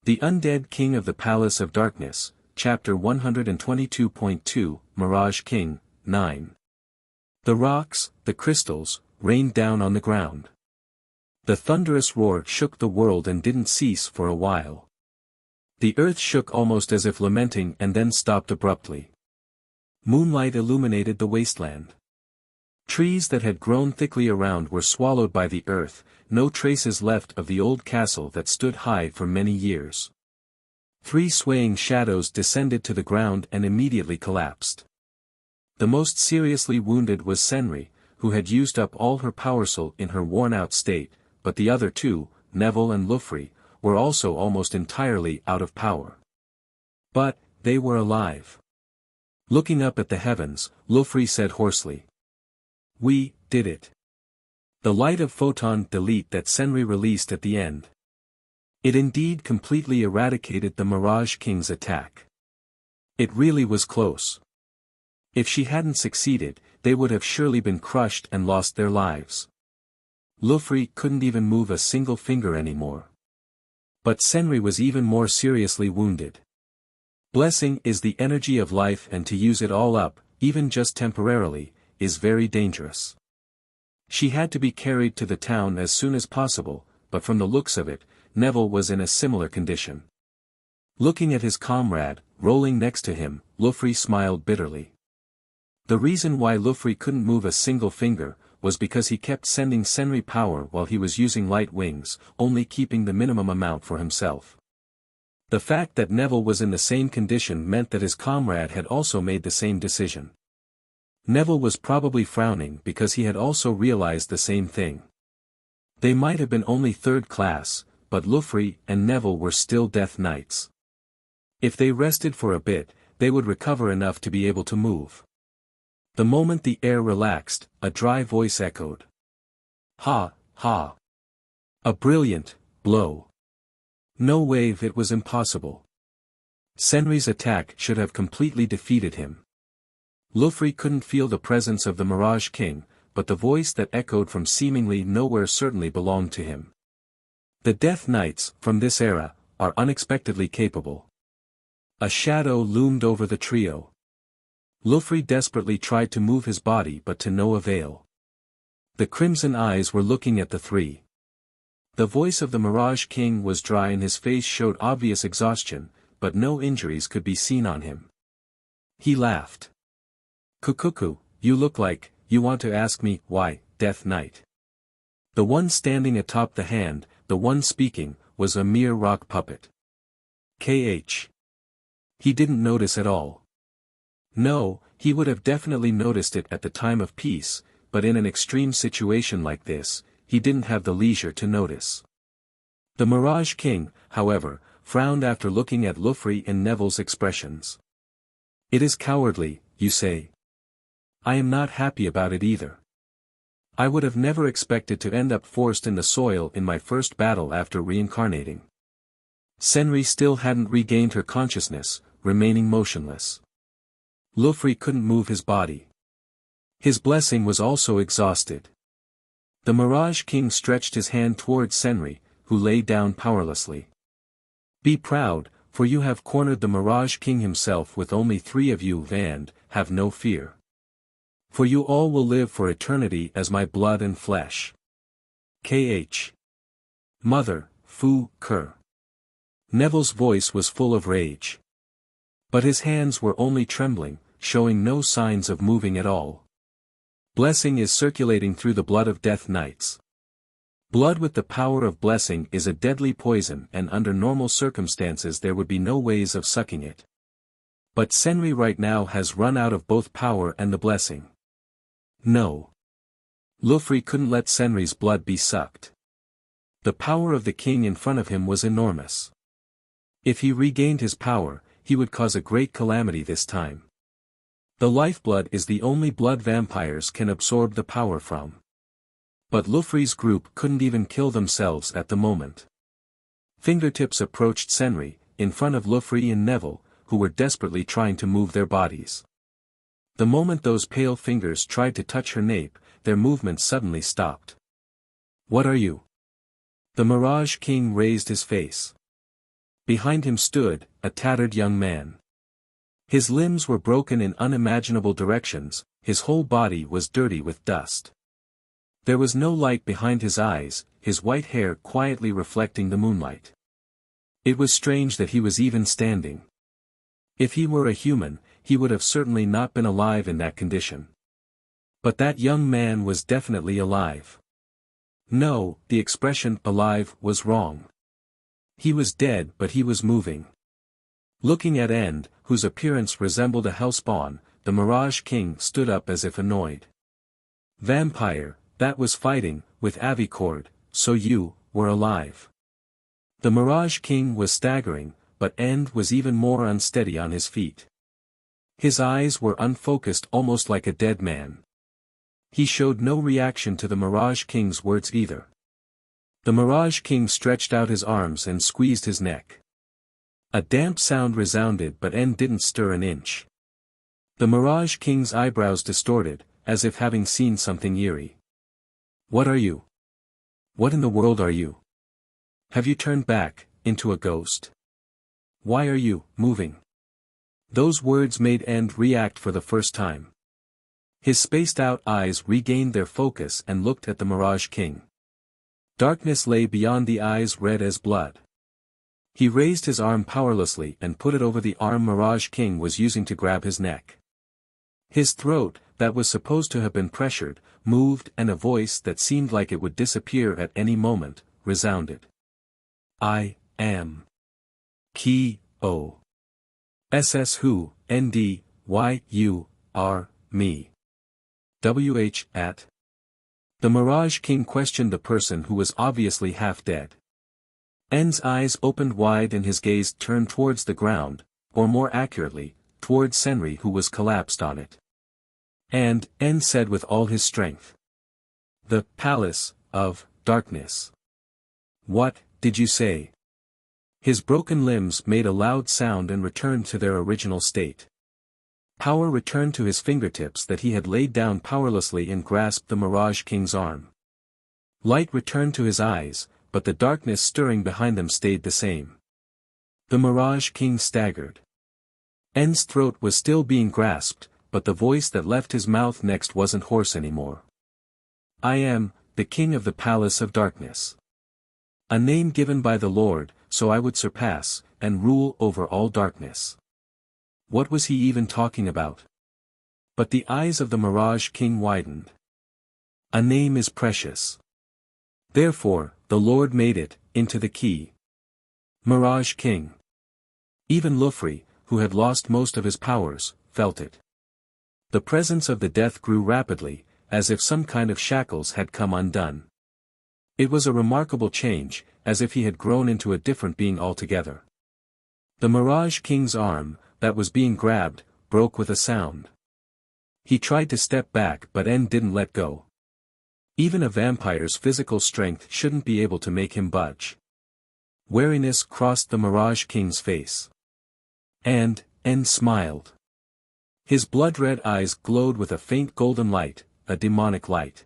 The Undead King of the Palace of Darkness, Chapter 122.2, Mirage King, 9. The rocks, the crystals, rained down on the ground. The thunderous roar shook the world and didn't cease for a while. The earth shook almost as if lamenting and then stopped abruptly. Moonlight illuminated the wasteland. Trees that had grown thickly around were swallowed by the earth, no traces left of the old castle that stood high for many years. 3 swaying shadows descended to the ground and immediately collapsed. The most seriously wounded was Senri, who had used up all her power soul in her worn-out state, but the other 2, Neville and Lufri, were also almost entirely out of power. But, they were alive. Looking up at the heavens, Lufri said hoarsely. "We did it." The light of photon delete that Senri released at the end. It indeed completely eradicated the Mirage King's attack. It really was close. If she hadn't succeeded, they would have surely been crushed and lost their lives. Lufri couldn't even move a single finger anymore. But Senri was even more seriously wounded. Blessing is the energy of life, and to use it all up, even just temporarily, is very dangerous. She had to be carried to the town as soon as possible, but from the looks of it, Neville was in a similar condition. Looking at his comrade, rolling next to him, Lufri smiled bitterly. The reason why Lufri couldn't move a single finger, was because he kept sending Senri power while he was using light wings, only keeping the minimum amount for himself. The fact that Neville was in the same condition meant that his comrade had also made the same decision. Neville was probably frowning because he had also realized the same thing. They might have been only third class, but Lufri and Neville were still Death Knights. If they rested for a bit, they would recover enough to be able to move. The moment the air relaxed, a dry voice echoed. "Ha, ha. A brilliant blow. No way, it was impossible. Senri's attack should have completely defeated him." Lufri couldn't feel the presence of the Mirage King, but the voice that echoed from seemingly nowhere certainly belonged to him. The Death Knights, from this era, are unexpectedly capable. A shadow loomed over the trio. Lufri desperately tried to move his body but to no avail. The crimson eyes were looking at the 3. The voice of the Mirage King was dry and his face showed obvious exhaustion, but no injuries could be seen on him. He laughed. "Kukuku, you look like, you want to ask me, why, Death Knight?" The one standing atop the hand, the one speaking, was a mere rock puppet. KH. He didn't notice at all. No, he would have definitely noticed it at the time of peace, but in an extreme situation like this, he didn't have the leisure to notice. The Mirage King, however, frowned after looking at Lufri and Neville's expressions. "It is cowardly, you say?" "I am not happy about it either. I would have never expected to end up forced in the soil in my first battle after reincarnating." Senri still hadn't regained her consciousness, remaining motionless. Lufri couldn't move his body. His blessing was also exhausted. The Mirage King stretched his hand towards Senri, who lay down powerlessly. "Be proud, for you have cornered the Mirage King himself with only 3 of you, and have no fear. For you all will live for eternity as my blood and flesh." KH. Mother, Fu, Ker. Neville's voice was full of rage. But his hands were only trembling, showing no signs of moving at all. Blessing is circulating through the blood of Death Knights. Blood with the power of blessing is a deadly poison, and under normal circumstances there would be no ways of sucking it. But Senri right now has run out of both power and the blessing. No. Lufri couldn't let Senri's blood be sucked. The power of the king in front of him was enormous. If he regained his power, he would cause a great calamity this time. The lifeblood is the only blood vampires can absorb the power from. But Lufri's group couldn't even kill themselves at the moment. Fingertips approached Senri, in front of Lufri and Neville, who were desperately trying to move their bodies. The moment those pale fingers tried to touch her nape, their movement suddenly stopped. "What are you?" The Mirage King raised his face. Behind him stood, a tattered young man. His limbs were broken in unimaginable directions, his whole body was dirty with dust. There was no light behind his eyes, his white hair quietly reflecting the moonlight. It was strange that he was even standing. If he were a human, he would have certainly not been alive in that condition. But that young man was definitely alive. No, the expression alive was wrong. He was dead, but he was moving. Looking at End, whose appearance resembled a hellspawn, the Mirage King stood up as if annoyed. Vampire, that was fighting, with Avicord, so you were alive. The Mirage King was staggering, but End was even more unsteady on his feet. His eyes were unfocused, almost like a dead man. He showed no reaction to the Mirage King's words either. The Mirage King stretched out his arms and squeezed his neck. A damp sound resounded, but End didn't stir an inch. The Mirage King's eyebrows distorted, as if having seen something eerie. What are you? What in the world are you? Have you turned back, into a ghost? Why are you moving? Those words made End react for the first time. His spaced-out eyes regained their focus and looked at the Mirage King. Darkness lay beyond the eyes, red as blood. He raised his arm powerlessly and put it over the arm Mirage King was using to grab his neck. His throat, that was supposed to have been pressured, moved, and a voice that seemed like it would disappear at any moment, resounded. I am K.O. SS who, ND, Y, U, R, me. WH at. The Mirage King questioned the person who was obviously half dead. End's eyes opened wide and his gaze turned towards the ground, or more accurately, towards Senri who was collapsed on it. And, End said with all his strength. The Palace of Darkness. What did you say? His broken limbs made a loud sound and returned to their original state. Power returned to his fingertips that he had laid down powerlessly and grasped the Mirage King's arm. Light returned to his eyes, but the darkness stirring behind them stayed the same. The Mirage King staggered. End's throat was still being grasped, but the voice that left his mouth next wasn't hoarse anymore. I am, the King of the Palace of Darkness. A name given by the Lord, so I would surpass, and rule over all darkness. What was he even talking about? But the eyes of the Mirage King widened. A name is precious. Therefore, the Lord made it, into the key. Mirage King. Even Lufri, who had lost most of his powers, felt it. The presence of the death grew rapidly, as if some kind of shackles had come undone. It was a remarkable change, as if he had grown into a different being altogether. The Mirage King's arm, that was being grabbed, broke with a sound. He tried to step back but End didn't let go. Even a vampire's physical strength shouldn't be able to make him budge. Wariness crossed the Mirage King's face. And, End smiled. His blood-red eyes glowed with a faint golden light, a demonic light.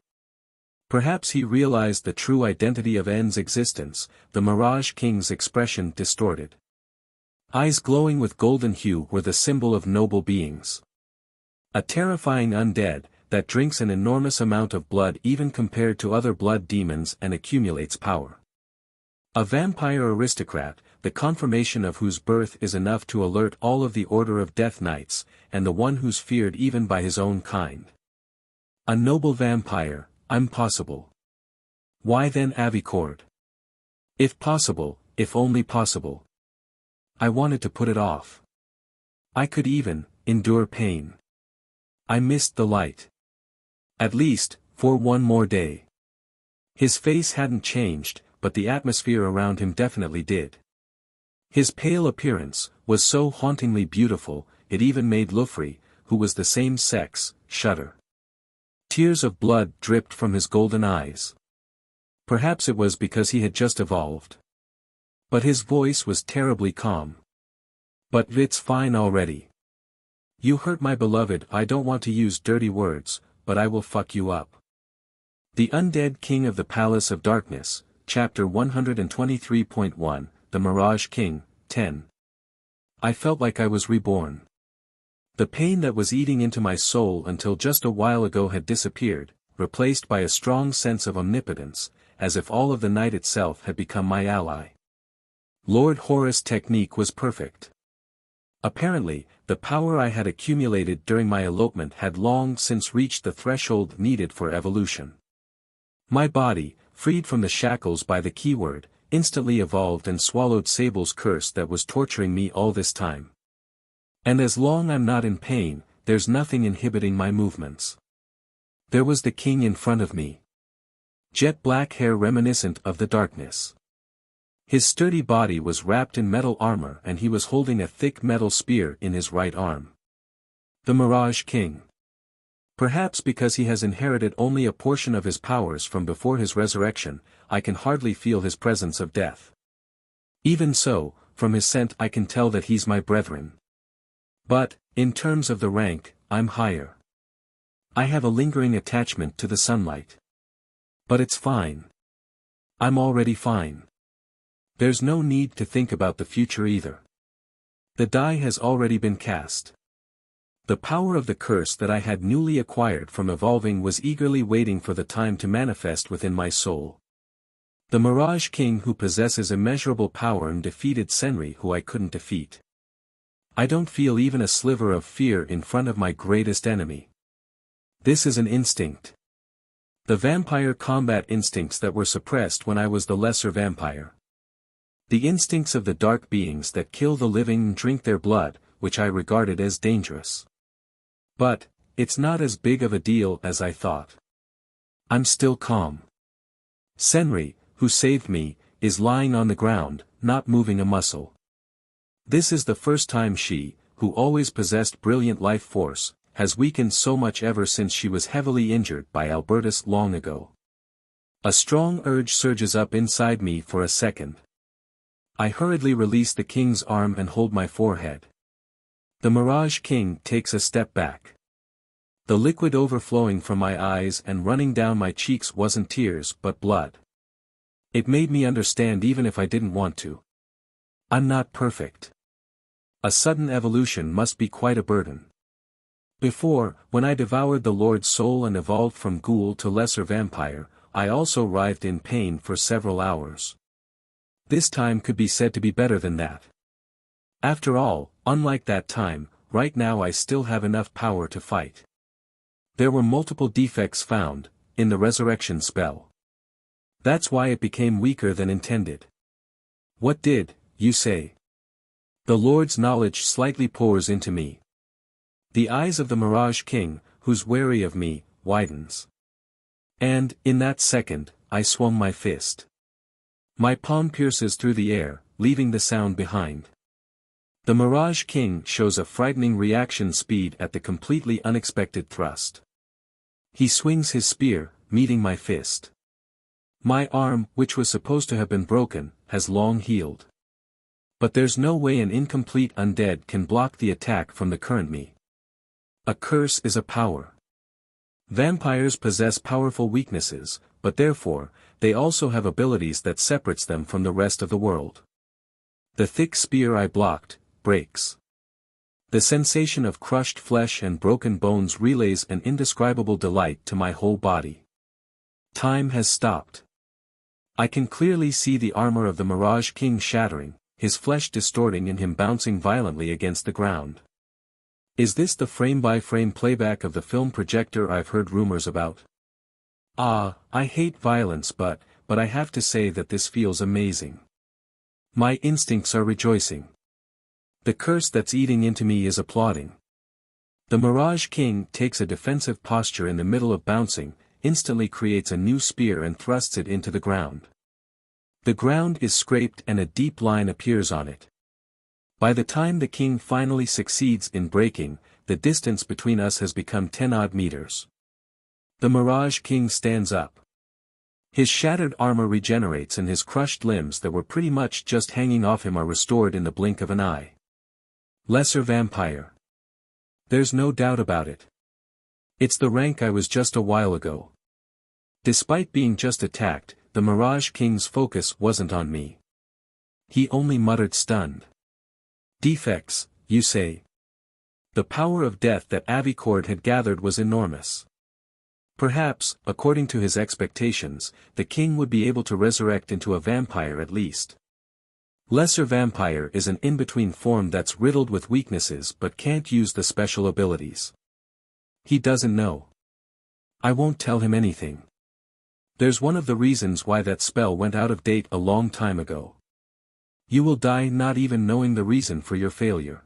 Perhaps he realized the true identity of End's existence, the Mirage King's expression distorted. Eyes glowing with golden hue were the symbol of noble beings. A terrifying undead, that drinks an enormous amount of blood even compared to other blood demons and accumulates power. A vampire aristocrat, the confirmation of whose birth is enough to alert all of the Order of Death Knights, and the one who's feared even by his own kind. A noble vampire, impossible. Why then Avicord? If possible, if only possible. I wanted to put it off. I could even endure pain. I missed the light. At least, for one more day. His face hadn't changed, but the atmosphere around him definitely did. His pale appearance was so hauntingly beautiful, it even made Lufri, who was the same sex, shudder. Tears of blood dripped from his golden eyes. Perhaps it was because he had just evolved. But his voice was terribly calm. But it's fine already. You hurt my beloved. I don't want to use dirty words, but I will fuck you up. The Undead King of the Palace of Darkness, Chapter 123.1, The Mirage King, 10. I felt like I was reborn. The pain that was eating into my soul until just a while ago had disappeared, replaced by a strong sense of omnipotence, as if all of the night itself had become my ally. Lord Horus' technique was perfect. Apparently, the power I had accumulated during my elopement had long since reached the threshold needed for evolution. My body, freed from the shackles by the keyword, instantly evolved and swallowed Sable's curse that was torturing me all this time. And as long I'm not in pain, there's nothing inhibiting my movements. There was the king in front of me. Jet black hair reminiscent of the darkness. His sturdy body was wrapped in metal armor and he was holding a thick metal spear in his right arm. The Mirage King. Perhaps because he has inherited only a portion of his powers from before his resurrection, I can hardly feel his presence of death. Even so, from his scent I can tell that he's my brethren. But, in terms of the rank, I'm higher. I have a lingering attachment to the sunlight. But it's fine. I'm already fine. There's no need to think about the future either. The die has already been cast. The power of the curse that I had newly acquired from evolving was eagerly waiting for the time to manifest within my soul. The Mirage King who possesses immeasurable power and defeated Senri who I couldn't defeat. I don't feel even a sliver of fear in front of my greatest enemy. This is an instinct. The vampire combat instincts that were suppressed when I was the lesser vampire. The instincts of the dark beings that kill the living and drink their blood, which I regarded as dangerous. But, it's not as big of a deal as I thought. I'm still calm. Senri, who saved me, is lying on the ground, not moving a muscle. This is the first time she, who always possessed brilliant life force, has weakened so much ever since she was heavily injured by Albertus long ago. A strong urge surges up inside me for a second. I hurriedly release the king's arm and hold my forehead. The Mirage King takes a step back. The liquid overflowing from my eyes and running down my cheeks wasn't tears but blood. It made me understand even if I didn't want to. I'm not perfect. A sudden evolution must be quite a burden. Before, when I devoured the Lord's soul and evolved from ghoul to lesser vampire, I also writhed in pain for several hours. This time could be said to be better than that. After all, unlike that time, right now I still have enough power to fight. There were multiple defects found, in the resurrection spell. That's why it became weaker than intended. What did, you say? The Lord's knowledge slightly pours into me. The eyes of the Mirage King, who's wary of me, widens. And, in that second, I swung my fist. My palm pierces through the air, leaving the sound behind. The Mirage King shows a frightening reaction speed at the completely unexpected thrust. He swings his spear, meeting my fist. My arm, which was supposed to have been broken, has long healed. But there's no way an incomplete undead can block the attack from the current me. A curse is a power. Vampires possess powerful weaknesses, but therefore, they also have abilities that separates them from the rest of the world. The thick spear I blocked, breaks. The sensation of crushed flesh and broken bones relays an indescribable delight to my whole body. Time has stopped. I can clearly see the armor of the Mirage King shattering, his flesh distorting and him bouncing violently against the ground. Is this the frame-by-frame playback of the film projector I've heard rumors about? I hate violence but I have to say that this feels amazing. My instincts are rejoicing. The curse that's eating into me is applauding. The Mirage King takes a defensive posture in the middle of bouncing, instantly creates a new spear and thrusts it into the ground. The ground is scraped and a deep line appears on it. By the time the king finally succeeds in breaking, the distance between us has become 10-odd meters. The Mirage King stands up. His shattered armor regenerates and his crushed limbs that were pretty much just hanging off him are restored in the blink of an eye. Lesser vampire. There's no doubt about it. It's the rank I was just a while ago. Despite being just attacked, the Mirage King's focus wasn't on me. He only muttered stunned. Defects, you say? The power of death that Avicord had gathered was enormous. Perhaps, according to his expectations, the king would be able to resurrect into a vampire at least. Lesser vampire is an in-between form that's riddled with weaknesses but can't use the special abilities. He doesn't know. I won't tell him anything. There's one of the reasons why that spell went out of date a long time ago. You will die not even knowing the reason for your failure.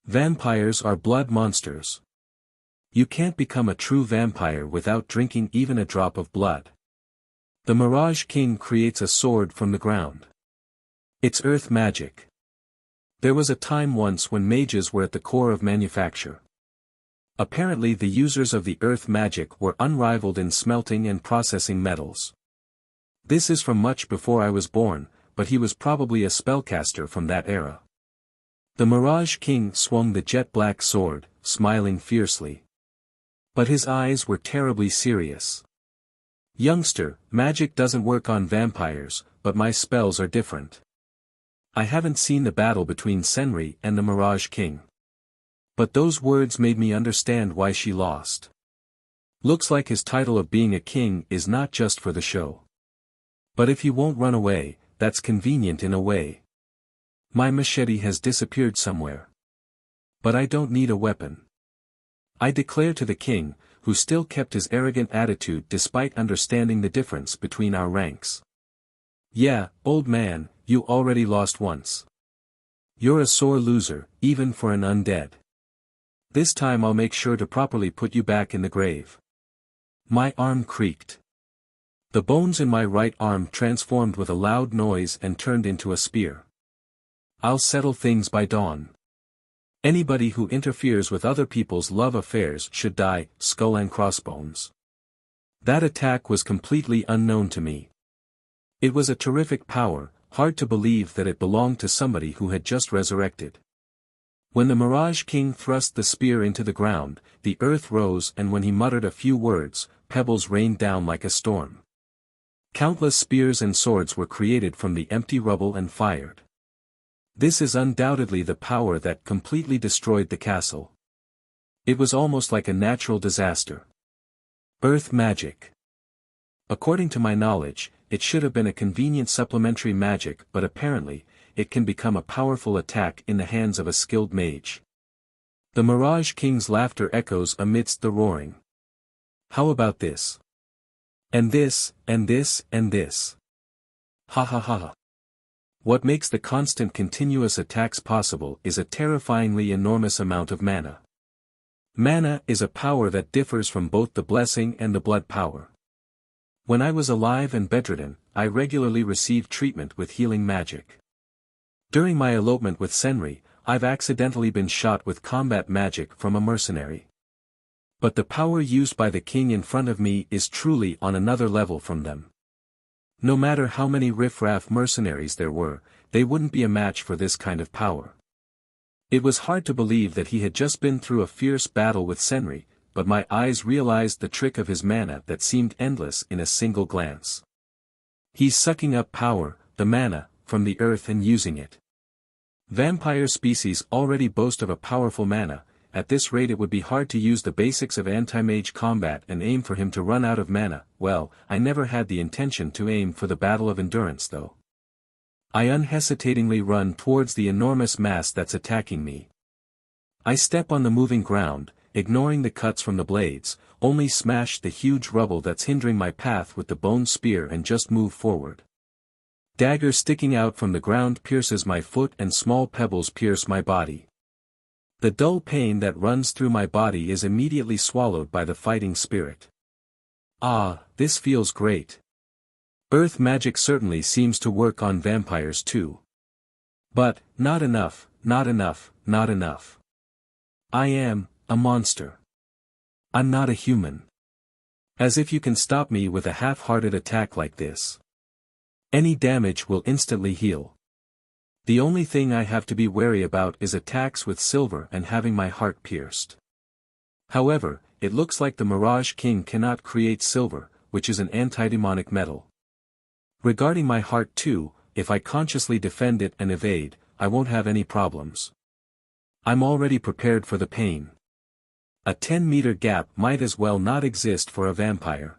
Vampires are blood monsters. You can't become a true vampire without drinking even a drop of blood. The Mirage King creates a sword from the ground. It's earth magic. There was a time once when mages were at the core of manufacture. Apparently the users of the earth magic were unrivaled in smelting and processing metals. This is from much before I was born, but he was probably a spellcaster from that era. The Mirage King swung the jet-black sword, smiling fiercely. But his eyes were terribly serious. Youngster, magic doesn't work on vampires, but my spells are different. I haven't seen the battle between Senri and the Mirage King. But those words made me understand why she lost. Looks like his title of being a king is not just for the show. But if he won't run away, that's convenient in a way. My machete has disappeared somewhere. But I don't need a weapon. I declare to the king, who still kept his arrogant attitude despite understanding the difference between our ranks. Yeah, old man, you already lost once. You're a sore loser, even for an undead. This time I'll make sure to properly put you back in the grave. My arm creaked. The bones in my right arm transformed with a loud noise and turned into a spear. I'll settle things by dawn. Anybody who interferes with other people's love affairs should die, skull and crossbones. That attack was completely unknown to me. It was a terrific power, hard to believe that it belonged to somebody who had just resurrected. When the Mirage King thrust the spear into the ground, the earth rose, and when he muttered a few words, pebbles rained down like a storm. Countless spears and swords were created from the empty rubble and fired. This is undoubtedly the power that completely destroyed the castle. It was almost like a natural disaster. Earth magic. According to my knowledge, it should have been a convenient supplementary magic, but apparently, it can become a powerful attack in the hands of a skilled mage. The Mirage King's laughter echoes amidst the roaring. How about this? And this, and this, and this. Ha ha ha ha. What makes the constant continuous attacks possible is a terrifyingly enormous amount of mana. Mana is a power that differs from both the blessing and the blood power. When I was alive and bedridden, I regularly received treatment with healing magic. During my elopement with Senri, I've accidentally been shot with combat magic from a mercenary. But the power used by the king in front of me is truly on another level from them. No matter how many riff-raff mercenaries there were, they wouldn't be a match for this kind of power. It was hard to believe that he had just been through a fierce battle with Senri, but my eyes realized the trick of his mana that seemed endless in a single glance. He's sucking up power, the mana, from the earth and using it. Vampire species already boast of a powerful mana. At this rate it would be hard to use the basics of anti-mage combat and aim for him to run out of mana. Well, I never had the intention to aim for the battle of endurance though. I unhesitatingly run towards the enormous mass that's attacking me. I step on the moving ground, ignoring the cuts from the blades, only smash the huge rubble that's hindering my path with the bone spear and just move forward. Dagger sticking out from the ground pierces my foot and small pebbles pierce my body. The dull pain that runs through my body is immediately swallowed by the fighting spirit. Ah, this feels great. Earth magic certainly seems to work on vampires too. But, not enough, not enough, not enough. I am a monster. I'm not a human. As if you can stop me with a half-hearted attack like this. Any damage will instantly heal. The only thing I have to be wary about is attacks with silver and having my heart pierced. However, it looks like the Mirage King cannot create silver, which is an antidemonic metal. Regarding my heart too, if I consciously defend it and evade, I won't have any problems. I'm already prepared for the pain. A 10-meter gap might as well not exist for a vampire.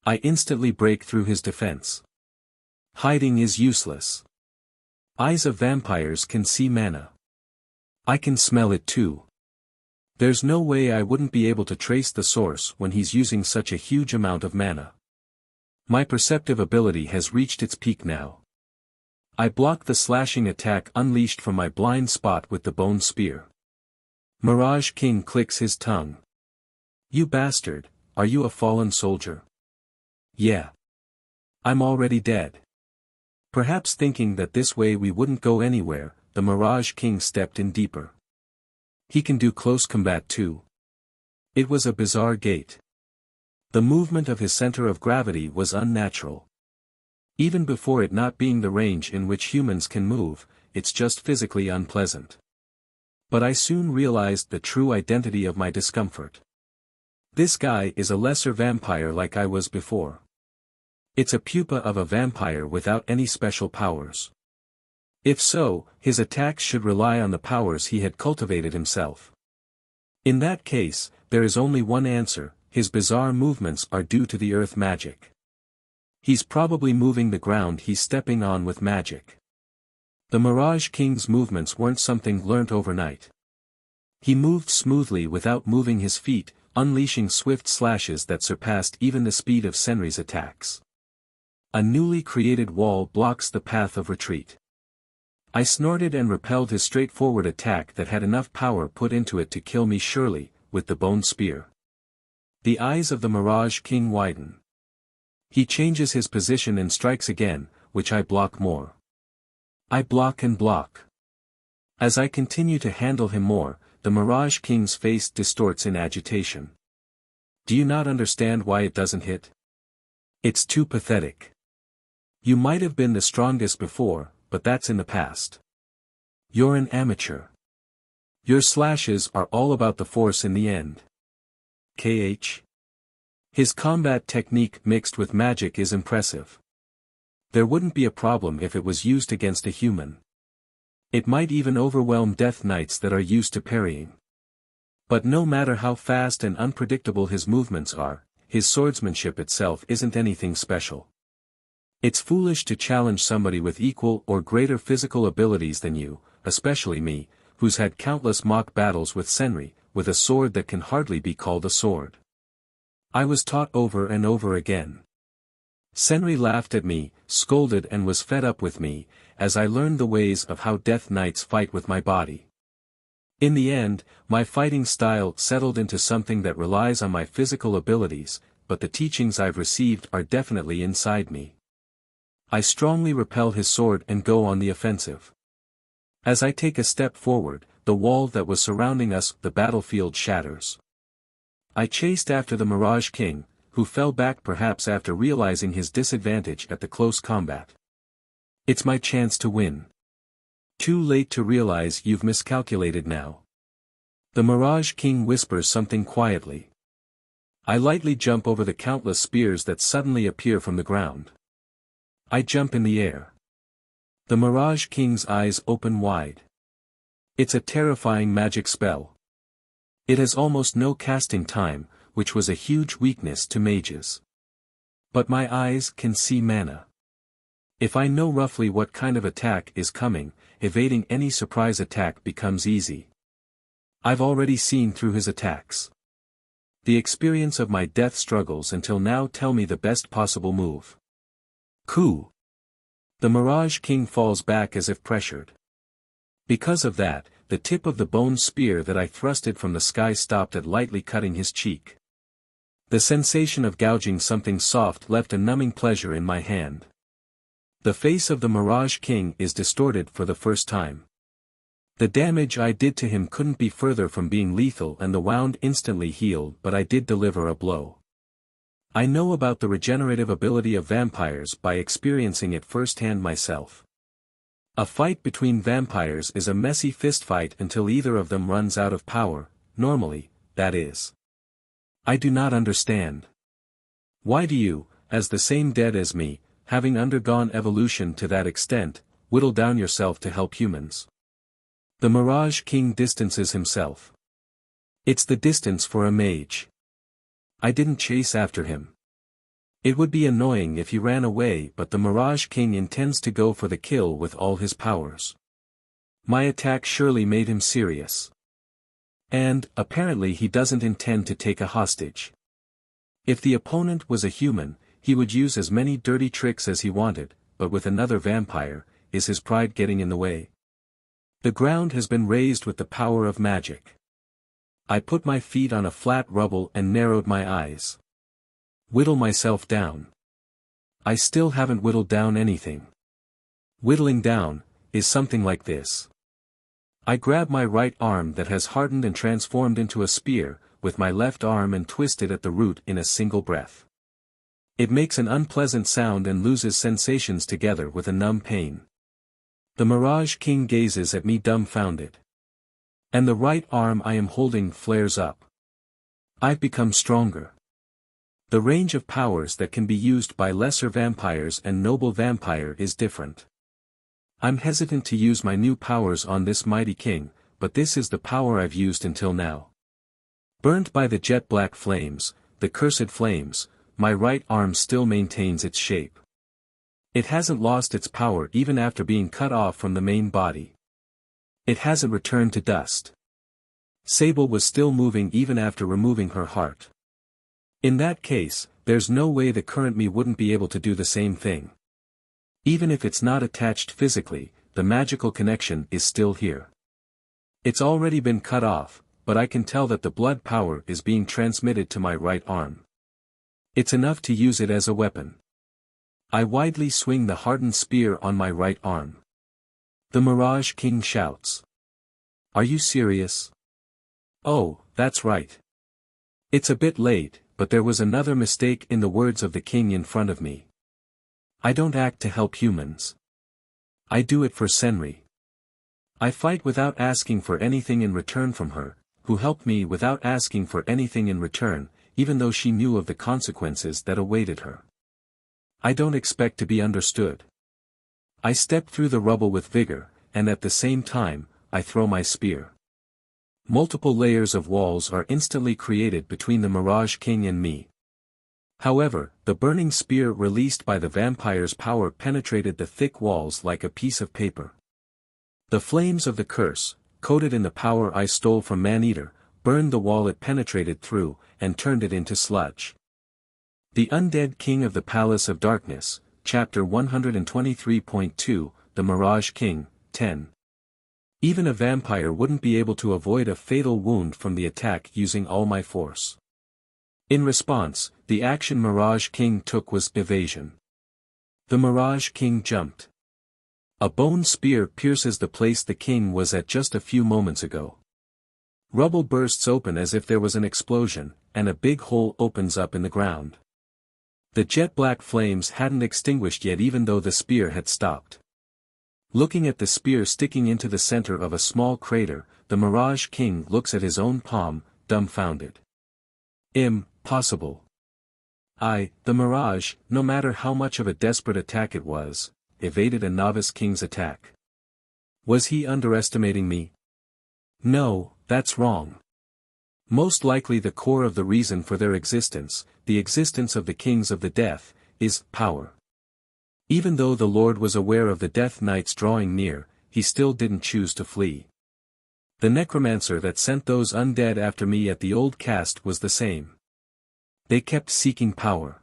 I instantly break through his defense. Hiding is useless. Eyes of vampires can see mana. I can smell it too. There's no way I wouldn't be able to trace the source when he's using such a huge amount of mana. My perceptive ability has reached its peak now. I block the slashing attack unleashed from my blind spot with the bone spear. Mirage King clicks his tongue. You bastard, are you a fallen soldier? Yeah. I'm already dead. Perhaps thinking that this way we wouldn't go anywhere, the Mirage King stepped in deeper. He can do close combat too. It was a bizarre gait. The movement of his center of gravity was unnatural. Even before it not being the range in which humans can move, it's just physically unpleasant. But I soon realized the true identity of my discomfort. This guy is a lesser vampire like I was before. It's a pupa of a vampire without any special powers. If so, his attacks should rely on the powers he had cultivated himself. In that case, there is only one answer: his bizarre movements are due to the earth magic. He's probably moving the ground he's stepping on with magic. The Mirage King's movements weren't something learnt overnight. He moved smoothly without moving his feet, unleashing swift slashes that surpassed even the speed of Senri's attacks. A newly created wall blocks the path of retreat. I snorted and repelled his straightforward attack that had enough power put into it to kill me surely, with the bone spear. The eyes of the Mirage King widen. He changes his position and strikes again, which I block more. I block and block. As I continue to handle him more, the Mirage King's face distorts in agitation. Do you not understand why it doesn't hit? It's too pathetic. You might have been the strongest before, but that's in the past. You're an amateur. Your slashes are all about the force in the end. KH. His combat technique mixed with magic is impressive. There wouldn't be a problem if it was used against a human. It might even overwhelm death knights that are used to parrying. But no matter how fast and unpredictable his movements are, his swordsmanship itself isn't anything special. It's foolish to challenge somebody with equal or greater physical abilities than you, especially me, who's had countless mock battles with Senri, with a sword that can hardly be called a sword. I was taught over and over again. Senri laughed at me, scolded and was fed up with me, as I learned the ways of how death knights fight with my body. In the end, my fighting style settled into something that relies on my physical abilities, but the teachings I've received are definitely inside me. I strongly repel his sword and go on the offensive. As I take a step forward, the wall that was surrounding us, the battlefield, shatters. I chased after the Mirage King, who fell back perhaps after realizing his disadvantage at the close combat. It's my chance to win. Too late to realize you've miscalculated now. The Mirage King whispers something quietly. I lightly jump over the countless spears that suddenly appear from the ground. I jump in the air. The Mirage King's eyes open wide. It's a terrifying magic spell. It has almost no casting time, which was a huge weakness to mages. But my eyes can see mana. If I know roughly what kind of attack is coming, evading any surprise attack becomes easy. I've already seen through his attacks. The experience of my death struggles until now tell me the best possible move. Coup! The Mirage King falls back as if pressured. Because of that, the tip of the bone spear that I thrusted from the sky stopped at lightly cutting his cheek. The sensation of gouging something soft left a numbing pleasure in my hand. The face of the Mirage King is distorted for the first time. The damage I did to him couldn't be further from being lethal and the wound instantly healed, but I did deliver a blow. I know about the regenerative ability of vampires by experiencing it firsthand myself. A fight between vampires is a messy fistfight until either of them runs out of power, normally, that is. I do not understand. Why do you, as the same dead as me, having undergone evolution to that extent, whittle down yourself to help humans. The Mirage King distances himself. It's the distance for a mage. I didn't chase after him. It would be annoying if he ran away, but the Mirage King intends to go for the kill with all his powers. My attack surely made him serious. And, apparently he doesn't intend to take a hostage. If the opponent was a human, he would use as many dirty tricks as he wanted, but with another vampire, is his pride getting in the way? The ground has been raised with the power of magic. I put my feet on a flat rubble and narrowed my eyes. Whittle myself down. I still haven't whittled down anything. Whittling down is something like this. I grab my right arm that has hardened and transformed into a spear, with my left arm and twist it at the root in a single breath. It makes an unpleasant sound and loses sensations together with a numb pain. The Mirage King gazes at me dumbfounded. And the right arm I am holding flares up. I've become stronger. The range of powers that can be used by lesser vampires and noble vampire is different. I'm hesitant to use my new powers on this mighty king, but this is the power I've used until now. Burnt by the jet black flames, the cursed flames, my right arm still maintains its shape. It hasn't lost its power even after being cut off from the main body. It hasn't returned to dust. Sable was still moving even after removing her heart. In that case, there's no way the current me wouldn't be able to do the same thing. Even if it's not attached physically, the magical connection is still here. It's already been cut off, but I can tell that the blood power is being transmitted to my right arm. It's enough to use it as a weapon. I widely swing the hardened spear on my right arm. The Mirage King shouts. Are you serious? Oh, that's right. It's a bit late, but there was another mistake in the words of the king in front of me. I don't act to help humans. I do it for Senri. I fight without asking for anything in return from her, who helped me without asking for anything in return, even though she knew of the consequences that awaited her. I don't expect to be understood. I step through the rubble with vigor, and at the same time, I throw my spear. Multiple layers of walls are instantly created between the Mirage King and me. However, the burning spear released by the vampire's power penetrated the thick walls like a piece of paper. The flames of the curse, coated in the power I stole from Man-Eater, burned the wall it penetrated through, and turned it into sludge. The Undead King of the Palace of Darkness, Chapter 123.2, The Mirage King, 10. Even a vampire wouldn't be able to avoid a fatal wound from the attack using all my force. In response, the action Mirage King took was evasion. The Mirage King jumped. A bone spear pierces the place the king was at just a few moments ago. Rubble bursts open as if there was an explosion, and a big hole opens up in the ground. The jet-black flames hadn't extinguished yet even though the spear had stopped. Looking at the spear sticking into the center of a small crater, the Mirage King looks at his own palm, dumbfounded. Impossible. The Mirage, no matter how much of a desperate attack it was, evaded a novice king's attack. Was he underestimating me? No, that's wrong. Most likely the core of the reason for their existence, the existence of the kings of the death, is power. Even though the Lord was aware of the Death Knights drawing near, he still didn't choose to flee. The necromancer that sent those undead after me at the old cast was the same. They kept seeking power.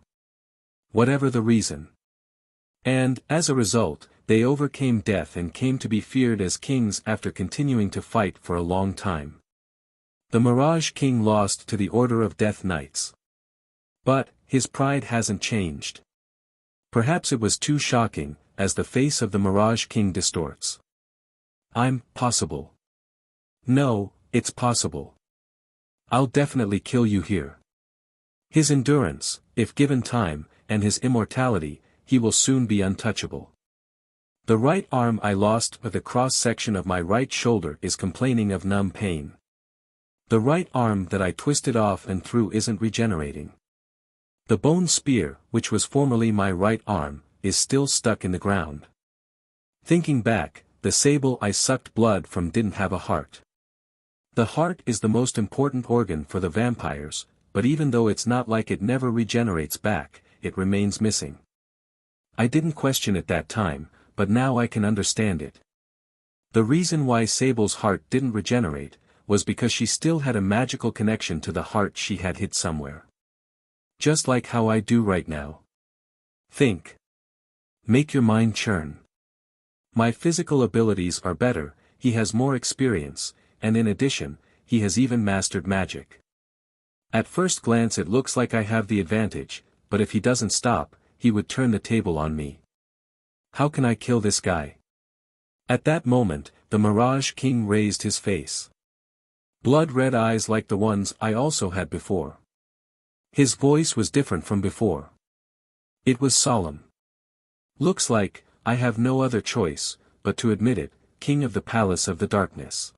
Whatever the reason. And, as a result, they overcame death and came to be feared as kings after continuing to fight for a long time. The Mirage King lost to the Order of Death Knights. But, his pride hasn't changed. Perhaps it was too shocking, as the face of the Mirage King distorts. I'm possible. No, it's possible. I'll definitely kill you here. His endurance, if given time, and his immortality, he will soon be untouchable. The right arm I lost but the cross-section of my right shoulder is complaining of numb pain. The right arm that I twisted off and threw isn't regenerating. The bone spear, which was formerly my right arm, is still stuck in the ground. Thinking back, the sable I sucked blood from didn't have a heart. The heart is the most important organ for the vampires, but even though it's not like it never regenerates back, it remains missing. I didn't question it that time, but now I can understand it. The reason why Sable's heart didn't regenerate, was because she still had a magical connection to the heart she had hid somewhere. Just like how I do right now. Think. Make your mind churn. My physical abilities are better, he has more experience, and in addition, he has even mastered magic. At first glance it looks like I have the advantage, but if he doesn't stop, he would turn the table on me. How can I kill this guy? At that moment, the Mirage King raised his face. Blood-red eyes like the ones I also had before. His voice was different from before. It was solemn. Looks like, I have no other choice, but to admit it, King of the Palace of the Darkness.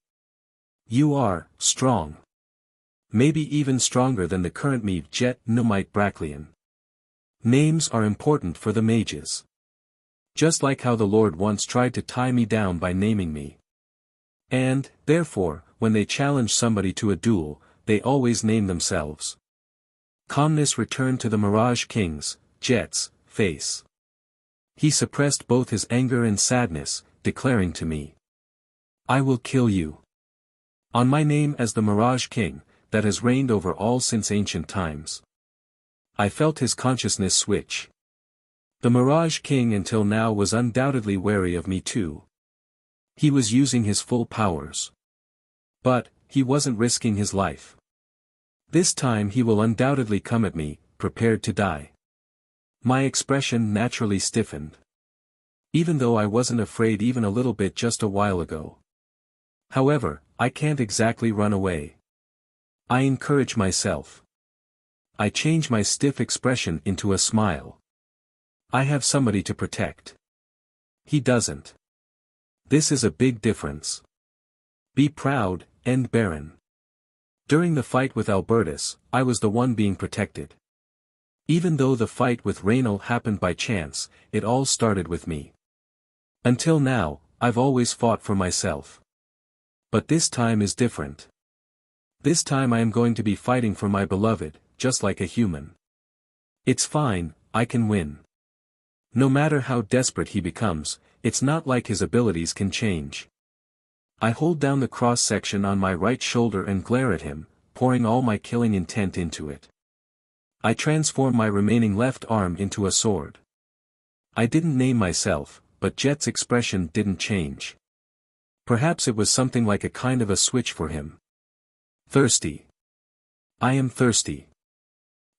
You are, strong. Maybe even stronger than the current me Jet Nomite Bracklian. Names are important for the mages. Just like how the Lord once tried to tie me down by naming me. And, therefore, when they challenge somebody to a duel, they always name themselves. Calmness returned to the Mirage King's, Jet's, face. He suppressed both his anger and sadness, declaring to me. I will kill you. On my name as the Mirage King, that has reigned over all since ancient times. I felt his consciousness switch. The Mirage King until now was undoubtedly wary of me too. He was using his full powers. But, he wasn't risking his life. This time he will undoubtedly come at me, prepared to die. My expression naturally stiffened. Even though I wasn't afraid even a little bit just a while ago. However, I can't exactly run away. I encourage myself. I change my stiff expression into a smile. I have somebody to protect. He doesn't. This is a big difference. Be proud, and Baron. During the fight with Albertus, I was the one being protected. Even though the fight with Raynal happened by chance, it all started with me. Until now, I've always fought for myself. But this time is different. This time I am going to be fighting for my beloved, just like a human. It's fine, I can win. No matter how desperate he becomes, it's not like his abilities can change. I hold down the cross-section on my right shoulder and glare at him, pouring all my killing intent into it. I transform my remaining left arm into a sword. I didn't name myself, but Jet's expression didn't change. Perhaps it was something like a kind of a switch for him. Thirsty. I am thirsty.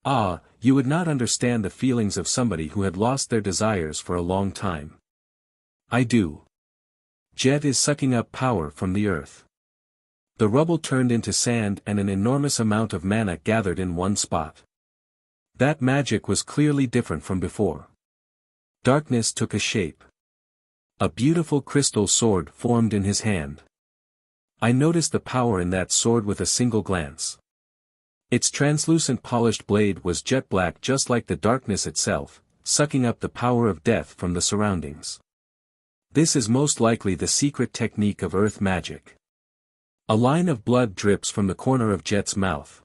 Ah, you would not understand the feelings of somebody who had lost their desires for a long time. I do. Jet is sucking up power from the earth. The rubble turned into sand and an enormous amount of mana gathered in one spot. That magic was clearly different from before. Darkness took a shape. A beautiful crystal sword formed in his hand. I noticed the power in that sword with a single glance. Its translucent polished blade was jet black just like the darkness itself, sucking up the power of death from the surroundings. This is most likely the secret technique of earth magic. A line of blood drips from the corner of Jet's mouth.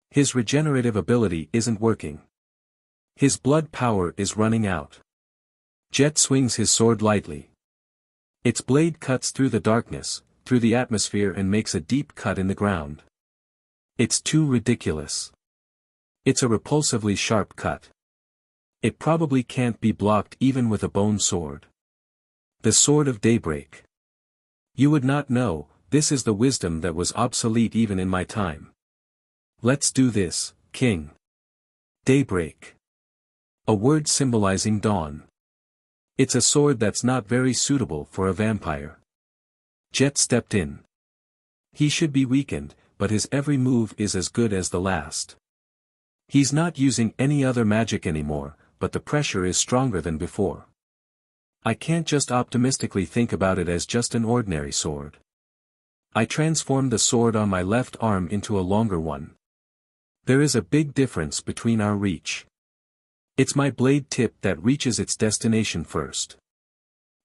His regenerative ability isn't working. His blood power is running out. Jet swings his sword lightly. Its blade cuts through the darkness, through the atmosphere and makes a deep cut in the ground. It's too ridiculous. It's a repulsively sharp cut. It probably can't be blocked even with a bone sword. The Sword of Daybreak. You would not know, this is the wisdom that was obsolete even in my time. Let's do this, King. Daybreak. A word symbolizing dawn. It's a sword that's not very suitable for a vampire. Jet stepped in. He should be weakened, but his every move is as good as the last. He's not using any other magic anymore, but the pressure is stronger than before. I can't just optimistically think about it as just an ordinary sword. I transformed the sword on my left arm into a longer one. There is a big difference between our reach. It's my blade tip that reaches its destination first.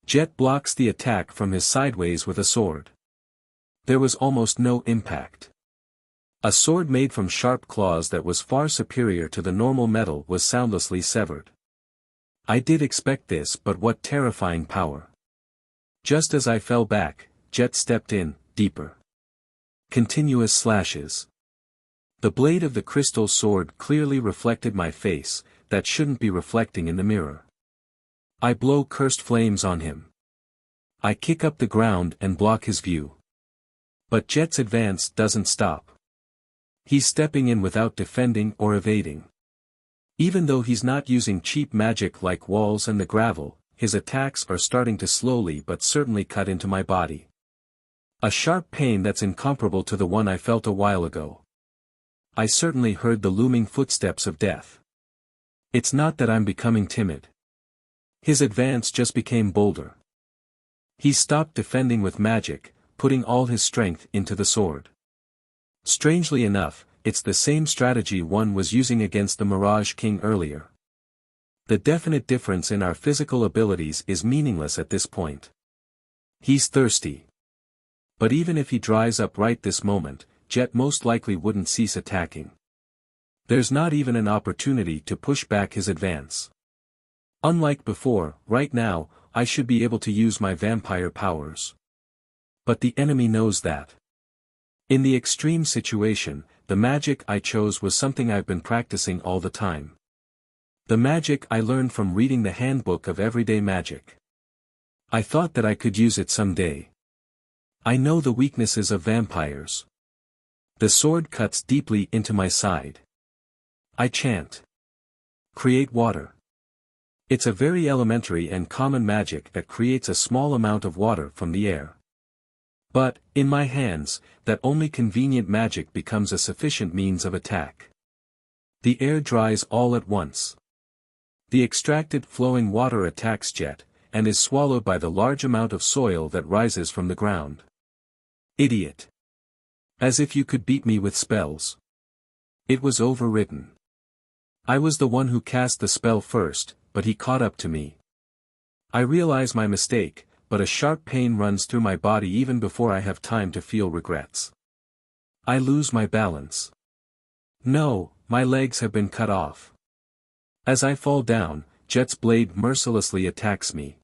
Jet blocks the attack from his sideways with a sword. There was almost no impact. A sword made from sharp claws that was far superior to the normal metal was soundlessly severed. I did expect this, but what terrifying power. Just as I fell back, Jet stepped in, deeper. Continuous slashes. The blade of the crystal sword clearly reflected my face, that shouldn't be reflecting in the mirror. I blow cursed flames on him. I kick up the ground and block his view. But Jet's advance doesn't stop. He's stepping in without defending or evading. Even though he's not using cheap magic like walls and the gravel, his attacks are starting to slowly but certainly cut into my body. A sharp pain that's incomparable to the one I felt a while ago. I certainly heard the looming footsteps of death. It's not that I'm becoming timid. His advance just became bolder. He stopped defending with magic, putting all his strength into the sword. Strangely enough, it's the same strategy one was using against the Mirage King earlier. The definite difference in our physical abilities is meaningless at this point. He's thirsty. But even if he dries up right this moment, Jet most likely wouldn't cease attacking. There's not even an opportunity to push back his advance. Unlike before, right now, I should be able to use my vampire powers. But the enemy knows that. In the extreme situation, the magic I chose was something I've been practicing all the time. The magic I learned from reading the Handbook of Everyday Magic. I thought that I could use it someday. I know the weaknesses of vampires. The sword cuts deeply into my side. I chant. Create water. It's a very elementary and common magic that creates a small amount of water from the air. But, in my hands, that only convenient magic becomes a sufficient means of attack. The air dries all at once. The extracted flowing water attacks Jet, and is swallowed by the large amount of soil that rises from the ground. Idiot. As if you could beat me with spells. It was overwritten. I was the one who cast the spell first, but he caught up to me. I realize my mistake, but a sharp pain runs through my body even before I have time to feel regrets. I lose my balance. No, my legs have been cut off. As I fall down, Jet's blade mercilessly attacks me.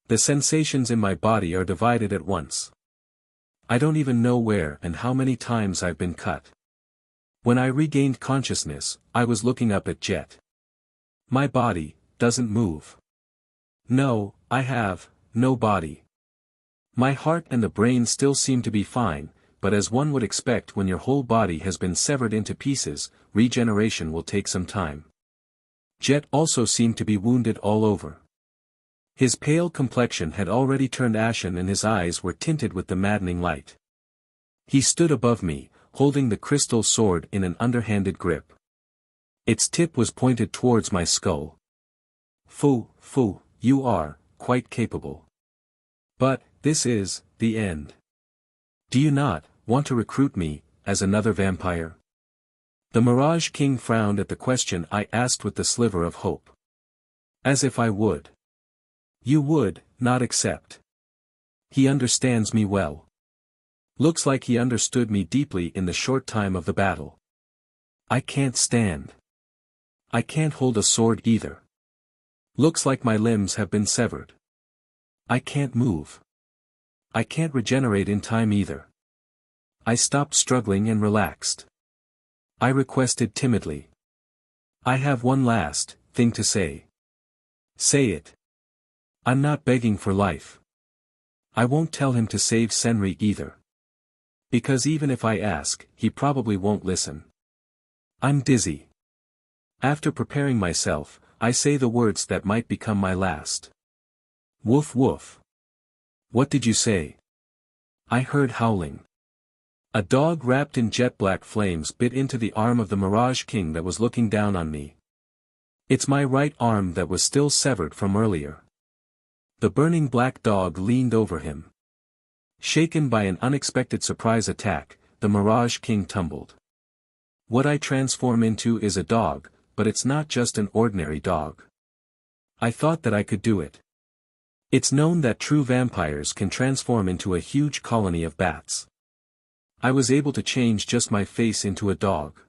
The sensations in my body are divided at once. I don't even know where and how many times I've been cut. When I regained consciousness, I was looking up at Jet. My body doesn't move. No, I have no body. My heart and the brain still seem to be fine, but as one would expect when your whole body has been severed into pieces, regeneration will take some time. Jet also seemed to be wounded all over. His pale complexion had already turned ashen and his eyes were tinted with the maddening light. He stood above me, holding the crystal sword in an underhanded grip. Its tip was pointed towards my skull. Fu, you are quite capable. But, this is the end. Do you not want to recruit me as another vampire? The Mirage King frowned at the question I asked with the sliver of hope. As if I would. You would not accept. He understands me well. Looks like he understood me deeply in the short time of the battle. I can't stand. I can't hold a sword either. Looks like my limbs have been severed. I can't move. I can't regenerate in time either. I stopped struggling and relaxed. I requested timidly. I have one last thing to say. Say it. I'm not begging for life. I won't tell him to save Senri either. Because even if I ask, he probably won't listen. I'm dizzy. After preparing myself, I say the words that might become my last. Woof woof. What did you say? I heard howling. A dog wrapped in jet black flames bit into the arm of the Mirage King that was looking down on me. It's my right arm that was still severed from earlier. The burning black dog leaned over him. Shaken by an unexpected surprise attack, the Mirage King tumbled. What I transform into is a dog, but it's not just an ordinary dog. I thought that I could do it. It's known that true vampires can transform into a huge colony of bats. I was able to change just my face into a dog.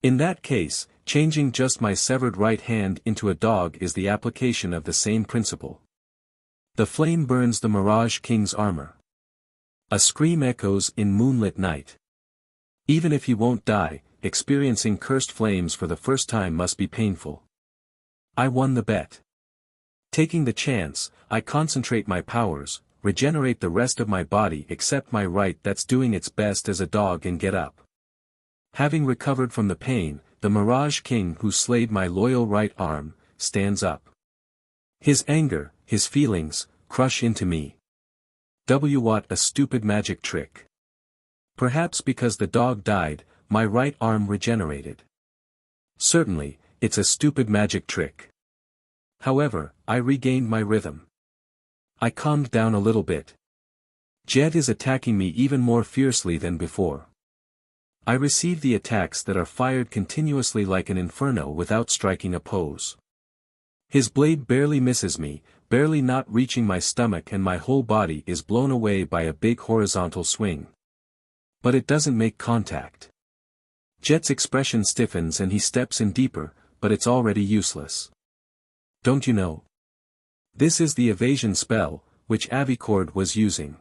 In that case, changing just my severed right hand into a dog is the application of the same principle. The flame burns the Mirage King's armor. A scream echoes in moonlit night. Even if he won't die, experiencing cursed flames for the first time must be painful. I won the bet. Taking the chance, I concentrate my powers, regenerate the rest of my body except my right that's doing its best as a dog and get up. Having recovered from the pain, the Mirage King who slayed my loyal right arm, stands up. His anger, his feelings, crush into me. What a stupid magic trick. Perhaps because the dog died, my right arm regenerated. Certainly, it's a stupid magic trick. However, I regained my rhythm. I calmed down a little bit. Jet is attacking me even more fiercely than before. I receive the attacks that are fired continuously like an inferno without striking a pose. His blade barely misses me, barely not reaching my stomach, and my whole body is blown away by a big horizontal swing. But it doesn't make contact. Jet's expression stiffens and he steps in deeper, but it's already useless. Don't you know? This is the evasion spell, which Avicord was using.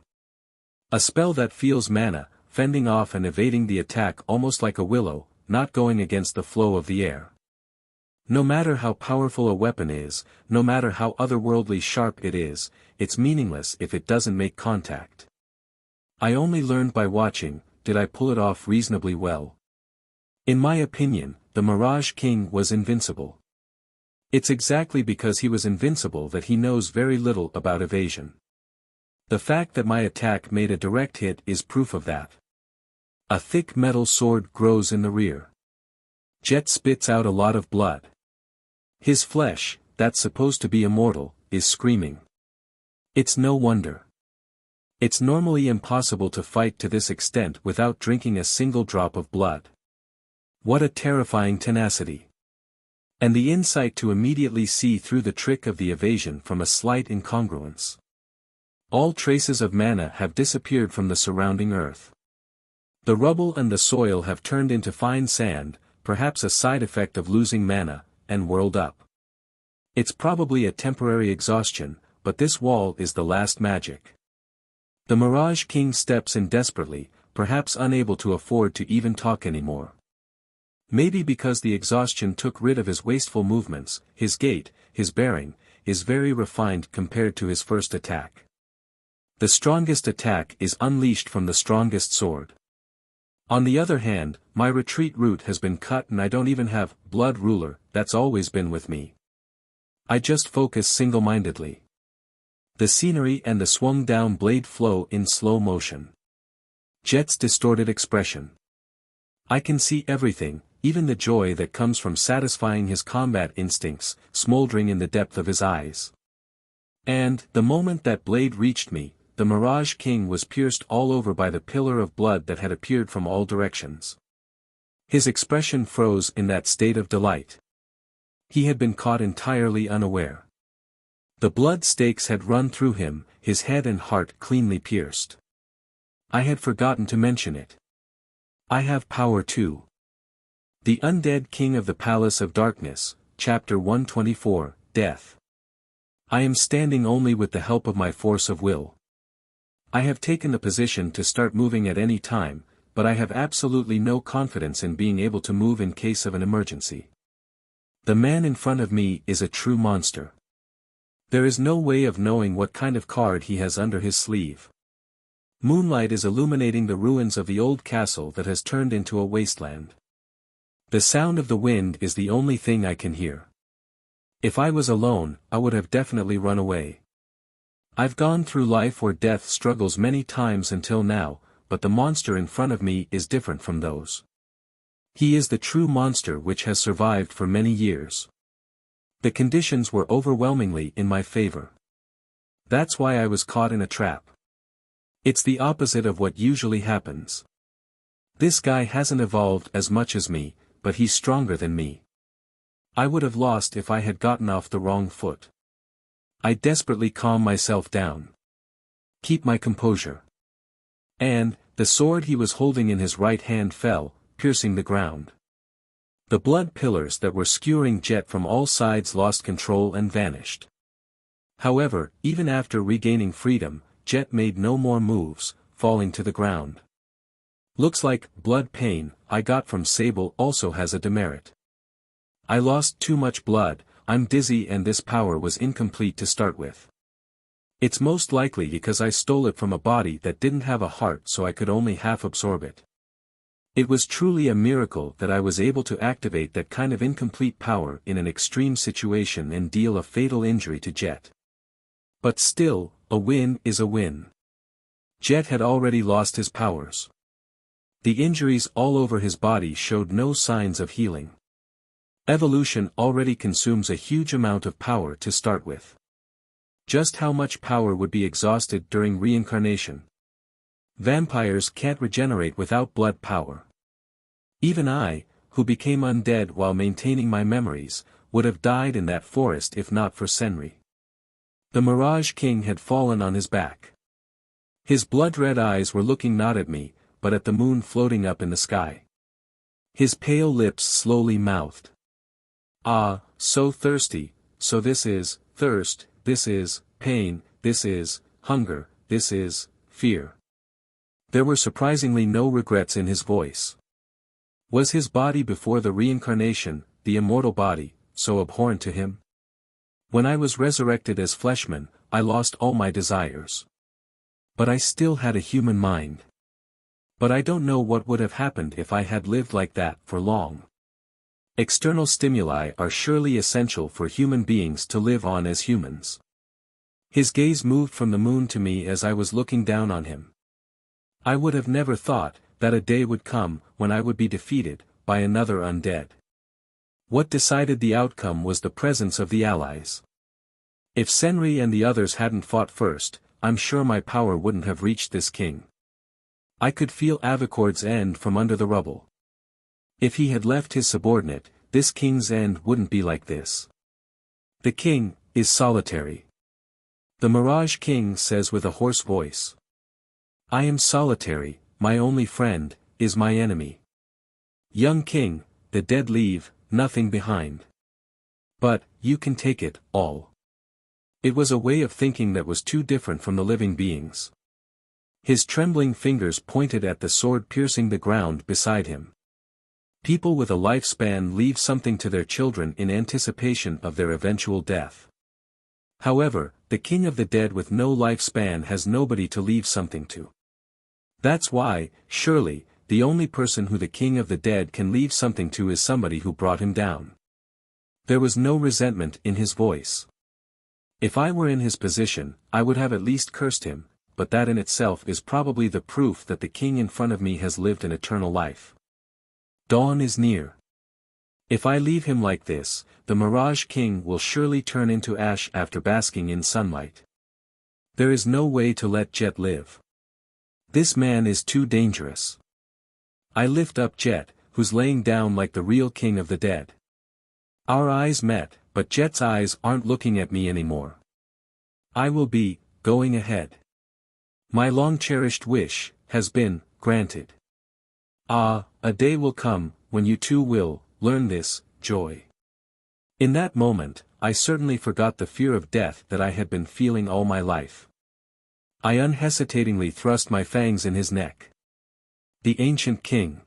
A spell that feels mana, fending off and evading the attack almost like a willow, not going against the flow of the air. No matter how powerful a weapon is, no matter how otherworldly sharp it is, it's meaningless if it doesn't make contact. I only learned by watching. Did I pull it off reasonably well? In my opinion, the Mirage King was invincible. It's exactly because he was invincible that he knows very little about evasion. The fact that my attack made a direct hit is proof of that. A thick metal sword grows in the rear. Jet spits out a lot of blood. His flesh, that's supposed to be immortal, is screaming. It's no wonder. It's normally impossible to fight to this extent without drinking a single drop of blood. What a terrifying tenacity. And the insight to immediately see through the trick of the evasion from a slight incongruence. All traces of mana have disappeared from the surrounding earth. The rubble and the soil have turned into fine sand, perhaps a side effect of losing mana, and whirled up. It's probably a temporary exhaustion, but this wall is the last magic. The Mirage King steps in desperately, perhaps unable to afford to even talk anymore. Maybe because the exhaustion took rid of his wasteful movements, his gait, his bearing, is very refined compared to his first attack. The strongest attack is unleashed from the strongest sword. On the other hand, my retreat route has been cut and I don't even have blood ruler that's always been with me. I just focus single-mindedly. The scenery and the swung-down blade flow in slow motion. Jet's distorted expression. I can see everything, even the joy that comes from satisfying his combat instincts, smoldering in the depth of his eyes. And, the moment that blade reached me, the Mirage King was pierced all over by the pillar of blood that had appeared from all directions. His expression froze in that state of delight. He had been caught entirely unaware. The blood stakes had run through him, his head and heart cleanly pierced. I had forgotten to mention it. I have power too. The Undead King of the Palace of Darkness, Chapter 124, Death. I am standing only with the help of my force of will. I have taken the position to start moving at any time, but I have absolutely no confidence in being able to move in case of an emergency. The man in front of me is a true monster. There is no way of knowing what kind of card he has under his sleeve. Moonlight is illuminating the ruins of the old castle that has turned into a wasteland. The sound of the wind is the only thing I can hear. If I was alone, I would have definitely run away. I've gone through life or death struggles many times until now, but the monster in front of me is different from those. He is the true monster which has survived for many years. The conditions were overwhelmingly in my favor. That's why I was caught in a trap. It's the opposite of what usually happens. This guy hasn't evolved as much as me, but he's stronger than me. I would have lost if I had gotten off the wrong foot. I desperately calm myself down. Keep my composure. And, the sword he was holding in his right hand fell, piercing the ground. The blood pillars that were skewering Jet from all sides lost control and vanished. However, even after regaining freedom, Jet made no more moves, falling to the ground. Looks like blood pain I got from Sable also has a demerit. I lost too much blood, I'm dizzy and this power was incomplete to start with. It's most likely because I stole it from a body that didn't have a heart so I could only half absorb it. It was truly a miracle that I was able to activate that kind of incomplete power in an extreme situation and deal a fatal injury to Jet. But still, a win is a win. Jet had already lost his powers. The injuries all over his body showed no signs of healing. Evolution already consumes a huge amount of power to start with. Just how much power would be exhausted during reincarnation? Vampires can't regenerate without blood power. Even I, who became undead while maintaining my memories, would have died in that forest if not for Senri. The Mirage King had fallen on his back. His blood-red eyes were looking not at me, but at the moon floating up in the sky. His pale lips slowly mouthed. Ah, so thirsty, so this is thirst, this is pain, this is hunger, this is fear. There were surprisingly no regrets in his voice. Was his body before the reincarnation, the immortal body, so abhorrent to him? When I was resurrected as fleshman, I lost all my desires. But I still had a human mind. But I don't know what would have happened if I had lived like that for long. External stimuli are surely essential for human beings to live on as humans. His gaze moved from the moon to me as I was looking down on him. I would have never thought that a day would come when I would be defeated by another undead. What decided the outcome was the presence of the allies. If Senri and the others hadn't fought first, I'm sure my power wouldn't have reached this king. I could feel Avicord's end from under the rubble. If he had left his subordinate, this king's end wouldn't be like this. The king is solitary. The Mirage King says with a hoarse voice. I am solitary, my only friend, is my enemy. Young king, the dead leave nothing behind. But, you can take it, all. It was a way of thinking that was too different from the living beings. His trembling fingers pointed at the sword piercing the ground beside him. People with a lifespan leave something to their children in anticipation of their eventual death. However, the king of the dead with no lifespan has nobody to leave something to. That's why, surely, the only person who the king of the dead can leave something to is somebody who brought him down. There was no resentment in his voice. If I were in his position, I would have at least cursed him, but that in itself is probably the proof that the king in front of me has lived an eternal life. Dawn is near. If I leave him like this, the Mirage King will surely turn into ash after basking in sunlight. There is no way to let Jet live. This man is too dangerous. I lift up Jet, who's laying down like the real king of the dead. Our eyes met, but Jet's eyes aren't looking at me anymore. I will be going ahead. My long-cherished wish has been granted. Ah, a day will come when you too will learn this joy. In that moment, I certainly forgot the fear of death that I had been feeling all my life. I unhesitatingly thrust my fangs in his neck. The ancient king.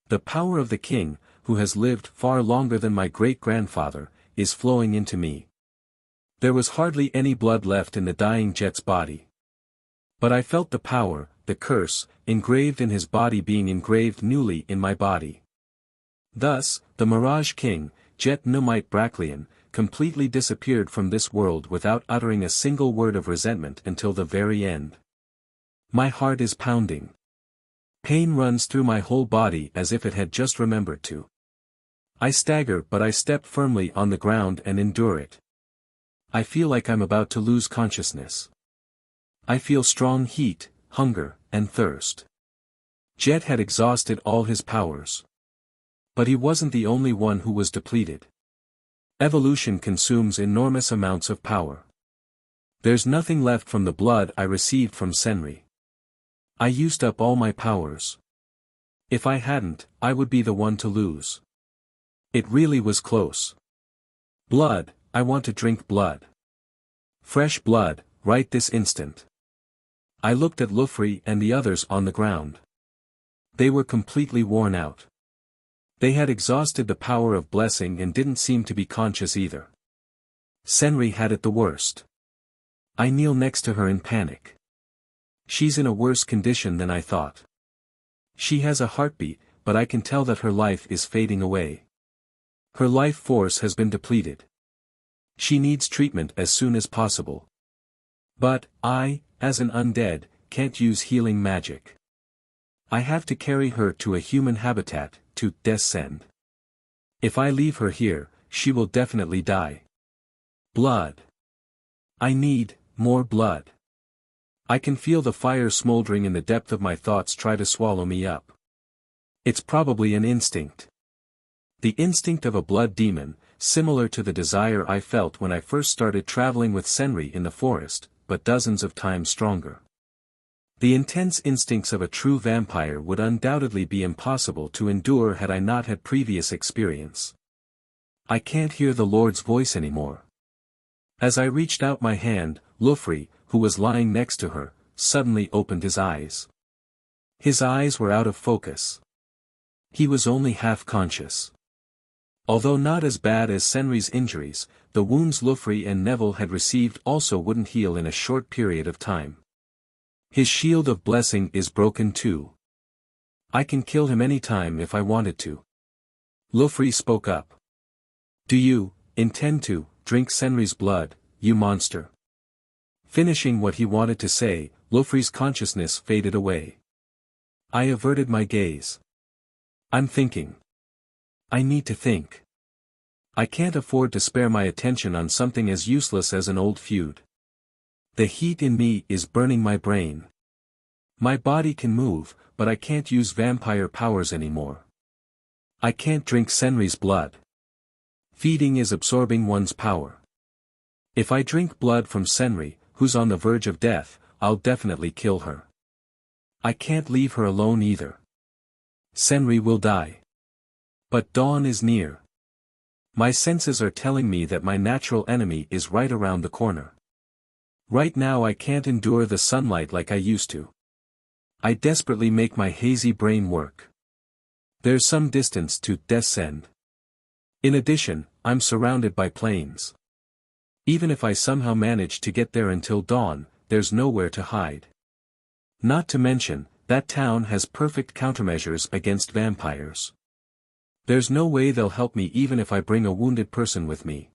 The power of the king, who has lived far longer than my great-grandfather, is flowing into me. There was hardly any blood left in the dying Jet's body. But I felt the power, the curse, engraved in his body being engraved newly in my body. Thus, the Mirage King, Jet Numite Bracklian, completely disappeared from this world without uttering a single word of resentment until the very end. My heart is pounding. Pain runs through my whole body as if it had just remembered to. I stagger but I step firmly on the ground and endure it. I feel like I'm about to lose consciousness. I feel strong heat, hunger, and thirst. Jet had exhausted all his powers. But he wasn't the only one who was depleted. Evolution consumes enormous amounts of power. There's nothing left from the blood I received from Senri. I used up all my powers. If I hadn't, I would be the one to lose. It really was close. Blood, I want to drink blood. Fresh blood, right this instant. I looked at Lufri and the others on the ground. They were completely worn out. They had exhausted the power of blessing and didn't seem to be conscious either. Senri had it the worst. I kneel next to her in panic. She's in a worse condition than I thought. She has a heartbeat, but I can tell that her life is fading away. Her life force has been depleted. She needs treatment as soon as possible. But, I, as an undead, can't use healing magic. I have to carry her to a human habitat, to descend. If I leave her here, she will definitely die. Blood. I need more blood. I can feel the fire smoldering in the depth of my thoughts try to swallow me up. It's probably an instinct. The instinct of a blood demon, similar to the desire I felt when I first started traveling with Senri in the forest, but dozens of times stronger. The intense instincts of a true vampire would undoubtedly be impossible to endure had I not had previous experience. I can't hear the Lord's voice anymore. As I reached out my hand, Lufri, who was lying next to her, suddenly opened his eyes. His eyes were out of focus. He was only half conscious. Although not as bad as Senri's injuries, the wounds Lufri and Neville had received also wouldn't heal in a short period of time. His shield of blessing is broken too. I can kill him any time if I wanted to. Lufri spoke up. Do you intend to drink Senri's blood, you monster? Finishing what he wanted to say, Lufri's consciousness faded away. I averted my gaze. I'm thinking. I need to think. I can't afford to spare my attention on something as useless as an old feud. The heat in me is burning my brain. My body can move, but I can't use vampire powers anymore. I can't drink Senri's blood. Feeding is absorbing one's power. If I drink blood from Senri, who's on the verge of death, I'll definitely kill her. I can't leave her alone either. Senri will die. But dawn is near. My senses are telling me that my natural enemy is right around the corner. Right now I can't endure the sunlight like I used to. I desperately make my hazy brain work. There's some distance to descend. In addition, I'm surrounded by plains. Even if I somehow manage to get there until dawn, there's nowhere to hide. Not to mention, that town has perfect countermeasures against vampires. There's no way they'll help me even if I bring a wounded person with me.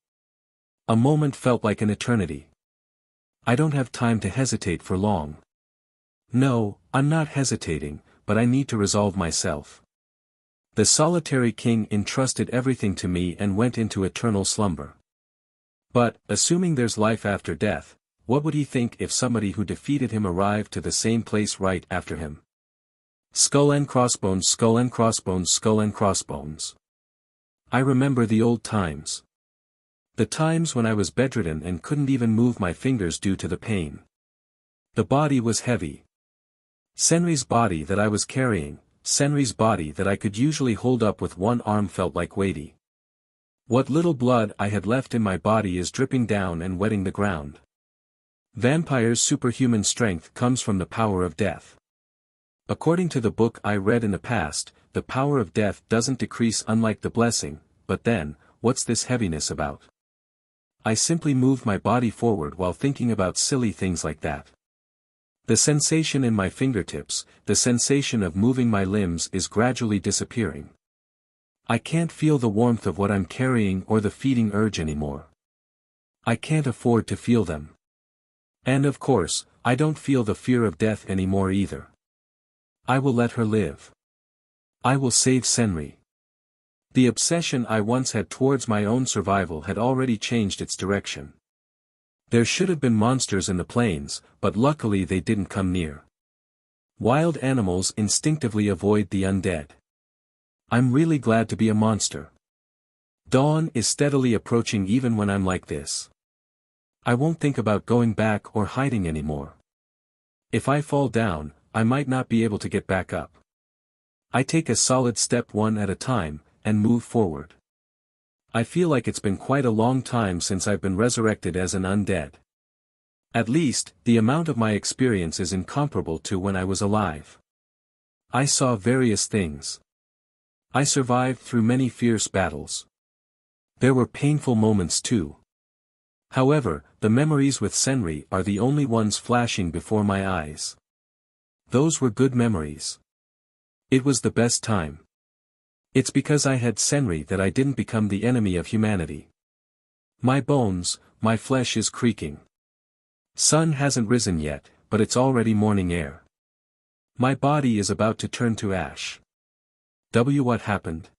A moment felt like an eternity. I don't have time to hesitate for long. No, I'm not hesitating, but I need to resolve myself. The solitary king entrusted everything to me and went into eternal slumber. But, assuming there's life after death, what would he think if somebody who defeated him arrived to the same place right after him? Skull and crossbones, skull and crossbones, skull and crossbones. I remember the old times. The times when I was bedridden and couldn't even move my fingers due to the pain. The body was heavy. Senri's body that I was carrying, Senri's body that I could usually hold up with one arm felt like weighty. What little blood I had left in my body is dripping down and wetting the ground. Vampires' superhuman strength comes from the power of death. According to the book I read in the past, the power of death doesn't decrease unlike the blessing, but then, what's this heaviness about? I simply moved my body forward while thinking about silly things like that. The sensation in my fingertips, the sensation of moving my limbs is gradually disappearing. I can't feel the warmth of what I'm carrying or the feeding urge anymore. I can't afford to feel them. And of course, I don't feel the fear of death anymore either. I will let her live. I will save Senri. The obsession I once had towards my own survival had already changed its direction. There should have been monsters in the plains, but luckily they didn't come near. Wild animals instinctively avoid the undead. I'm really glad to be a monster. Dawn is steadily approaching even when I'm like this. I won't think about going back or hiding anymore. If I fall down, I might not be able to get back up. I take a solid step one at a time, and move forward. I feel like it's been quite a long time since I've been resurrected as an undead. At least, the amount of my experience is incomparable to when I was alive. I saw various things. I survived through many fierce battles. There were painful moments too. However, the memories with Senri are the only ones flashing before my eyes. Those were good memories. It was the best time. It's because I had Senri that I didn't become the enemy of humanity. My bones, my flesh is creaking. Sun hasn't risen yet, but it's already morning air. My body is about to turn to ash. What happened?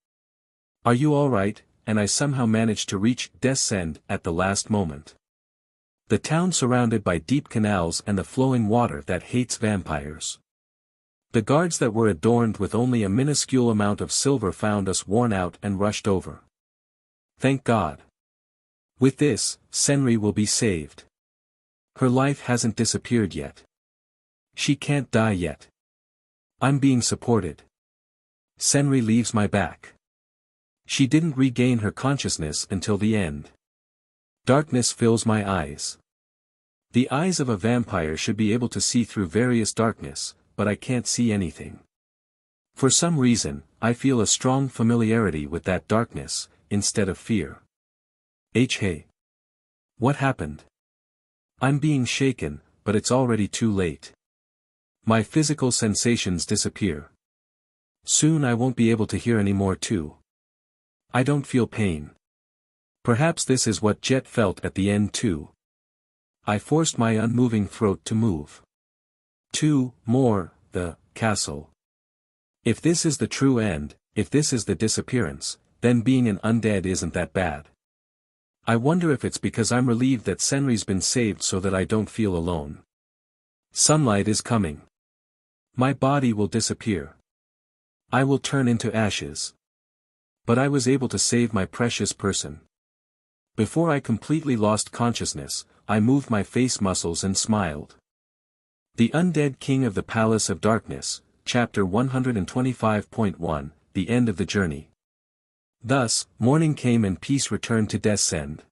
Are you alright? And I somehow managed to reach Death's End at the last moment. The town surrounded by deep canals and the flowing water that hates vampires. The guards that were adorned with only a minuscule amount of silver found us worn out and rushed over. Thank God. With this, Senri will be saved. Her life hasn't disappeared yet. She can't die yet. I'm being supported. Senri leaves my back. She didn't regain her consciousness until the end. Darkness fills my eyes. The eyes of a vampire should be able to see through various darkness, but I can't see anything. For some reason, I feel a strong familiarity with that darkness, instead of fear. Hey. What happened? I'm being shaken, but it's already too late. My physical sensations disappear. Soon I won't be able to hear anymore too. I don't feel pain. Perhaps this is what Jet felt at the end too. I forced my unmoving throat to move. The castle. If this is the true end, if this is the disappearance, then being an undead isn't that bad. I wonder if it's because I'm relieved that Senri's been saved so that I don't feel alone. Sunlight is coming. My body will disappear. I will turn into ashes. But I was able to save my precious person. Before I completely lost consciousness, I moved my face muscles and smiled. The Undead King of the Palace of Darkness, Chapter 125.1, The End of the Journey. Thus, morning came and peace returned to Death's End.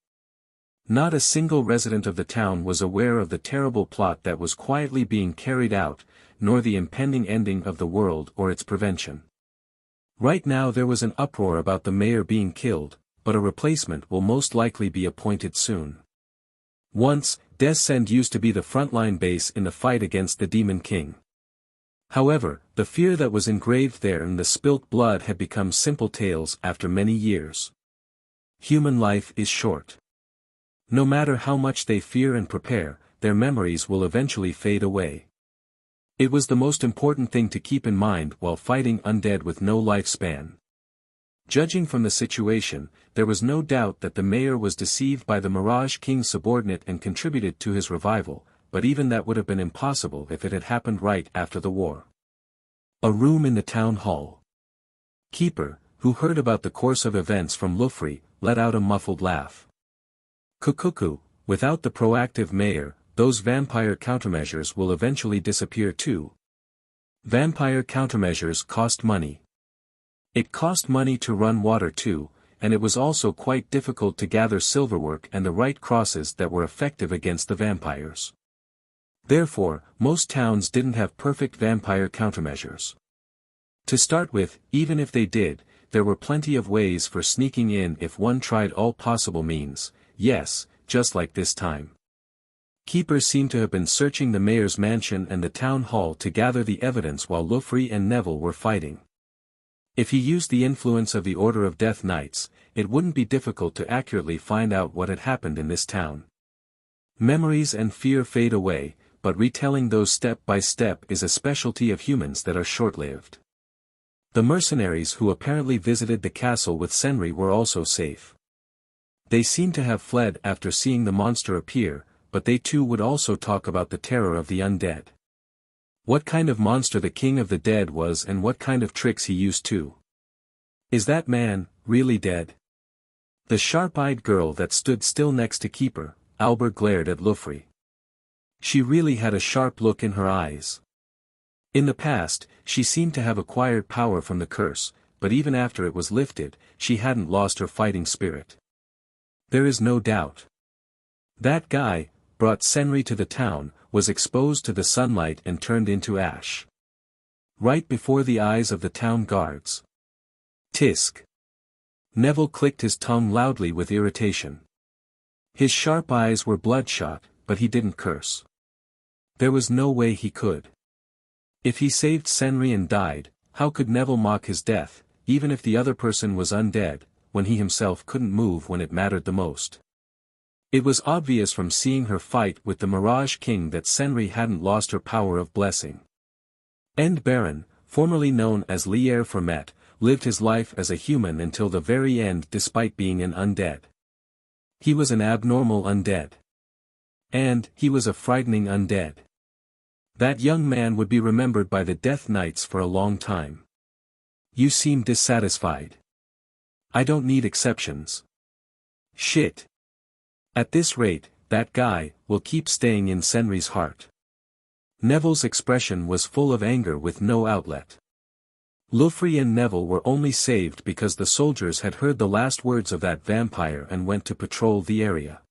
Not a single resident of the town was aware of the terrible plot that was quietly being carried out, nor the impending ending of the world or its prevention. Right now there was an uproar about the mayor being killed, but a replacement will most likely be appointed soon. Once, Death's End used to be the frontline base in the fight against the Demon King. However, the fear that was engraved there in the spilt blood had become simple tales after many years. Human life is short. No matter how much they fear and prepare, their memories will eventually fade away. It was the most important thing to keep in mind while fighting undead with no lifespan. Judging from the situation, there was no doubt that the mayor was deceived by the Mirage King's subordinate and contributed to his revival, but even that would have been impossible if it had happened right after the war. A room in the town hall. Keeper, who heard about the course of events from Lufri, let out a muffled laugh. Kukuku, without the proactive mayor, those vampire countermeasures will eventually disappear too. Vampire countermeasures cost money. It cost money to run water too, and it was also quite difficult to gather silverwork and the right crosses that were effective against the vampires. Therefore, most towns didn't have perfect vampire countermeasures. To start with, even if they did, there were plenty of ways for sneaking in if one tried all possible means, yes, just like this time. Keepers seem to have been searching the mayor's mansion and the town hall to gather the evidence while Lufri and Neville were fighting. If he used the influence of the Order of Death Knights, it wouldn't be difficult to accurately find out what had happened in this town. Memories and fear fade away, but retelling those step by step is a specialty of humans that are short-lived. The mercenaries who apparently visited the castle with Senri were also safe. They seemed to have fled after seeing the monster appear, but they too would also talk about the terror of the undead. What kind of monster the king of the dead was and what kind of tricks he used too. Is that man really dead? The sharp-eyed girl that stood still next to Keeper, Albert glared at Lufri. She really had a sharp look in her eyes. In the past, she seemed to have acquired power from the curse, but even after it was lifted, she hadn't lost her fighting spirit. There is no doubt. That guy, brought Senri to the town, was exposed to the sunlight and turned into ash. Right before the eyes of the town guards. Tisk. Neville clicked his tongue loudly with irritation. His sharp eyes were bloodshot, but he didn't curse. There was no way he could. If he saved Senri and died, how could Neville mock his death, even if the other person was undead, when he himself couldn't move when it mattered the most? It was obvious from seeing her fight with the Mirage King that Senri hadn't lost her power of blessing. End Baron, formerly known as Lier Fermet, lived his life as a human until the very end despite being an undead. He was an abnormal undead. And he was a frightening undead. That young man would be remembered by the Death Knights for a long time. You seem dissatisfied. I don't need exceptions. Shit. At this rate, that guy will keep staying in Senri's heart. Neville's expression was full of anger with no outlet. Lufri and Neville were only saved because the soldiers had heard the last words of that vampire and went to patrol the area.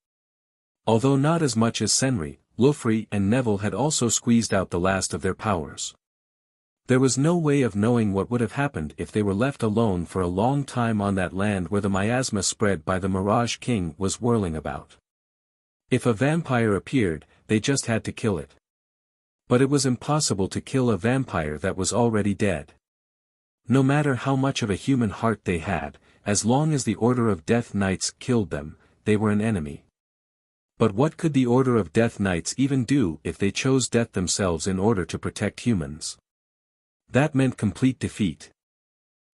Although not as much as Senri, Lufri and Neville had also squeezed out the last of their powers. There was no way of knowing what would have happened if they were left alone for a long time on that land where the miasma spread by the Mirage King was whirling about. If a vampire appeared, they just had to kill it. But it was impossible to kill a vampire that was already dead. No matter how much of a human heart they had, as long as the Order of Death Knights killed them, they were an enemy. But what could the Order of Death Knights even do if they chose death themselves in order to protect humans? That meant complete defeat.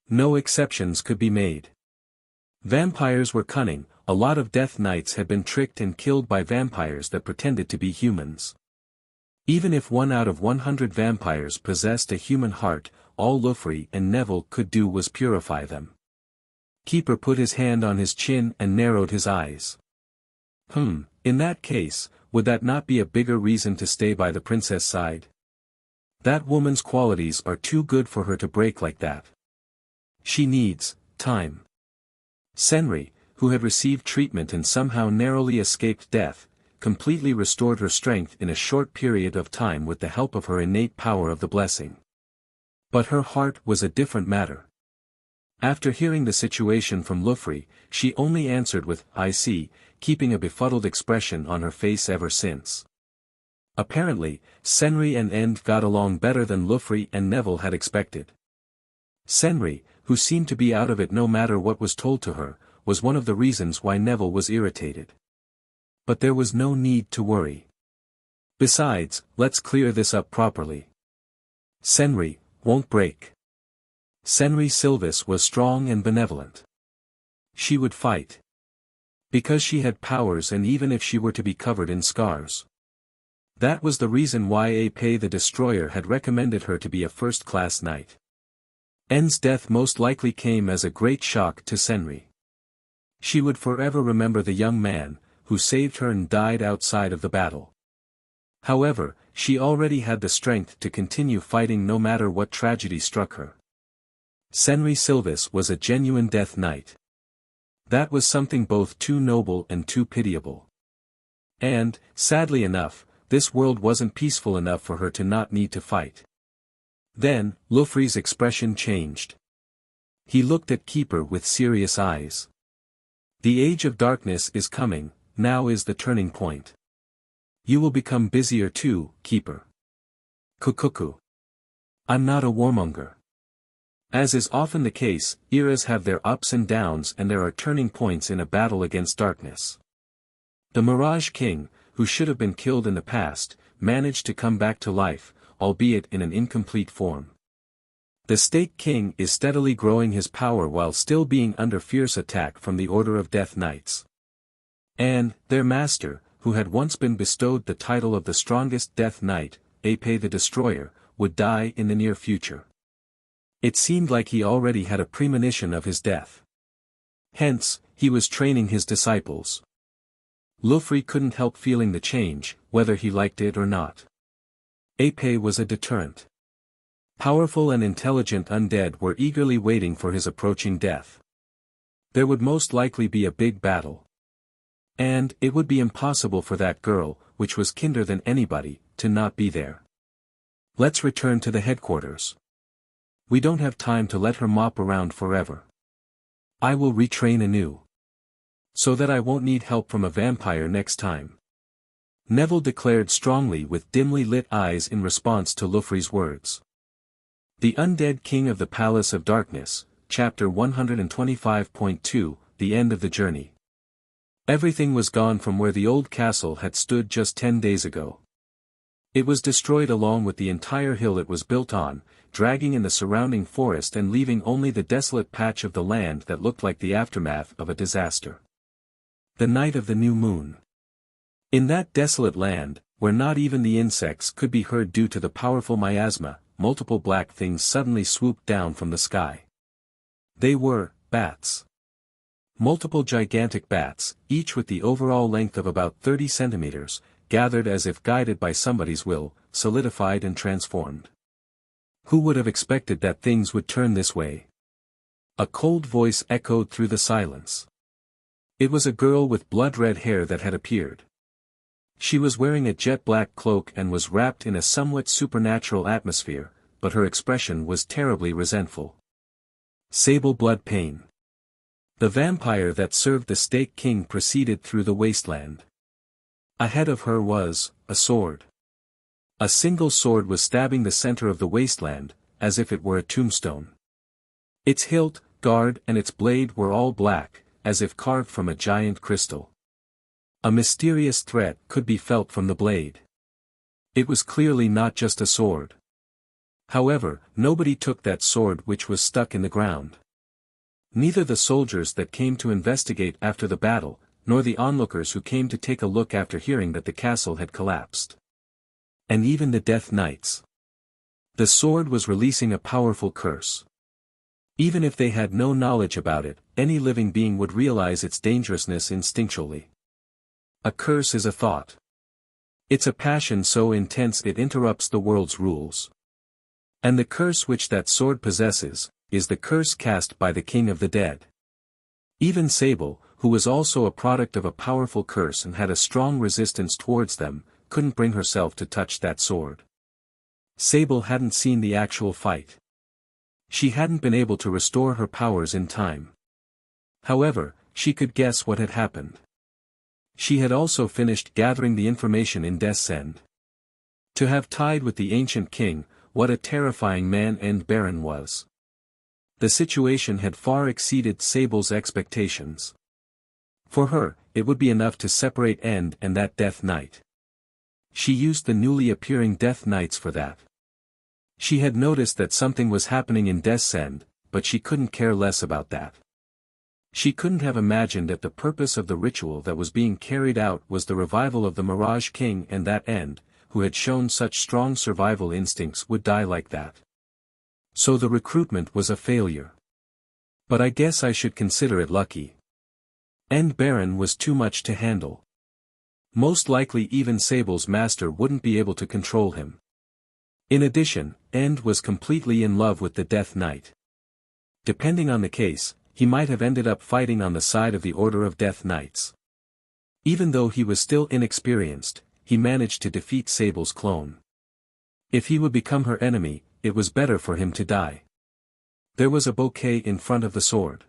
No exceptions could be made. Vampires were cunning, a lot of Death Knights had been tricked and killed by vampires that pretended to be humans. Even if 1 out of 100 vampires possessed a human heart, all Lufri and Neville could do was purify them. Keeper put his hand on his chin and narrowed his eyes. In that case, would that not be a bigger reason to stay by the princess' side? That woman's qualities are too good for her to break like that. She needs time. Senri, who had received treatment and somehow narrowly escaped death, completely restored her strength in a short period of time with the help of her innate power of the blessing. But her heart was a different matter. After hearing the situation from Lufri, she only answered with, "I see," keeping a befuddled expression on her face ever since. Apparently, Senri and End got along better than Lufri and Neville had expected. Senri, who seemed to be out of it no matter what was told to her, was one of the reasons why Neville was irritated. But there was no need to worry. Besides, let's clear this up properly. Senri won't break. Senri Silvis was strong and benevolent. She would fight. Because she had powers, and even if she were to be covered in scars. That was the reason why Ape the Destroyer had recommended her to be a first-class knight. En's death most likely came as a great shock to Senri. She would forever remember the young man, who saved her and died outside of the battle. However, she already had the strength to continue fighting no matter what tragedy struck her. Senri Silvis was a genuine death knight. That was something both too noble and too pitiable. And, sadly enough, this world wasn't peaceful enough for her to not need to fight. Then, Lufri's expression changed. He looked at Keeper with serious eyes. The Age of Darkness is coming, now is the turning point. You will become busier too, Keeper. Kukuku. I'm not a warmonger. As is often the case, eras have their ups and downs, and there are turning points in a battle against darkness. The Mirage King, who should have been killed in the past, managed to come back to life, albeit in an incomplete form. The Stake King is steadily growing his power while still being under fierce attack from the Order of Death Knights. And, their master, who had once been bestowed the title of the strongest Death Knight, Ape the Destroyer, would die in the near future. It seemed like he already had a premonition of his death. Hence, he was training his disciples. Lufri couldn't help feeling the change, whether he liked it or not. Ape was a deterrent. Powerful and intelligent undead were eagerly waiting for his approaching death. There would most likely be a big battle. And it would be impossible for that girl, which was kinder than anybody, to not be there. Let's return to the headquarters. We don't have time to let her mop around forever. I will retrain anew. So that I won't need help from a vampire next time. Neville declared strongly with dimly lit eyes in response to Lufri's words. The Undead King of the Palace of Darkness, Chapter 125.2, The End of the Journey. Everything was gone from where the old castle had stood just 10 days ago. It was destroyed along with the entire hill it was built on, dragging in the surrounding forest and leaving only the desolate patch of the land that looked like the aftermath of a disaster. The night of the new moon. In that desolate land, where not even the insects could be heard due to the powerful miasma, multiple black things suddenly swooped down from the sky. They were bats. Multiple gigantic bats, each with the overall length of about 30 centimeters, gathered as if guided by somebody's will, solidified and transformed. Who would have expected that things would turn this way? A cold voice echoed through the silence. It was a girl with blood-red hair that had appeared. She was wearing a jet-black cloak and was wrapped in a somewhat supernatural atmosphere, but her expression was terribly resentful. Sable Bloodpain. The vampire that served the Snake King proceeded through the wasteland. Ahead of her was a sword. A single sword was stabbing the center of the wasteland, as if it were a tombstone. Its hilt, guard and its blade were all black, as if carved from a giant crystal. A mysterious threat could be felt from the blade. It was clearly not just a sword. However, nobody took that sword which was stuck in the ground. Neither the soldiers that came to investigate after the battle, nor the onlookers who came to take a look after hearing that the castle had collapsed. And even the Death Knights. The sword was releasing a powerful curse. Even if they had no knowledge about it, any living being would realize its dangerousness instinctually. A curse is a thought. It's a passion so intense it interrupts the world's rules. And the curse which that sword possesses, is the curse cast by the King of the Dead. Even Sable, who was also a product of a powerful curse and had a strong resistance towards them, couldn't bring herself to touch that sword. Sable hadn't seen the actual fight. She hadn't been able to restore her powers in time. However, she could guess what had happened. She had also finished gathering the information in Death's End. To have tied with the ancient king, what a terrifying man and Baron was. The situation had far exceeded Sable's expectations. For her, it would be enough to separate End and that Death Knight. She used the newly appearing Death Knights for that. She had noticed that something was happening in Death's End, but she couldn't care less about that. She couldn't have imagined that the purpose of the ritual that was being carried out was the revival of the Mirage King, and that End, who had shown such strong survival instincts, would die like that. So the recruitment was a failure. But I guess I should consider it lucky. End Baron was too much to handle. Most likely even Sable's master wouldn't be able to control him. In addition, End was completely in love with the Death Knight. Depending on the case, he might have ended up fighting on the side of the Order of Death Knights. Even though he was still inexperienced, he managed to defeat Sable's clone. If he would become her enemy, it was better for him to die. There was a bouquet in front of the sword.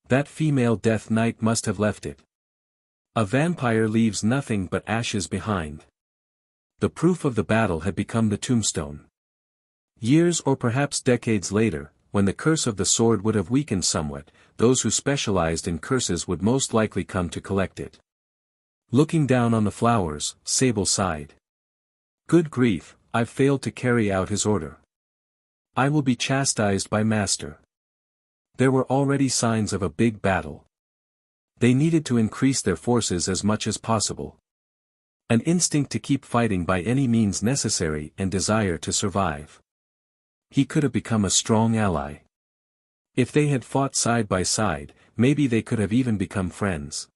That female Death Knight must have left it. A vampire leaves nothing but ashes behind. The proof of the battle had become the tombstone. Years or perhaps decades later, when the curse of the sword would have weakened somewhat, those who specialized in curses would most likely come to collect it. Looking down on the flowers, Sable sighed. Good grief, I've failed to carry out his order. I will be chastised by Master. There were already signs of a big battle. They needed to increase their forces as much as possible. An instinct to keep fighting by any means necessary and desire to survive. He could have become a strong ally. If they had fought side by side, maybe they could have even become friends.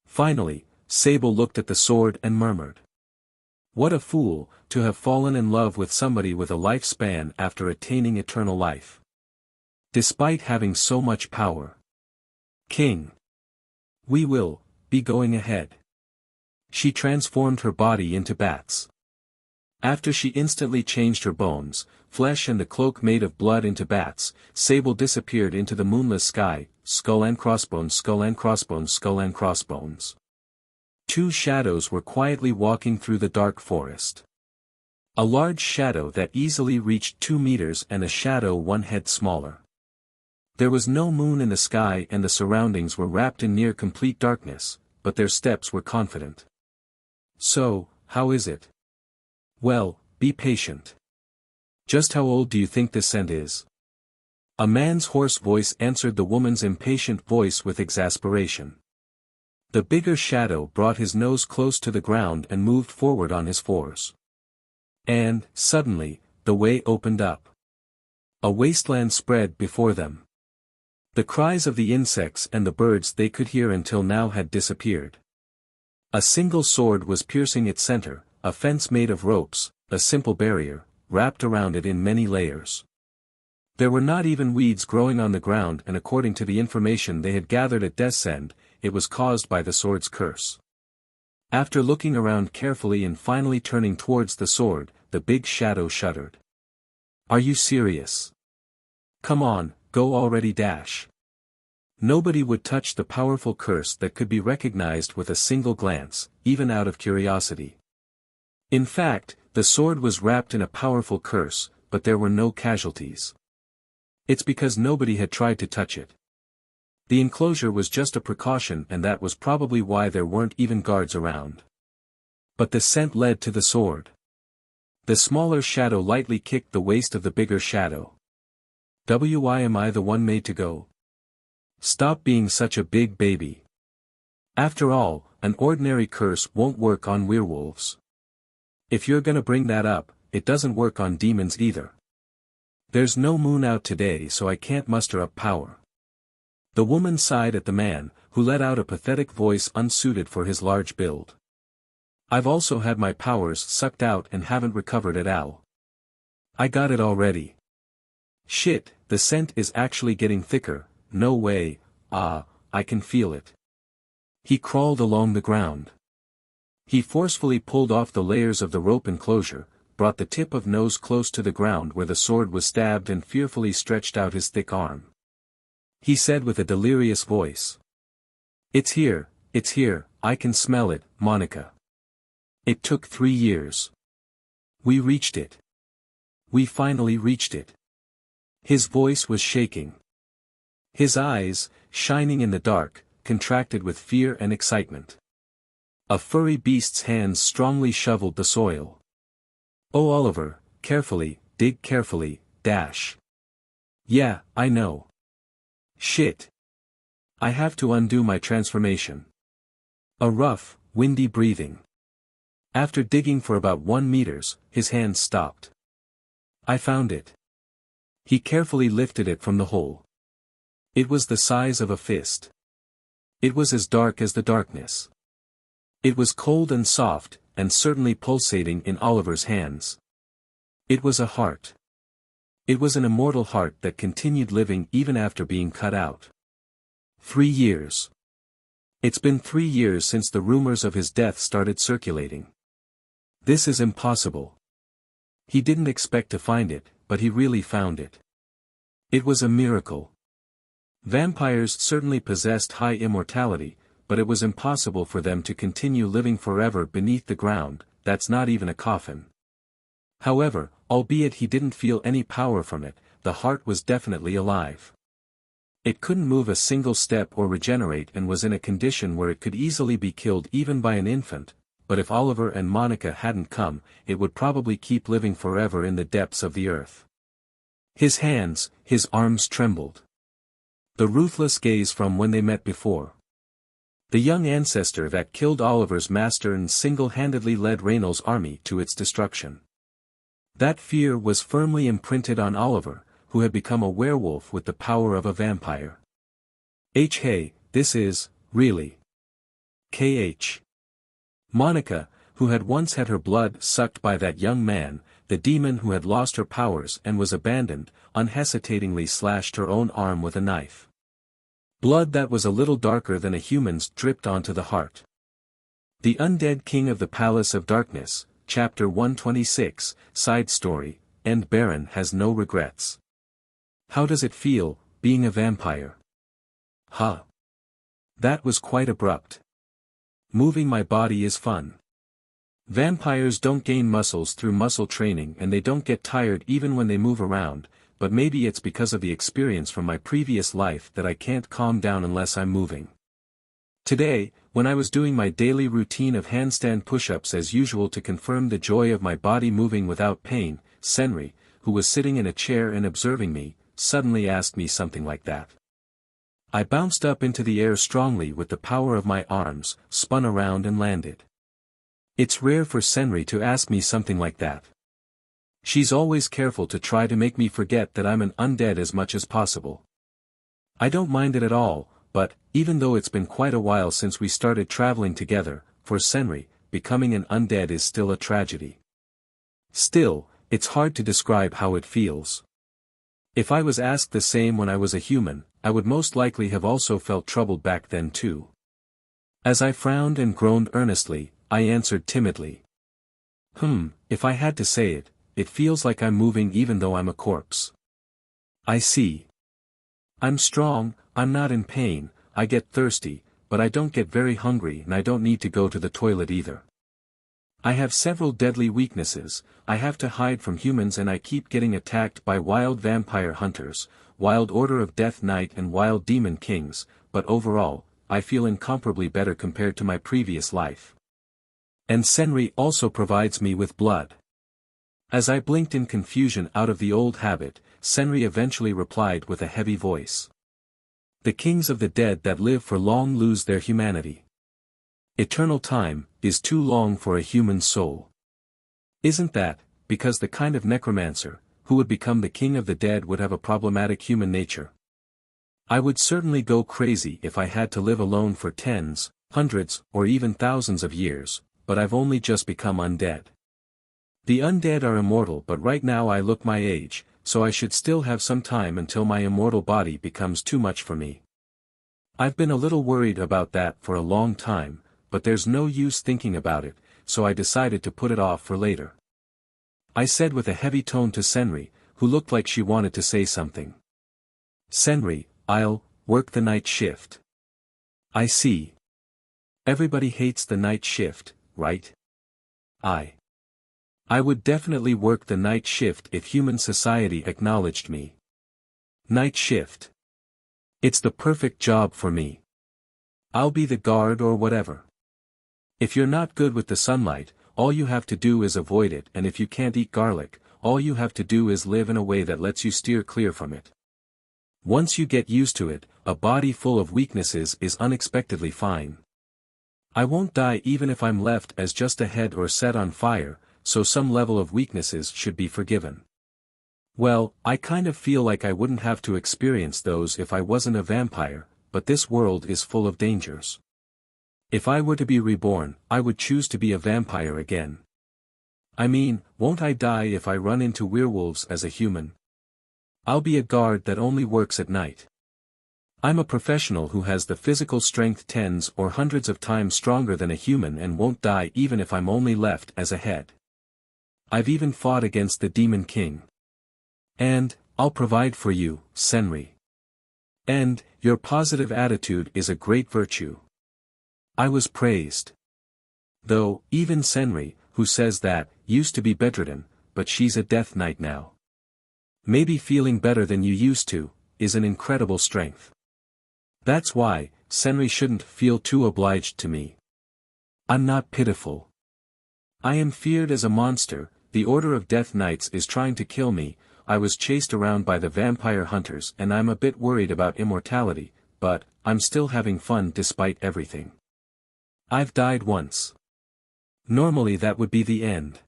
Finally, Sable looked at the sword and murmured. What a fool, to have fallen in love with somebody with a lifespan after attaining eternal life. Despite having so much power. King. We will be going ahead. She transformed her body into bats. After she instantly changed her bones, flesh and the cloak made of blood into bats, Sable disappeared into the moonless sky, skull and crossbones, skull and crossbones, skull and crossbones. Two shadows were quietly walking through the dark forest. A large shadow that easily reached 2 meters and a shadow 1 head smaller. There was no moon in the sky and the surroundings were wrapped in near complete darkness, but their steps were confident. So, how is it? Well, be patient. Just how old do you think this scent is? A man's hoarse voice answered the woman's impatient voice with exasperation. The bigger shadow brought his nose close to the ground and moved forward on his fours. And, suddenly, the way opened up. A wasteland spread before them. The cries of the insects and the birds they could hear until now had disappeared. A single sword was piercing its center, a fence made of ropes, a simple barrier, wrapped around it in many layers. There were not even weeds growing on the ground, and according to the information they had gathered at Death's End, it was caused by the sword's curse. After looking around carefully and finally turning towards the sword, the big shadow shuddered. Are you serious? Come on, go already, Dash. Nobody would touch the powerful curse that could be recognized with a single glance, even out of curiosity. In fact, the sword was wrapped in a powerful curse, but there were no casualties. It's because nobody had tried to touch it. The enclosure was just a precaution, and that was probably why there weren't even guards around. But the scent led to the sword. The smaller shadow lightly kicked the waist of the bigger shadow. Why am I the one made to go? Stop being such a big baby. After all, an ordinary curse won't work on werewolves. If you're gonna bring that up, it doesn't work on demons either. There's no moon out today, so I can't muster up power. The woman sighed at the man, who let out a pathetic voice unsuited for his large build. I've also had my powers sucked out and haven't recovered at all. I got it already. Shit, the scent is actually getting thicker, no way, I can feel it. He crawled along the ground. He forcefully pulled off the layers of the rope enclosure, brought the tip of nose close to the ground where the sword was stabbed and fearfully stretched out his thick arm. He said with a delirious voice. It's here, I can smell it, Monica. It took 3 years. We reached it. We finally reached it. His voice was shaking. His eyes, shining in the dark, contracted with fear and excitement. A furry beast's hands strongly shoveled the soil. Oh Oliver, carefully, dig carefully, Dash. Yeah, I know. Shit. I have to undo my transformation. A rough, windy breathing. After digging for about 1 meter, his hands stopped. I found it. He carefully lifted it from the hole. It was the size of a fist. It was as dark as the darkness. It was cold and soft, and certainly pulsating in Oliver's hands. It was a heart. It was an immortal heart that continued living even after being cut out. 3 years. It's been 3 years since the rumors of his death started circulating. This is impossible. He didn't expect to find it, but he really found it. It was a miracle. Vampires certainly possessed high immortality, but it was impossible for them to continue living forever beneath the ground, that's not even a coffin. However, albeit he didn't feel any power from it, the heart was definitely alive. It couldn't move a single step or regenerate and was in a condition where it could easily be killed even by an infant, but if Oliver and Monica hadn't come, it would probably keep living forever in the depths of the earth. His hands, his arms trembled. The ruthless gaze from when they met before. The young ancestor that killed Oliver's master and single-handedly led Raynol's army to its destruction. That fear was firmly imprinted on Oliver, who had become a werewolf with the power of a vampire. Hey, this is, really. KH. Monica, who had once had her blood sucked by that young man, the demon who had lost her powers and was abandoned, unhesitatingly slashed her own arm with a knife. Blood that was a little darker than a human's dripped onto the heart. The Undead King of the Palace of Darkness, Chapter 126, Side Story, End Baron has no regrets. How does it feel, being a vampire? Huh. That was quite abrupt. Moving my body is fun. Vampires don't gain muscles through muscle training and they don't get tired even when they move around, but maybe it's because of the experience from my previous life that I can't calm down unless I'm moving. Today, when I was doing my daily routine of handstand push-ups as usual to confirm the joy of my body moving without pain, Senri, who was sitting in a chair and observing me, suddenly asked me something like that. I bounced up into the air strongly with the power of my arms, spun around and landed. It's rare for Senri to ask me something like that. She's always careful to try to make me forget that I'm an undead as much as possible. I don't mind it at all, but, even though it's been quite a while since we started traveling together, for Senri, becoming an undead is still a tragedy. Still, it's hard to describe how it feels. If I was asked the same when I was a human, I would most likely have also felt troubled back then too. As I frowned and groaned earnestly, I answered timidly. If I had to say it, it feels like I'm moving even though I'm a corpse. I see. I'm strong, I'm not in pain, I get thirsty, but I don't get very hungry and I don't need to go to the toilet either. I have several deadly weaknesses, I have to hide from humans and I keep getting attacked by wild vampire hunters, wild Order of Death Knight and wild demon kings, but overall, I feel incomparably better compared to my previous life. And Senri also provides me with blood. As I blinked in confusion out of the old habit, Senri eventually replied with a heavy voice. The kings of the dead that live for long lose their humanity. Eternal time is too long for a human soul. Isn't that, because the kind of necromancer, who would become the king of the dead would have a problematic human nature? I would certainly go crazy if I had to live alone for tens, hundreds, or even thousands of years, but I've only just become undead. The undead are immortal but right now I look my age, so I should still have some time until my immortal body becomes too much for me. I've been a little worried about that for a long time, but there's no use thinking about it, so I decided to put it off for later. I said with a heavy tone to Senri, who looked like she wanted to say something. Senri, I'll work the night shift. I see. Everybody hates the night shift, right? I would definitely work the night shift if human society acknowledged me. Night shift. It's the perfect job for me. I'll be the guard or whatever. If you're not good with the sunlight, all you have to do is avoid it, and if you can't eat garlic, all you have to do is live in a way that lets you steer clear from it. Once you get used to it, a body full of weaknesses is unexpectedly fine. I won't die even if I'm left as just a head or set on fire, so some level of weaknesses should be forgiven. Well, I kind of feel like I wouldn't have to experience those if I wasn't a vampire, but this world is full of dangers. If I were to be reborn, I would choose to be a vampire again. I mean, won't I die if I run into werewolves as a human? I'll be a guard that only works at night. I'm a professional who has the physical strength tens or hundreds of times stronger than a human and won't die even if I'm only left as a head. I've even fought against the Demon King. And, I'll provide for you, Senri. And, your positive attitude is a great virtue. I was praised. Though, even Senri, who says that, used to be bedridden, but she's a death knight now. Maybe feeling better than you used to, is an incredible strength. That's why, Senri shouldn't feel too obliged to me. I'm not pitiful. I am feared as a monster, the Order of Death Knights is trying to kill me, I was chased around by the vampire hunters and I'm a bit worried about immortality, but, I'm still having fun despite everything. I've died once. Normally that would be the end.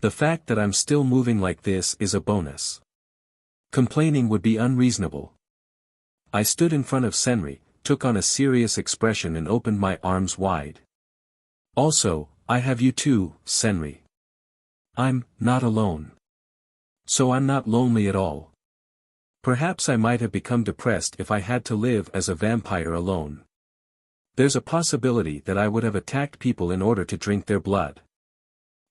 The fact that I'm still moving like this is a bonus. Complaining would be unreasonable. I stood in front of Senri, took on a serious expression and opened my arms wide. Also, I have you too, Senri. I'm not alone. So I'm not lonely at all. Perhaps I might have become depressed if I had to live as a vampire alone. There's a possibility that I would have attacked people in order to drink their blood.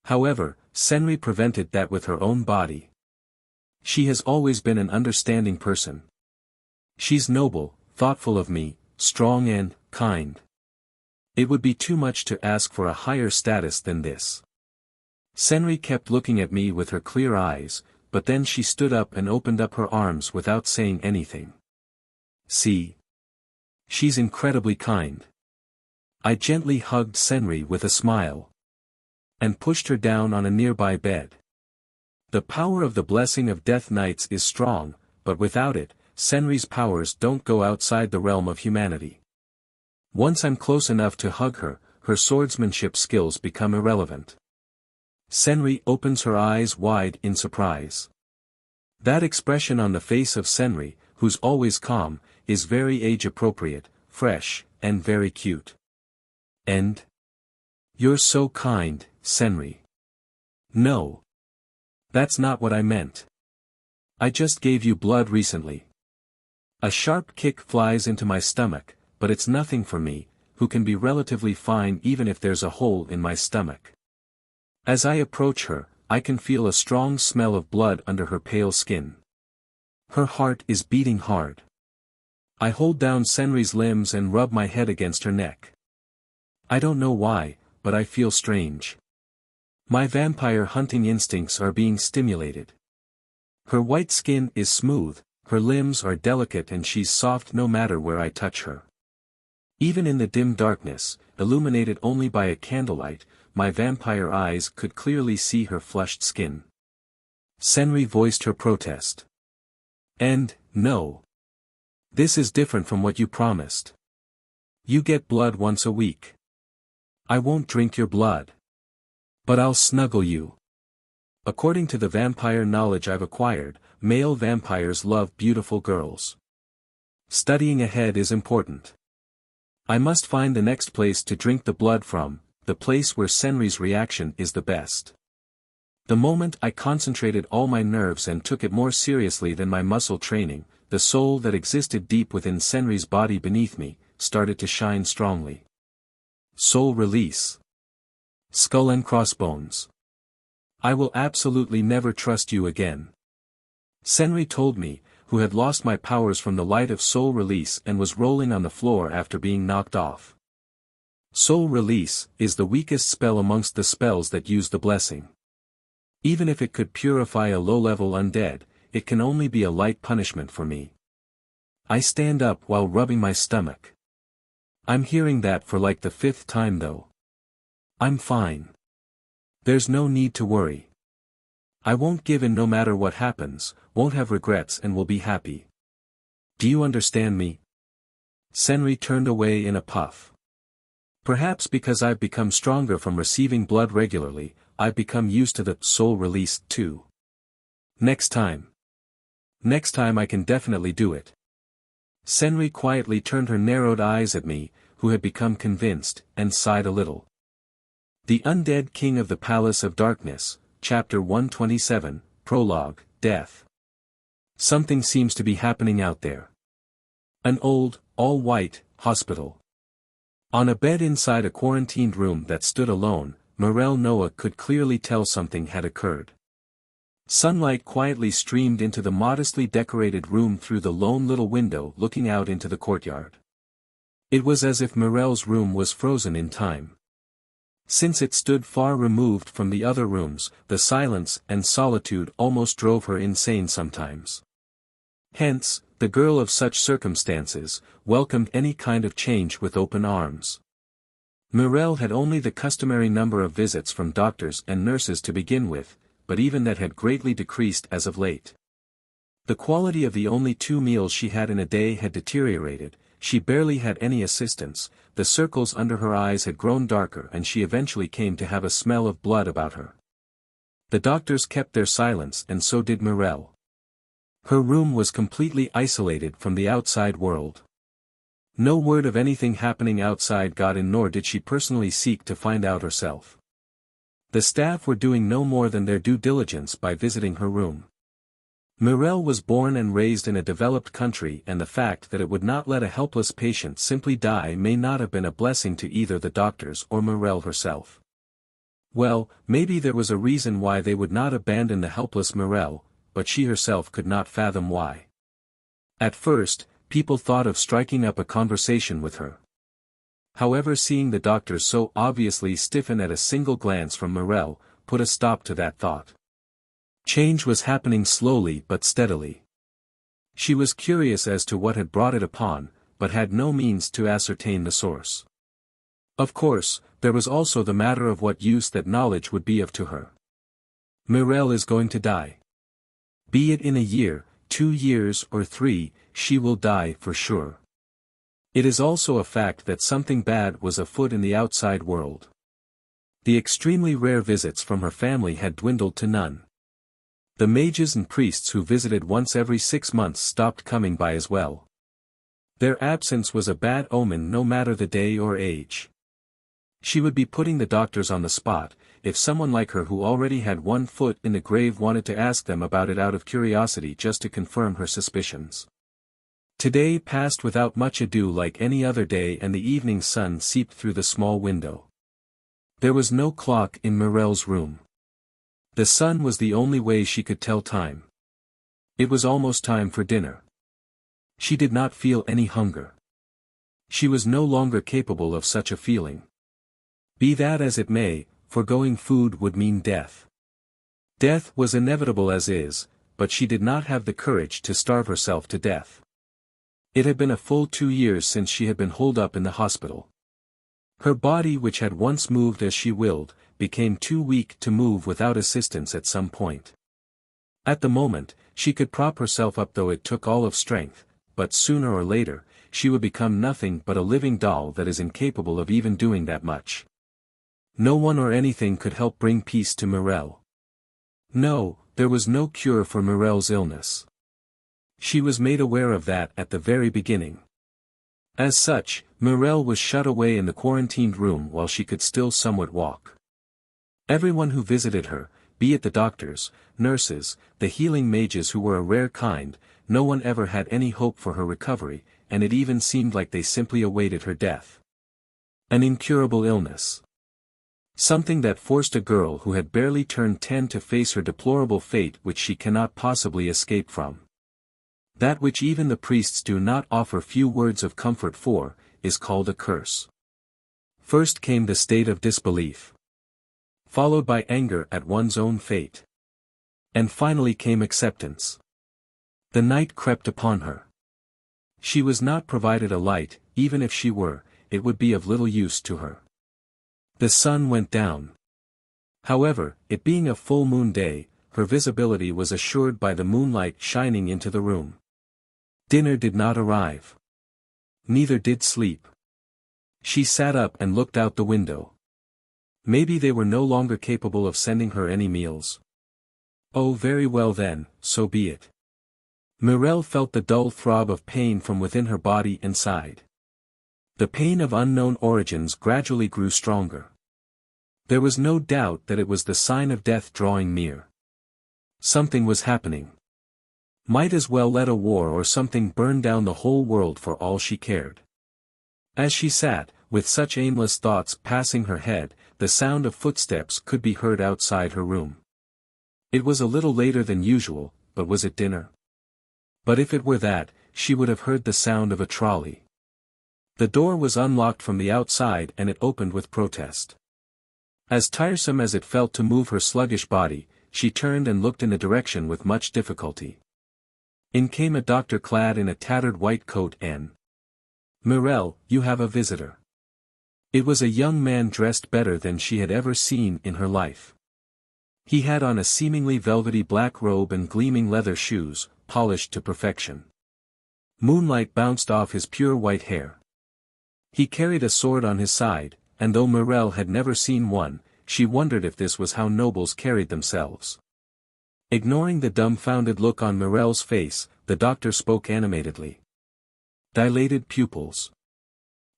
However, Senri prevented that with her own body. She has always been an understanding person. She's noble, thoughtful of me, strong and kind. It would be too much to ask for a higher status than this. Senri kept looking at me with her clear eyes, but then she stood up and opened up her arms without saying anything. See? She's incredibly kind. I gently hugged Senri with a smile. And pushed her down on a nearby bed. The power of the blessing of Death Knights is strong, but without it, Senri's powers don't go outside the realm of humanity. Once I'm close enough to hug her, her swordsmanship skills become irrelevant. Senri opens her eyes wide in surprise. That expression on the face of Senri, who's always calm, is very age-appropriate, fresh, and very cute. And? You're so kind, Senri. No. That's not what I meant. I just gave you blood recently. A sharp kick flies into my stomach, but it's nothing for me, who can be relatively fine even if there's a hole in my stomach. As I approach her, I can feel a strong smell of blood under her pale skin. Her heart is beating hard. I hold down Senri's limbs and rub my head against her neck. I don't know why, but I feel strange. My vampire hunting instincts are being stimulated. Her white skin is smooth, her limbs are delicate and she's soft no matter where I touch her. Even in the dim darkness, illuminated only by a candlelight, my vampire eyes could clearly see her flushed skin. Senri voiced her protest. And, no. This is different from what you promised. You get blood once a week. I won't drink your blood. But I'll snuggle you. According to the vampire knowledge I've acquired, male vampires love beautiful girls. Studying ahead is important. I must find the next place to drink the blood from, the place where Senri's reaction is the best. The moment I concentrated all my nerves and took it more seriously than my muscle training, the soul that existed deep within Senri's body beneath me, started to shine strongly. Soul release. Skull and crossbones. I will absolutely never trust you again. Senri told me, who had lost my powers from the light of soul release and was rolling on the floor after being knocked off. Soul release is the weakest spell amongst the spells that use the blessing. Even if it could purify a low-level undead, it can only be a light punishment for me. I stand up while rubbing my stomach. I'm hearing that for like the 5th time though. I'm fine. There's no need to worry. I won't give in no matter what happens, won't have regrets and will be happy. Do you understand me? Senri turned away in a puff. Perhaps because I've become stronger from receiving blood regularly, I've become used to the soul release too. Next time I can definitely do it. Senri quietly turned her narrowed eyes at me, who had become convinced, and sighed a little. The Undead King of the Palace of Darkness, Chapter 127, Prologue, Death. Something seems to be happening out there. An old, all-white, hospital. On a bed inside a quarantined room that stood alone, Morel Noah could clearly tell something had occurred. Sunlight quietly streamed into the modestly decorated room through the lone little window looking out into the courtyard. It was as if Morel's room was frozen in time. Since it stood far removed from the other rooms, the silence and solitude almost drove her insane sometimes. Hence, the girl of such circumstances, welcomed any kind of change with open arms. Morel had only the customary number of visits from doctors and nurses to begin with, but even that had greatly decreased as of late. The quality of the only 2 meals she had in a day had deteriorated, she barely had any assistance, the circles under her eyes had grown darker and she eventually came to have a smell of blood about her. The doctors kept their silence and so did Morel. Her room was completely isolated from the outside world. No word of anything happening outside got in, nor did she personally seek to find out herself. The staff were doing no more than their due diligence by visiting her room. Mirelle was born and raised in a developed country, and the fact that it would not let a helpless patient simply die may not have been a blessing to either the doctors or Mirelle herself. Well, maybe there was a reason why they would not abandon the helpless Mirelle, but she herself could not fathom why. At first, people thought of striking up a conversation with her. However, seeing the doctors so obviously stiffen at a single glance from Mirelle, put a stop to that thought. Change was happening slowly but steadily. She was curious as to what had brought it upon, but had no means to ascertain the source. Of course, there was also the matter of what use that knowledge would be of to her. Mirelle is going to die. Be it in a year, 2 years or 3, she will die for sure. It is also a fact that something bad was afoot in the outside world. The extremely rare visits from her family had dwindled to none. The mages and priests who visited once every 6 months stopped coming by as well. Their absence was a bad omen no matter the day or age. She would be putting the doctors on the spot, if someone like her who already had 1 foot in the grave wanted to ask them about it out of curiosity just to confirm her suspicions. Today passed without much ado like any other day, and the evening sun seeped through the small window. There was no clock in Mirelle's room. The sun was the only way she could tell time. It was almost time for dinner. She did not feel any hunger. She was no longer capable of such a feeling. Be that as it may, foregoing food would mean death. Death was inevitable as is, but she did not have the courage to starve herself to death. It had been a full 2 years since she had been holed up in the hospital. Her body, which had once moved as she willed, became too weak to move without assistance at some point. At the moment, she could prop herself up though it took all of strength, but sooner or later, she would become nothing but a living doll that is incapable of even doing that much. No one or anything could help bring peace to Mirelle. No, there was no cure for Mirelle's illness. She was made aware of that at the very beginning. As such, Mirelle was shut away in the quarantined room while she could still somewhat walk. Everyone who visited her, be it the doctors, nurses, the healing mages who were a rare kind, no one ever had any hope for her recovery, and it even seemed like they simply awaited her death. An incurable illness. Something that forced a girl who had barely turned 10 to face her deplorable fate, which she cannot possibly escape from. That which even the priests do not offer few words of comfort for, is called a curse. First came the state of disbelief, followed by anger at one's own fate. And finally came acceptance. The night crept upon her. She was not provided a light, even if she were, it would be of little use to her. The sun went down. However, it being a full moon day, her visibility was assured by the moonlight shining into the room. Dinner did not arrive. Neither did sleep. She sat up and looked out the window. Maybe they were no longer capable of sending her any meals. Oh, very well then, so be it. Mirelle felt the dull throb of pain from within her body and sighed. The pain of unknown origins gradually grew stronger. There was no doubt that it was the sign of death drawing near. Something was happening. Might as well let a war or something burn down the whole world for all she cared. As she sat, with such aimless thoughts passing her head, the sound of footsteps could be heard outside her room. It was a little later than usual, but was it dinner? But if it were that, she would have heard the sound of a trolley. The door was unlocked from the outside and it opened with protest. As tiresome as it felt to move her sluggish body, she turned and looked in the direction with much difficulty. In came a doctor clad in a tattered white coat and, "Mirelle, you have a visitor." It was a young man dressed better than she had ever seen in her life. He had on a seemingly velvety black robe and gleaming leather shoes, polished to perfection. Moonlight bounced off his pure white hair. He carried a sword on his side, and though Mirelle had never seen one, she wondered if this was how nobles carried themselves. Ignoring the dumbfounded look on Mirelle's face, the doctor spoke animatedly. Dilated pupils.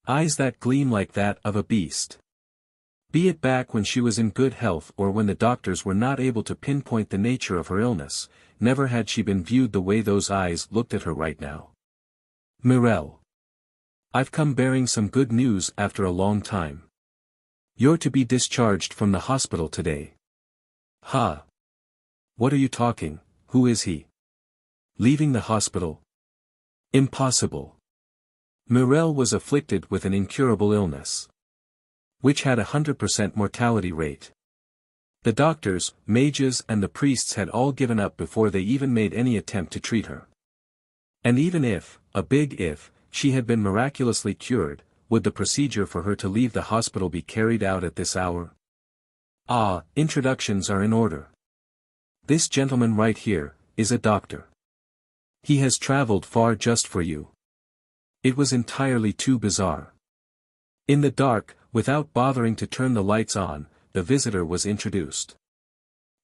Eyes that gleam like that of a beast. Be it back when she was in good health or when the doctors were not able to pinpoint the nature of her illness, never had she been viewed the way those eyes looked at her right now. Mirelle. I've come bearing some good news after a long time. You're to be discharged from the hospital today. Ha! What are you talking? Who is he? Leaving the hospital? Impossible. Mirelle was afflicted with an incurable illness, which had 100% mortality rate. The doctors, mages and the priests had all given up before they even made any attempt to treat her. And even if, a big if, she had been miraculously cured, would the procedure for her to leave the hospital be carried out at this hour? Ah, introductions are in order. This gentleman right here is a doctor. He has traveled far just for you. It was entirely too bizarre. In the dark, without bothering to turn the lights on, the visitor was introduced.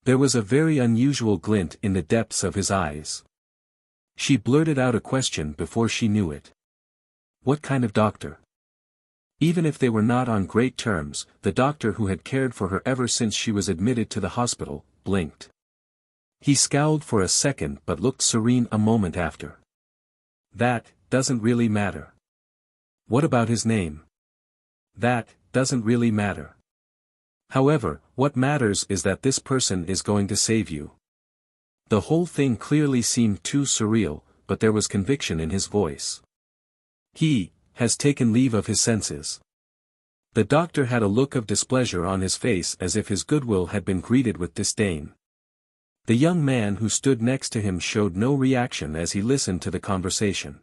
There was a very unusual glint in the depths of his eyes. She blurted out a question before she knew it. What kind of doctor? Even if they were not on great terms, the doctor who had cared for her ever since she was admitted to the hospital, blinked. He scowled for a second but looked serene a moment after. That doesn't really matter. What about his name? That doesn't really matter. However, what matters is that this person is going to save you. The whole thing clearly seemed too surreal, but there was conviction in his voice. He has taken leave of his senses. The doctor had a look of displeasure on his face as if his goodwill had been greeted with disdain. The young man who stood next to him showed no reaction as he listened to the conversation.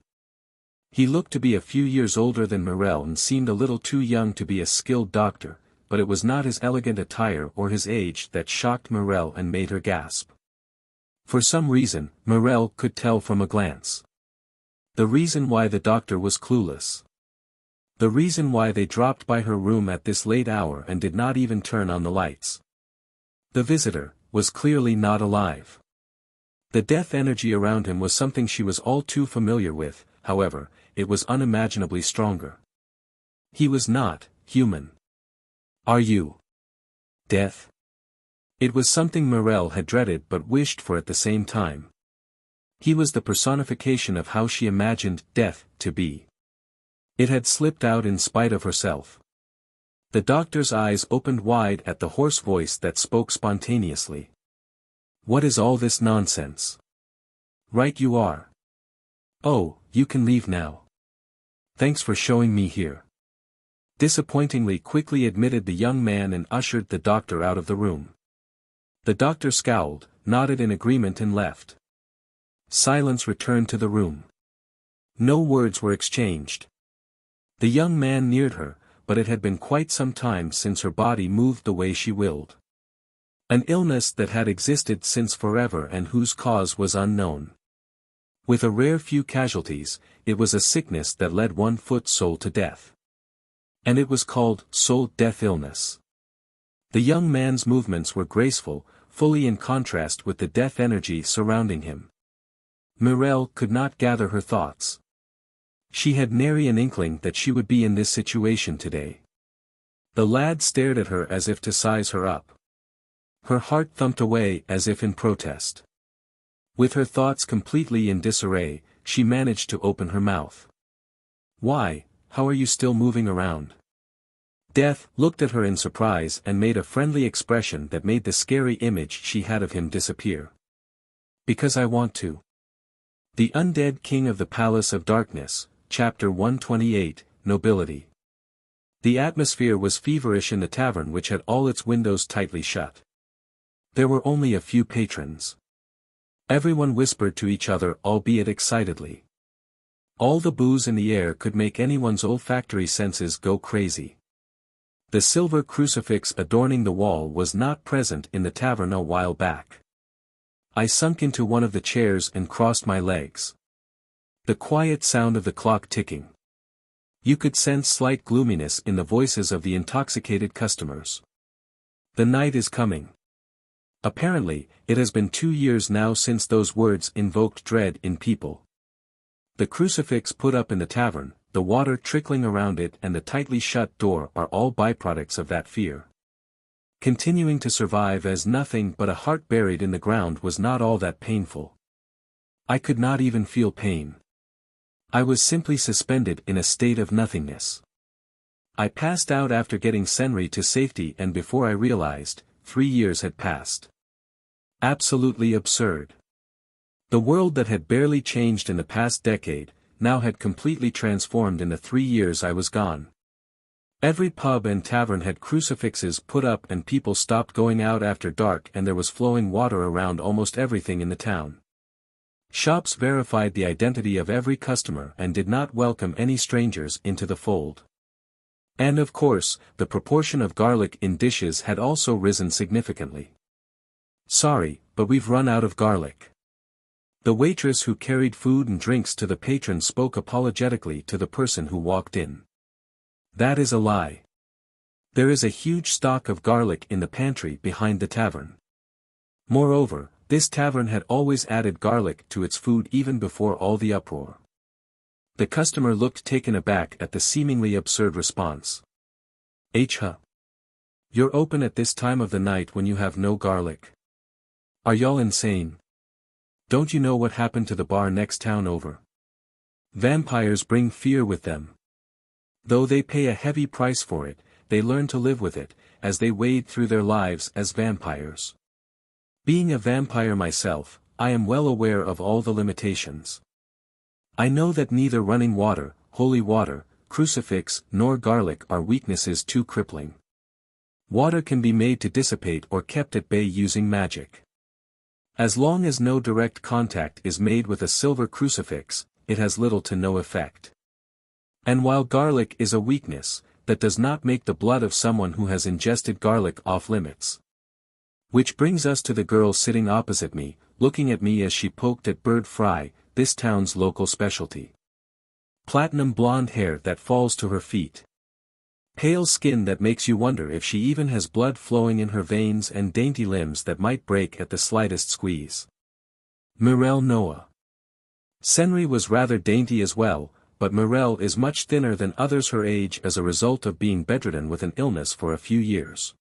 He looked to be a few years older than Mirelle and seemed a little too young to be a skilled doctor, but it was not his elegant attire or his age that shocked Mirelle and made her gasp. For some reason, Mirelle could tell from a glance. The reason why the doctor was clueless. The reason why they dropped by her room at this late hour and did not even turn on the lights. The visitor was clearly not alive. The death energy around him was something she was all too familiar with, however, it was unimaginably stronger. He was not human. Are you death? It was something Mirelle had dreaded but wished for at the same time. He was the personification of how she imagined death to be. It had slipped out in spite of herself. The doctor's eyes opened wide at the hoarse voice that spoke spontaneously. What is all this nonsense? Right you are. Oh, you can leave now. Thanks for showing me here. Disappointingly quickly admitted the young man and ushered the doctor out of the room. The doctor scowled, nodded in agreement and left. Silence returned to the room. No words were exchanged. The young man neared her, but it had been quite some time since her body moved the way she willed. An illness that had existed since forever and whose cause was unknown. With a rare few casualties, it was a sickness that led one foot soul to death. And it was called soul-death illness. The young man's movements were graceful, fully in contrast with the death energy surrounding him. Mirelle could not gather her thoughts. She had nary an inkling that she would be in this situation today. The lad stared at her as if to size her up. Her heart thumped away as if in protest. With her thoughts completely in disarray, she managed to open her mouth. Why, how are you still moving around? Death looked at her in surprise and made a friendly expression that made the scary image she had of him disappear. Because I want to. The Undead King of the Palace of Darkness, Chapter 128, Nobility. The atmosphere was feverish in the tavern which had all its windows tightly shut. There were only a few patrons. Everyone whispered to each other, albeit excitedly. All the booze in the air could make anyone's olfactory senses go crazy. The silver crucifix adorning the wall was not present in the tavern a while back. I sunk into one of the chairs and crossed my legs. The quiet sound of the clock ticking. You could sense slight gloominess in the voices of the intoxicated customers. The night is coming. Apparently, it has been 2 years now since those words invoked dread in people. The crucifix put up in the tavern, the water trickling around it and the tightly shut door are all byproducts of that fear. Continuing to survive as nothing but a heart buried in the ground was not all that painful. I could not even feel pain. I was simply suspended in a state of nothingness. I passed out after getting Senri to safety, and before I realized, 3 years had passed. Absolutely absurd. The world that had barely changed in the past decade, now had completely transformed in the 3 years I was gone. Every pub and tavern had crucifixes put up and people stopped going out after dark, and there was flowing water around almost everything in the town. Shops verified the identity of every customer and did not welcome any strangers into the fold. And of course, the proportion of garlic in dishes had also risen significantly. "Sorry, but we've run out of garlic." The waitress who carried food and drinks to the patrons spoke apologetically to the person who walked in. "That is a lie. There is a huge stock of garlic in the pantry behind the tavern." Moreover, this tavern had always added garlic to its food even before all the uproar. The customer looked taken aback at the seemingly absurd response. Huh? You're open at this time of the night when you have no garlic? Are y'all insane? Don't you know what happened to the bar next town over? Vampires bring fear with them. Though they pay a heavy price for it, they learn to live with it, as they wade through their lives as vampires. Being a vampire myself, I am well aware of all the limitations. I know that neither running water, holy water, crucifix, nor garlic are weaknesses too crippling. Water can be made to dissipate or kept at bay using magic. As long as no direct contact is made with a silver crucifix, it has little to no effect. And while garlic is a weakness, that does not make the blood of someone who has ingested garlic off limits. Which brings us to the girl sitting opposite me, looking at me as she poked at bird fry, this town's local specialty. Platinum blonde hair that falls to her feet. Pale skin that makes you wonder if she even has blood flowing in her veins, and dainty limbs that might break at the slightest squeeze. Mirelle Noah. Senri was rather dainty as well, but Mirelle is much thinner than others her age as a result of being bedridden with an illness for a few years.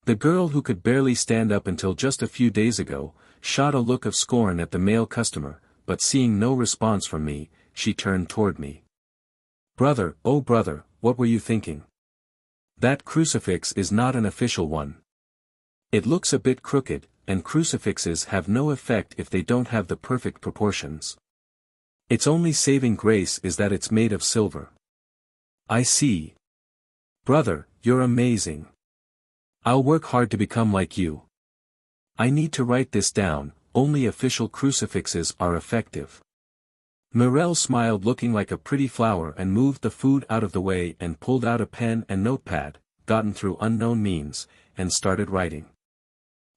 The girl who could barely stand up until just a few days ago, shot a look of scorn at the male customer, but seeing no response from me, she turned toward me. "Brother, oh brother, what were you thinking? That crucifix is not an official one. It looks a bit crooked, and crucifixes have no effect if they don't have the perfect proportions. Its only saving grace is that it's made of silver." "I see. Brother, you're amazing. I'll work hard to become like you. I need to write this down, only official crucifixes are effective." Mirelle smiled, looking like a pretty flower, and moved the food out of the way and pulled out a pen and notepad, gotten through unknown means, and started writing.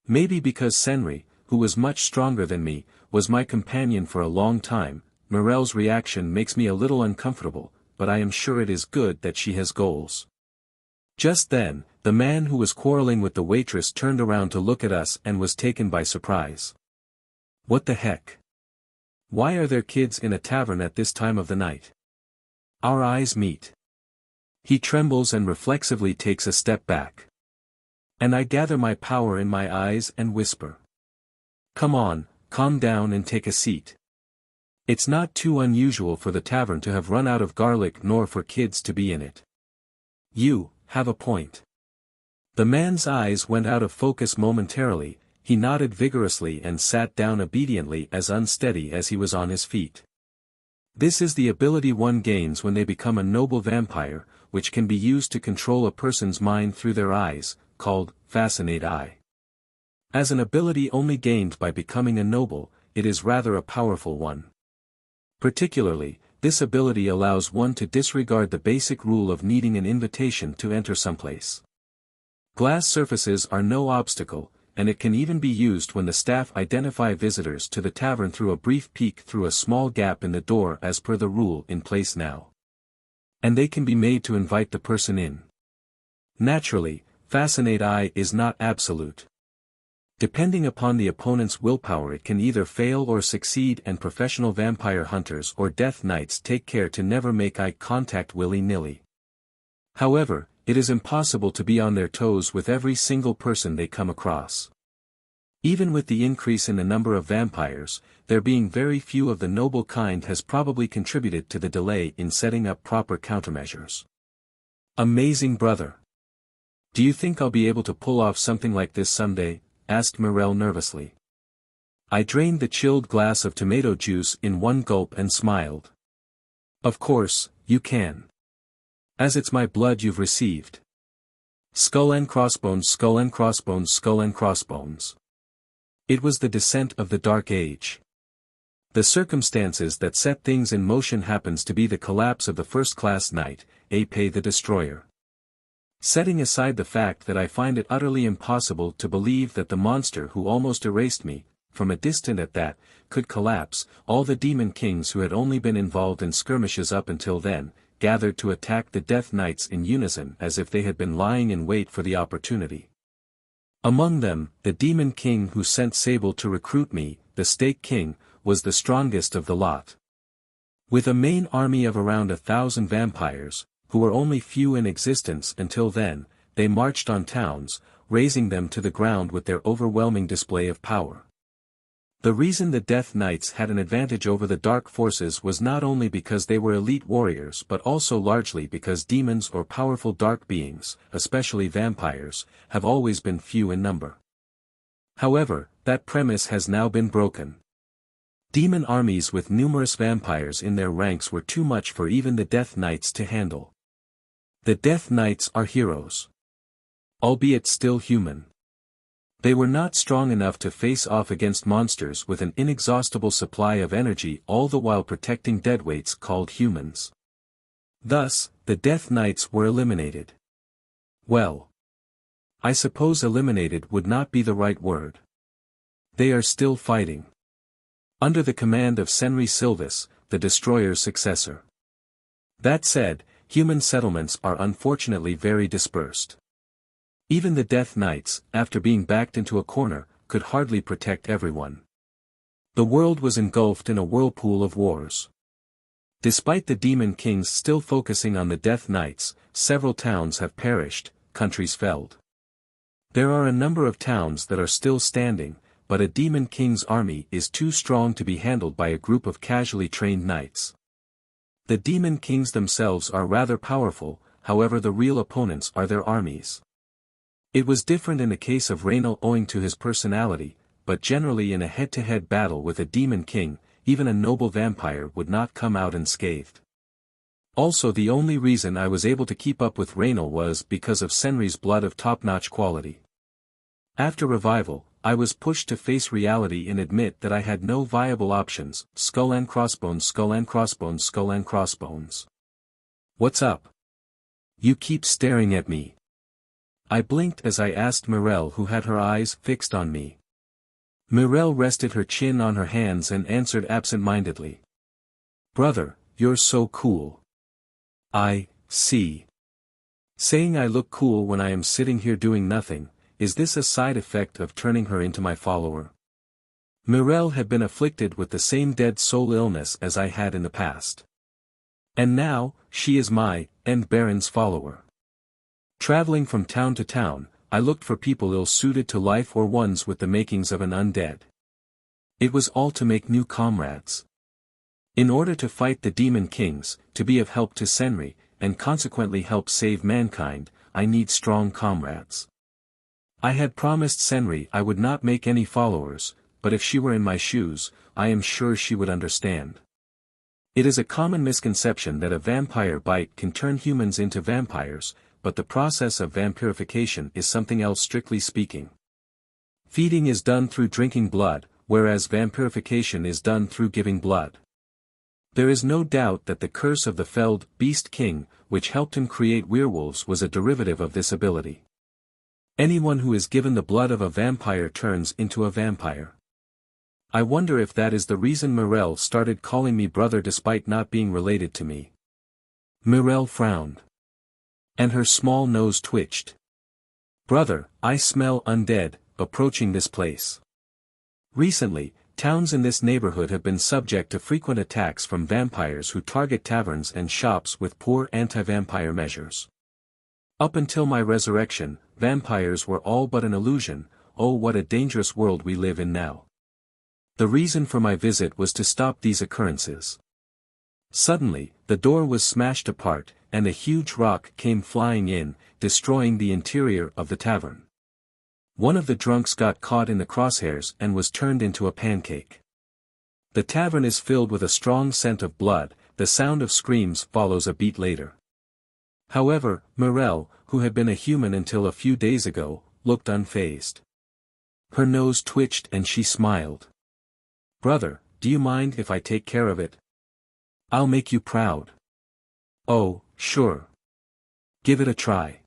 Maybe because Senri, who was much stronger than me, was my companion for a long time, Mirelle's reaction makes me a little uncomfortable, but I am sure it is good that she has goals. Just then, the man who was quarreling with the waitress turned around to look at us and was taken by surprise. "What the heck? Why are there kids in a tavern at this time of the night?" Our eyes meet. He trembles and reflexively takes a step back. And I gather my power in my eyes and whisper. "Come on, calm down and take a seat. It's not too unusual for the tavern to have run out of garlic nor for kids to be in it. You have a point." The man's eyes went out of focus momentarily. He nodded vigorously and sat down obediently, as unsteady as he was on his feet. This is the ability one gains when they become a noble vampire, which can be used to control a person's mind through their eyes, called Fascinate Eye. As an ability only gained by becoming a noble, it is rather a powerful one. Particularly, this ability allows one to disregard the basic rule of needing an invitation to enter someplace. Glass surfaces are no obstacle, and it can even be used when the staff identify visitors to the tavern through a brief peek through a small gap in the door as per the rule in place now. And they can be made to invite the person in. Naturally, Fascinate Eye is not absolute. Depending upon the opponent's willpower, it can either fail or succeed, and professional vampire hunters or death knights take care to never make eye contact willy-nilly. However, it is impossible to be on their toes with every single person they come across. Even with the increase in the number of vampires, there being very few of the noble kind has probably contributed to the delay in setting up proper countermeasures. Amazing, brother. Do you think I'll be able to pull off something like this someday? Asked Morel nervously. I drained the chilled glass of tomato juice in one gulp and smiled. Of course, you can. As it's my blood you've received. Skull and crossbones, skull and crossbones, skull and crossbones. It was the descent of the Dark Age. The circumstances that set things in motion happens to be the collapse of the first-class knight, Epée the Destroyer. Setting aside the fact that I find it utterly impossible to believe that the monster who almost erased me, from a distance at that, could collapse, all the demon kings who had only been involved in skirmishes up until then, gathered to attack the Death Knights in unison as if they had been lying in wait for the opportunity. Among them, the demon king who sent Sable to recruit me, the Stake King, was the strongest of the lot. With a main army of around 1,000 vampires, who were only few in existence until then, they marched on towns, razing them to the ground with their overwhelming display of power. The reason the Death Knights had an advantage over the Dark Forces was not only because they were elite warriors but also largely because demons or powerful dark beings, especially vampires, have always been few in number. However, that premise has now been broken. Demon armies with numerous vampires in their ranks were too much for even the Death Knights to handle. The Death Knights are heroes. Albeit still human. They were not strong enough to face off against monsters with an inexhaustible supply of energy, all the while protecting deadweights called humans. Thus, the Death Knights were eliminated. Well, I suppose eliminated would not be the right word. They are still fighting. Under the command of Senri Silvis, the Destroyer's successor. That said, human settlements are unfortunately very dispersed. Even the Death Knights, after being backed into a corner, could hardly protect everyone. The world was engulfed in a whirlpool of wars. Despite the Demon Kings still focusing on the Death Knights, several towns have perished, countries felled. There are a number of towns that are still standing, but a Demon King's army is too strong to be handled by a group of casually trained knights. The Demon Kings themselves are rather powerful, however the real opponents are their armies. It was different in the case of Raynal owing to his personality, but generally in a head-to-head battle with a Demon King, even a noble vampire would not come out unscathed. Also, the only reason I was able to keep up with Raynal was because of Senri's blood of top-notch quality. After revival, I was pushed to face reality and admit that I had no viable options. Skull and crossbones, skull and crossbones, skull and crossbones. What's up? You keep staring at me. I blinked as I asked Morel, who had her eyes fixed on me. Morel rested her chin on her hands and answered absent-mindedly. Brother, you're so cool. I see. Saying I look cool when I am sitting here doing nothing, is this a side effect of turning her into my follower? Morel had been afflicted with the same dead soul illness as I had in the past. And now, she is my, and Baron's follower. Traveling from town to town, I looked for people ill-suited to life or ones with the makings of an undead. It was all to make new comrades. In order to fight the Demon Kings, to be of help to Senri, and consequently help save mankind, I need strong comrades. I had promised Senri I would not make any followers, but if she were in my shoes, I am sure she would understand. It is a common misconception that a vampire bite can turn humans into vampires, but the process of vampirification is something else strictly speaking. Feeding is done through drinking blood, whereas vampirification is done through giving blood. There is no doubt that the curse of the felled Beast King, which helped him create werewolves, was a derivative of this ability. Anyone who is given the blood of a vampire turns into a vampire. I wonder if that is the reason Morel started calling me brother despite not being related to me. Morel frowned. And her small nose twitched. Brother, I smell undead, approaching this place. Recently, towns in this neighborhood have been subject to frequent attacks from vampires who target taverns and shops with poor anti-vampire measures. Up until my resurrection, vampires were all but an illusion. Oh, what a dangerous world we live in now. The reason for my visit was to stop these occurrences. Suddenly, the door was smashed apart, and a huge rock came flying in, destroying the interior of the tavern. One of the drunks got caught in the crosshairs and was turned into a pancake. The tavern is filled with a strong scent of blood. The sound of screams follows a beat later. However, Morel, who had been a human until a few days ago, looked unfazed. Her nose twitched and she smiled. "Brother, do you mind if I take care of it? I'll make you proud." "Oh, sure. Give it a try."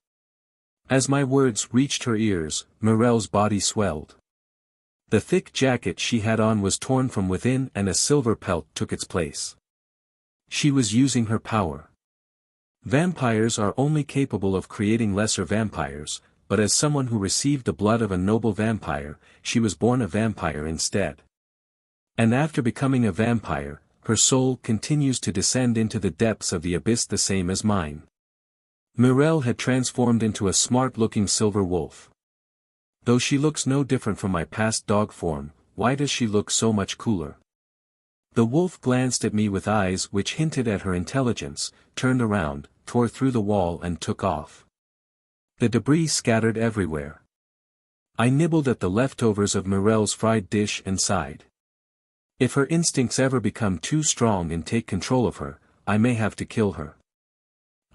As my words reached her ears, Morel's body swelled. The thick jacket she had on was torn from within and a silver pelt took its place. She was using her power. Vampires are only capable of creating lesser vampires, but as someone who received the blood of a noble vampire, she was born a vampire instead. And after becoming a vampire, her soul continues to descend into the depths of the abyss the same as mine. Morel had transformed into a smart-looking silver wolf. Though she looks no different from my past dog form, why does she look so much cooler? The wolf glanced at me with eyes which hinted at her intelligence, turned around, tore through the wall and took off. The debris scattered everywhere. I nibbled at the leftovers of Morel's fried dish and sighed. If her instincts ever become too strong and take control of her, I may have to kill her.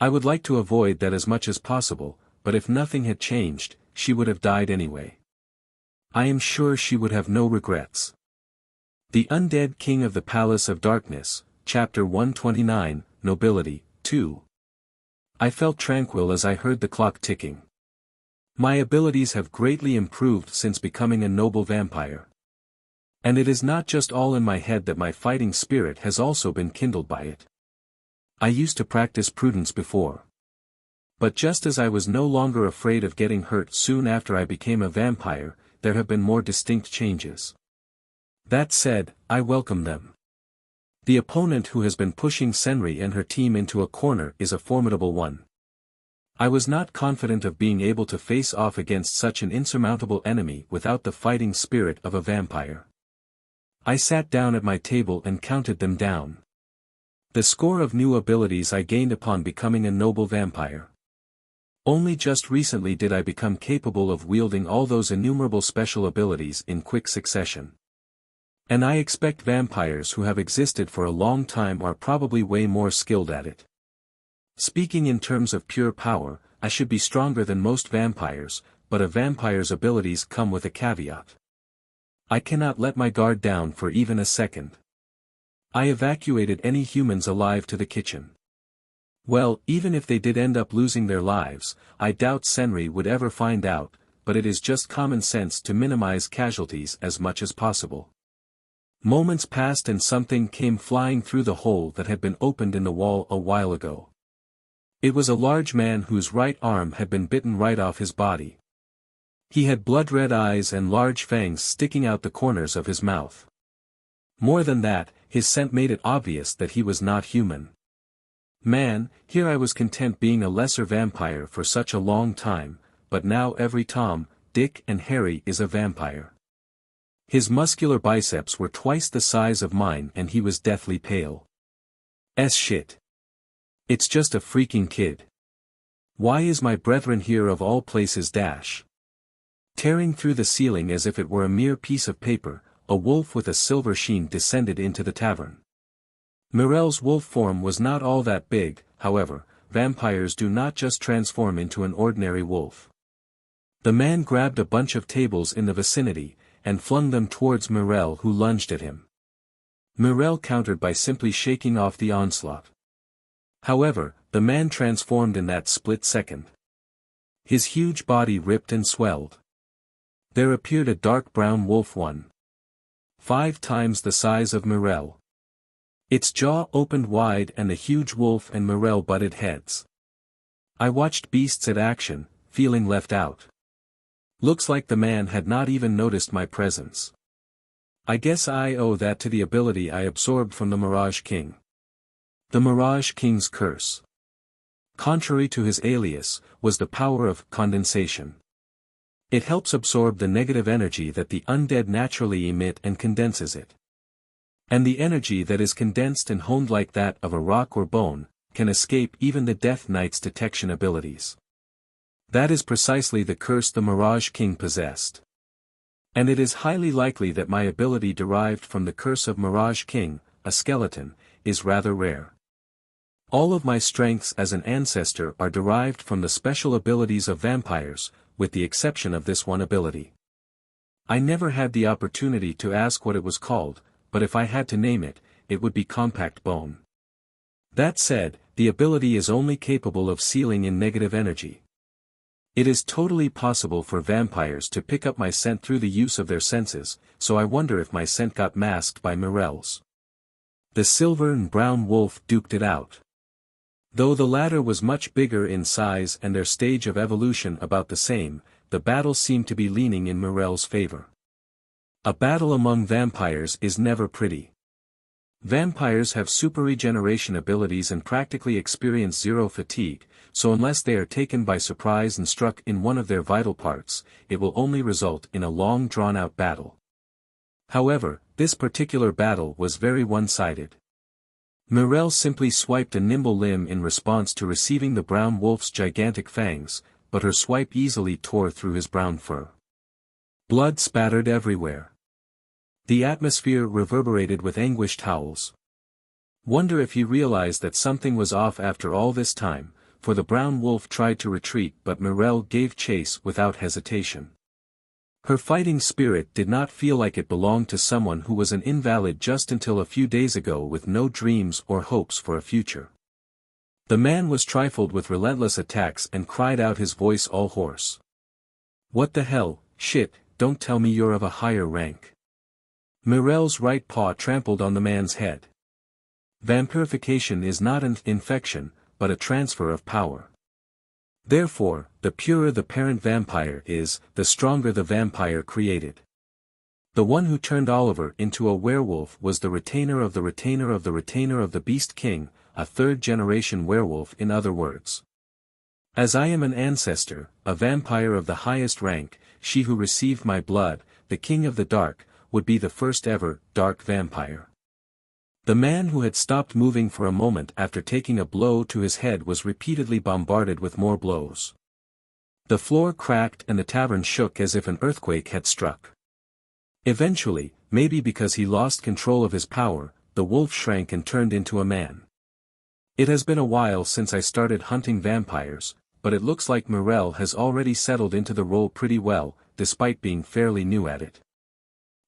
I would like to avoid that as much as possible, but if nothing had changed, she would have died anyway. I am sure she would have no regrets. The Undead King of the Palace of Darkness, Chapter 129, Nobility, 2. I felt tranquil as I heard the clock ticking. My abilities have greatly improved since becoming a noble vampire. And it is not just all in my head that my fighting spirit has also been kindled by it. I used to practice prudence before. But just as I was no longer afraid of getting hurt soon after I became a vampire, there have been more distinct changes. That said, I welcome them. The opponent who has been pushing Senri and her team into a corner is a formidable one. I was not confident of being able to face off against such an insurmountable enemy without the fighting spirit of a vampire. I sat down at my table and counted them down. The score of new abilities I gained upon becoming a noble vampire. Only just recently did I become capable of wielding all those innumerable special abilities in quick succession. And I expect vampires who have existed for a long time are probably way more skilled at it. Speaking in terms of pure power, I should be stronger than most vampires, but a vampire's abilities come with a caveat. I cannot let my guard down for even a second. I evacuated any humans alive to the kitchen. Well, even if they did end up losing their lives, I doubt Senri would ever find out, but it is just common sense to minimize casualties as much as possible. Moments passed and something came flying through the hole that had been opened in the wall a while ago. It was a large man whose right arm had been bitten right off his body. He had blood-red eyes and large fangs sticking out the corners of his mouth. More than that, his scent made it obvious that he was not human. Man, here I was content being a lesser vampire for such a long time, but now every Tom, Dick and Harry is a vampire. His muscular biceps were twice the size of mine and he was deathly pale. Shit. It's just a freaking kid. Why is my brethren here of all places dash? Tearing through the ceiling as if it were a mere piece of paper, a wolf with a silver sheen descended into the tavern. Morel's wolf form was not all that big, however, vampires do not just transform into an ordinary wolf. The man grabbed a bunch of tables in the vicinity, and flung them towards Morel who lunged at him. Morel countered by simply shaking off the onslaught. However, the man transformed in that split second. His huge body ripped and swelled. There appeared a dark brown wolf 5 times the size of Morel. Its jaw opened wide and the huge wolf and Morel butted heads. I watched beasts at action, feeling left out. Looks like the man had not even noticed my presence. I guess I owe that to the ability I absorbed from the Mirage King. The Mirage King's curse, contrary to his alias, was the power of condensation. It helps absorb the negative energy that the undead naturally emit and condenses it. And the energy that is condensed and honed like that of a rock or bone, can escape even the Death Knight's detection abilities. That is precisely the curse the Mirage King possessed. And it is highly likely that my ability derived from the curse of Mirage King, a skeleton, is rather rare. All of my strengths as an ancestor are derived from the special abilities of vampires, with the exception of this one ability. I never had the opportunity to ask what it was called, but if I had to name it, it would be Compact Bone. That said, the ability is only capable of sealing in negative energy. It is totally possible for vampires to pick up my scent through the use of their senses, so I wonder if my scent got masked by Mirel's. The silver and brown wolf duked it out. Though the latter was much bigger in size and their stage of evolution about the same, the battle seemed to be leaning in Mirel's favor. A battle among vampires is never pretty. Vampires have super regeneration abilities and practically experience zero fatigue, so unless they are taken by surprise and struck in one of their vital parts, it will only result in a long drawn-out battle. However, this particular battle was very one-sided. Mirel simply swiped a nimble limb in response to receiving the brown wolf's gigantic fangs, but her swipe easily tore through his brown fur. Blood spattered everywhere. The atmosphere reverberated with anguished howls. Wonder if he realized that something was off after all this time, for the brown wolf tried to retreat but Mirel gave chase without hesitation. Her fighting spirit did not feel like it belonged to someone who was an invalid just until a few days ago with no dreams or hopes for a future. The man was trifled with relentless attacks and cried out, his voice all hoarse. "What the hell, shit, don't tell me you're of a higher rank." Mirel's right paw trampled on the man's head. Vampirification is not an infection, but a transfer of power. Therefore, the purer the parent vampire is, the stronger the vampire created. The one who turned Oliver into a werewolf was the retainer of the retainer of the retainer of the Beast King, a third-generation werewolf in other words. As I am an ancestor, a vampire of the highest rank, she who received my blood, the King of the Dark, would be the first ever, dark vampire. The man who had stopped moving for a moment after taking a blow to his head was repeatedly bombarded with more blows. The floor cracked and the tavern shook as if an earthquake had struck. Eventually, maybe because he lost control of his power, the wolf shrank and turned into a man. It has been a while since I started hunting vampires, but it looks like Mirel has already settled into the role pretty well, despite being fairly new at it.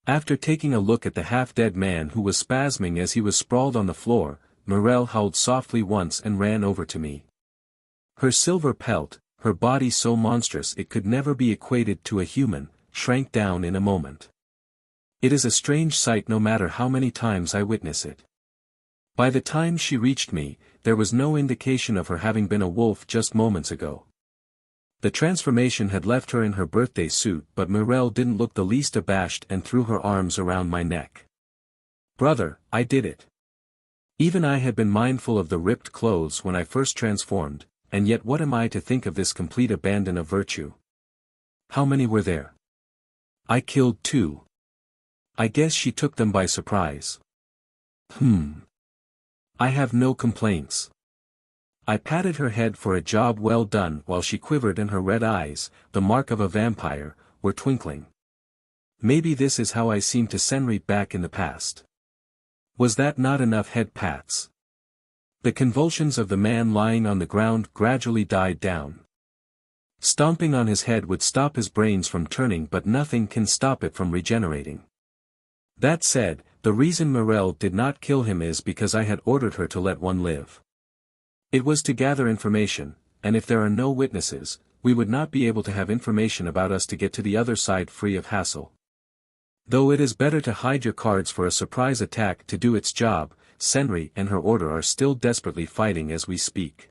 After taking a look at the half-dead man who was spasming as he was sprawled on the floor, Mirel howled softly once and ran over to me. Her silver pelt, her body so monstrous it could never be equated to a human, shrank down in a moment. It is a strange sight no matter how many times I witness it. By the time she reached me, there was no indication of her having been a wolf just moments ago. The transformation had left her in her birthday suit, but Mirel didn't look the least abashed and threw her arms around my neck. "Brother, I did it." Even I had been mindful of the ripped clothes when I first transformed, and yet what am I to think of this complete abandon of virtue? How many were there? I killed 2. I guess she took them by surprise. I have no complaints. I patted her head for a job well done while she quivered and her red eyes, the mark of a vampire, were twinkling. Maybe this is how I seemed to Senri back in the past. Was that not enough head pats? The convulsions of the man lying on the ground gradually died down. Stomping on his head would stop his brains from turning, but nothing can stop it from regenerating. That said, the reason Mirel did not kill him is because I had ordered her to let one live. It was to gather information, and if there are no witnesses, we would not be able to have information about us to get to the other side free of hassle. Though it is better to hide your cards for a surprise attack to do its job, Senri and her order are still desperately fighting as we speak.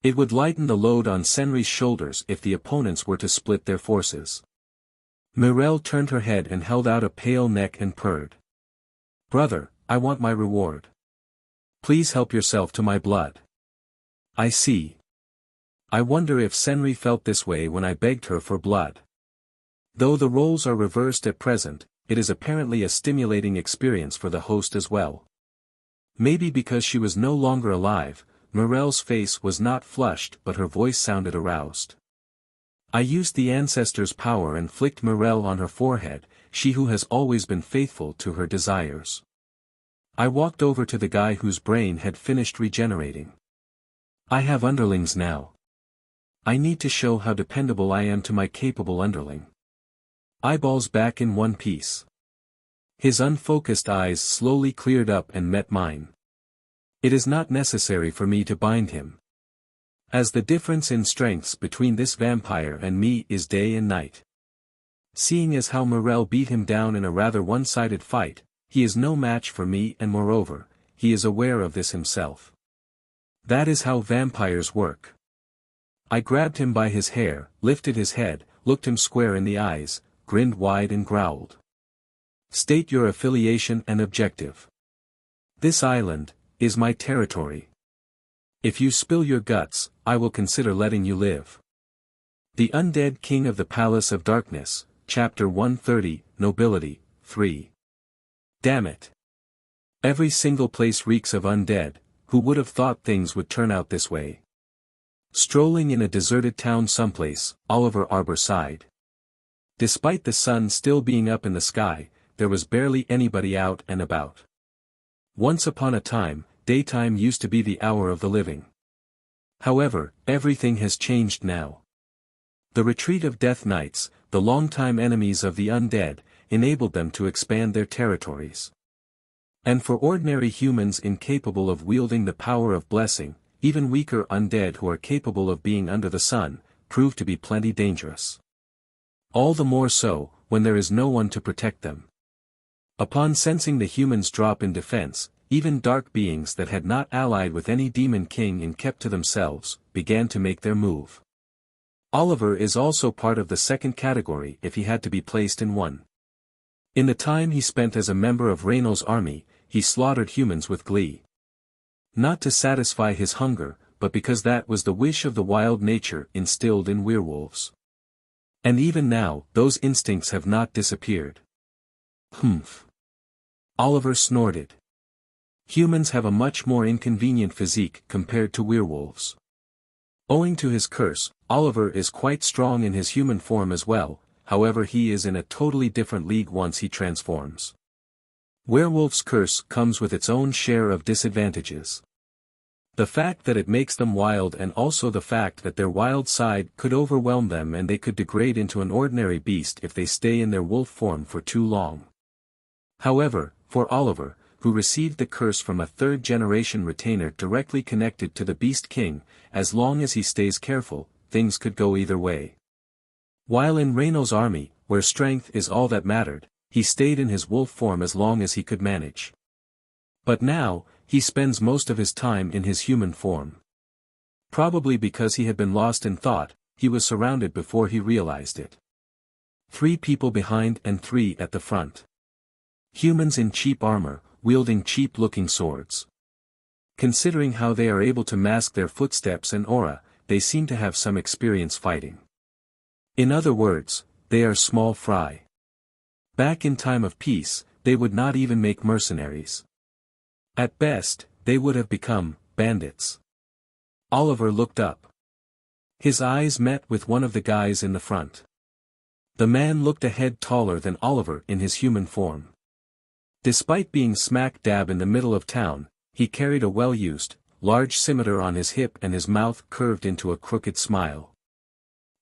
It would lighten the load on Senri's shoulders if the opponents were to split their forces. Mirel turned her head and held out a pale neck and purred. "Brother, I want my reward. Please help yourself to my blood." "I see. I wonder if Senri felt this way when I begged her for blood." Though the roles are reversed at present, it is apparently a stimulating experience for the host as well. Maybe because she was no longer alive, Mirel's face was not flushed but her voice sounded aroused. "I used the ancestors' power and flicked Mirel on her forehead, she who has always been faithful to her desires. I walked over to the guy whose brain had finished regenerating. I have underlings now. I need to show how dependable I am to my capable underling." Eyeballs back in one piece. His unfocused eyes slowly cleared up and met mine. "It is not necessary for me to bind him. As the difference in strengths between this vampire and me is day and night. Seeing as how Mirel beat him down in a rather one-sided fight, he is no match for me and moreover, he is aware of this himself. That is how vampires work." I grabbed him by his hair, lifted his head, looked him square in the eyes, grinned wide and growled. "State your affiliation and objective. This island is my territory. If you spill your guts, I will consider letting you live." The Undead King of the Palace of Darkness, Chapter 130, Nobility, 3. Damn it. Every single place reeks of undead, who would have thought things would turn out this way? Strolling in a deserted town someplace, Oliver Arbor sighed. Despite the sun still being up in the sky, there was barely anybody out and about. Once upon a time, daytime used to be the hour of the living. However, everything has changed now. The retreat of Death Knights, the longtime enemies of the undead, enabled them to expand their territories. And for ordinary humans incapable of wielding the power of blessing, even weaker undead who are capable of being under the sun, prove to be plenty dangerous. All the more so, when there is no one to protect them. Upon sensing the humans' drop in defense, even dark beings that had not allied with any demon king and kept to themselves, began to make their move. Oliver is also part of the second category if he had to be placed in one. In the time he spent as a member of Reyno's army, he slaughtered humans with glee. Not to satisfy his hunger, but because that was the wish of the wild nature instilled in werewolves. And even now, those instincts have not disappeared. Humph. Oliver snorted. Humans have a much more inconvenient physique compared to werewolves. Owing to his curse, Oliver is quite strong in his human form as well, however he is in a totally different league once he transforms. Werewolf's curse comes with its own share of disadvantages. The fact that it makes them wild and also the fact that their wild side could overwhelm them and they could degrade into an ordinary beast if they stay in their wolf form for too long. However, for Oliver, who received the curse from a third-generation retainer directly connected to the Beast King, as long as he stays careful, things could go either way. While in Reyno's army, where strength is all that mattered, he stayed in his wolf form as long as he could manage. But now, he spends most of his time in his human form. Probably because he had been lost in thought, he was surrounded before he realized it. 3 people behind and 3 at the front. Humans in cheap armor, wielding cheap-looking swords. Considering how they are able to mask their footsteps and aura, they seem to have some experience fighting. In other words, they are small fry. Back in time of peace, they would not even make mercenaries. At best, they would have become bandits. Oliver looked up. His eyes met with one of the guys in the front. The man looked a head taller than Oliver in his human form. Despite being smack dab in the middle of town, he carried a well-used, large scimitar on his hip and his mouth curved into a crooked smile.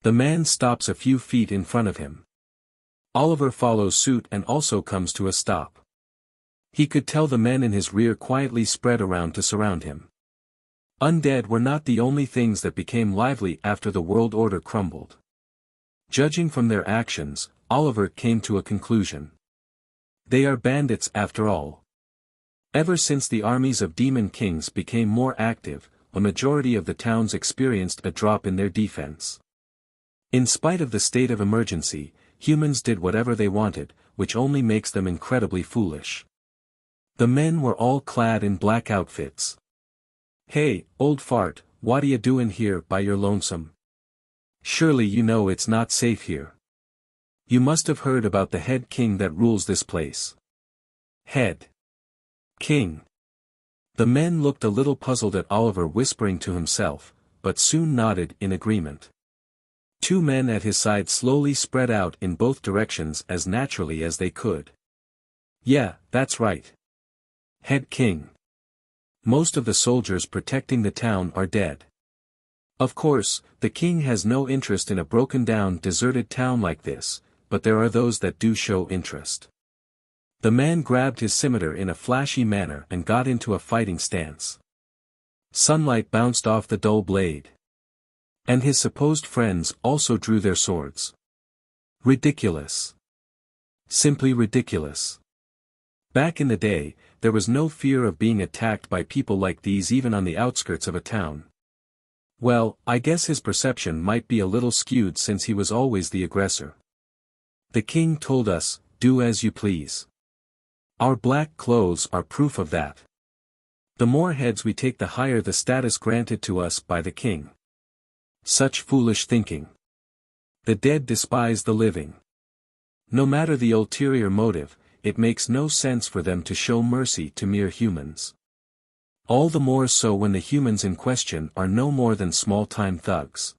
The man stops a few feet in front of him. Oliver follows suit and also comes to a stop. He could tell the men in his rear quietly spread around to surround him. Undead were not the only things that became lively after the world order crumbled. Judging from their actions, Oliver came to a conclusion. They are bandits after all. Ever since the armies of demon kings became more active, a majority of the towns experienced a drop in their defense. In spite of the state of emergency, humans did whatever they wanted, which only makes them incredibly foolish. The men were all clad in black outfits. "Hey, old fart, what'ya doin' here by your lonesome? Surely you know it's not safe here. You must have heard about the head king that rules this place." Head king. The men looked a little puzzled at Oliver whispering to himself, but soon nodded in agreement. Two men at his side slowly spread out in both directions as naturally as they could. "Yeah, that's right. Head king. Most of the soldiers protecting the town are dead. Of course, the king has no interest in a broken-down, deserted town like this, but there are those that do show interest." The man grabbed his scimitar in a flashy manner and got into a fighting stance. Sunlight bounced off the dull blade. And his supposed friends also drew their swords. Ridiculous. Simply ridiculous. Back in the day, there was no fear of being attacked by people like these even on the outskirts of a town. Well, I guess his perception might be a little skewed since he was always the aggressor. The king told us, "Do as you please." Our black clothes are proof of that. The more heads we take, the higher the status granted to us by the king. Such foolish thinking. The dead despise the living. No matter the ulterior motive, it makes no sense for them to show mercy to mere humans. All the more so when the humans in question are no more than small-time thugs.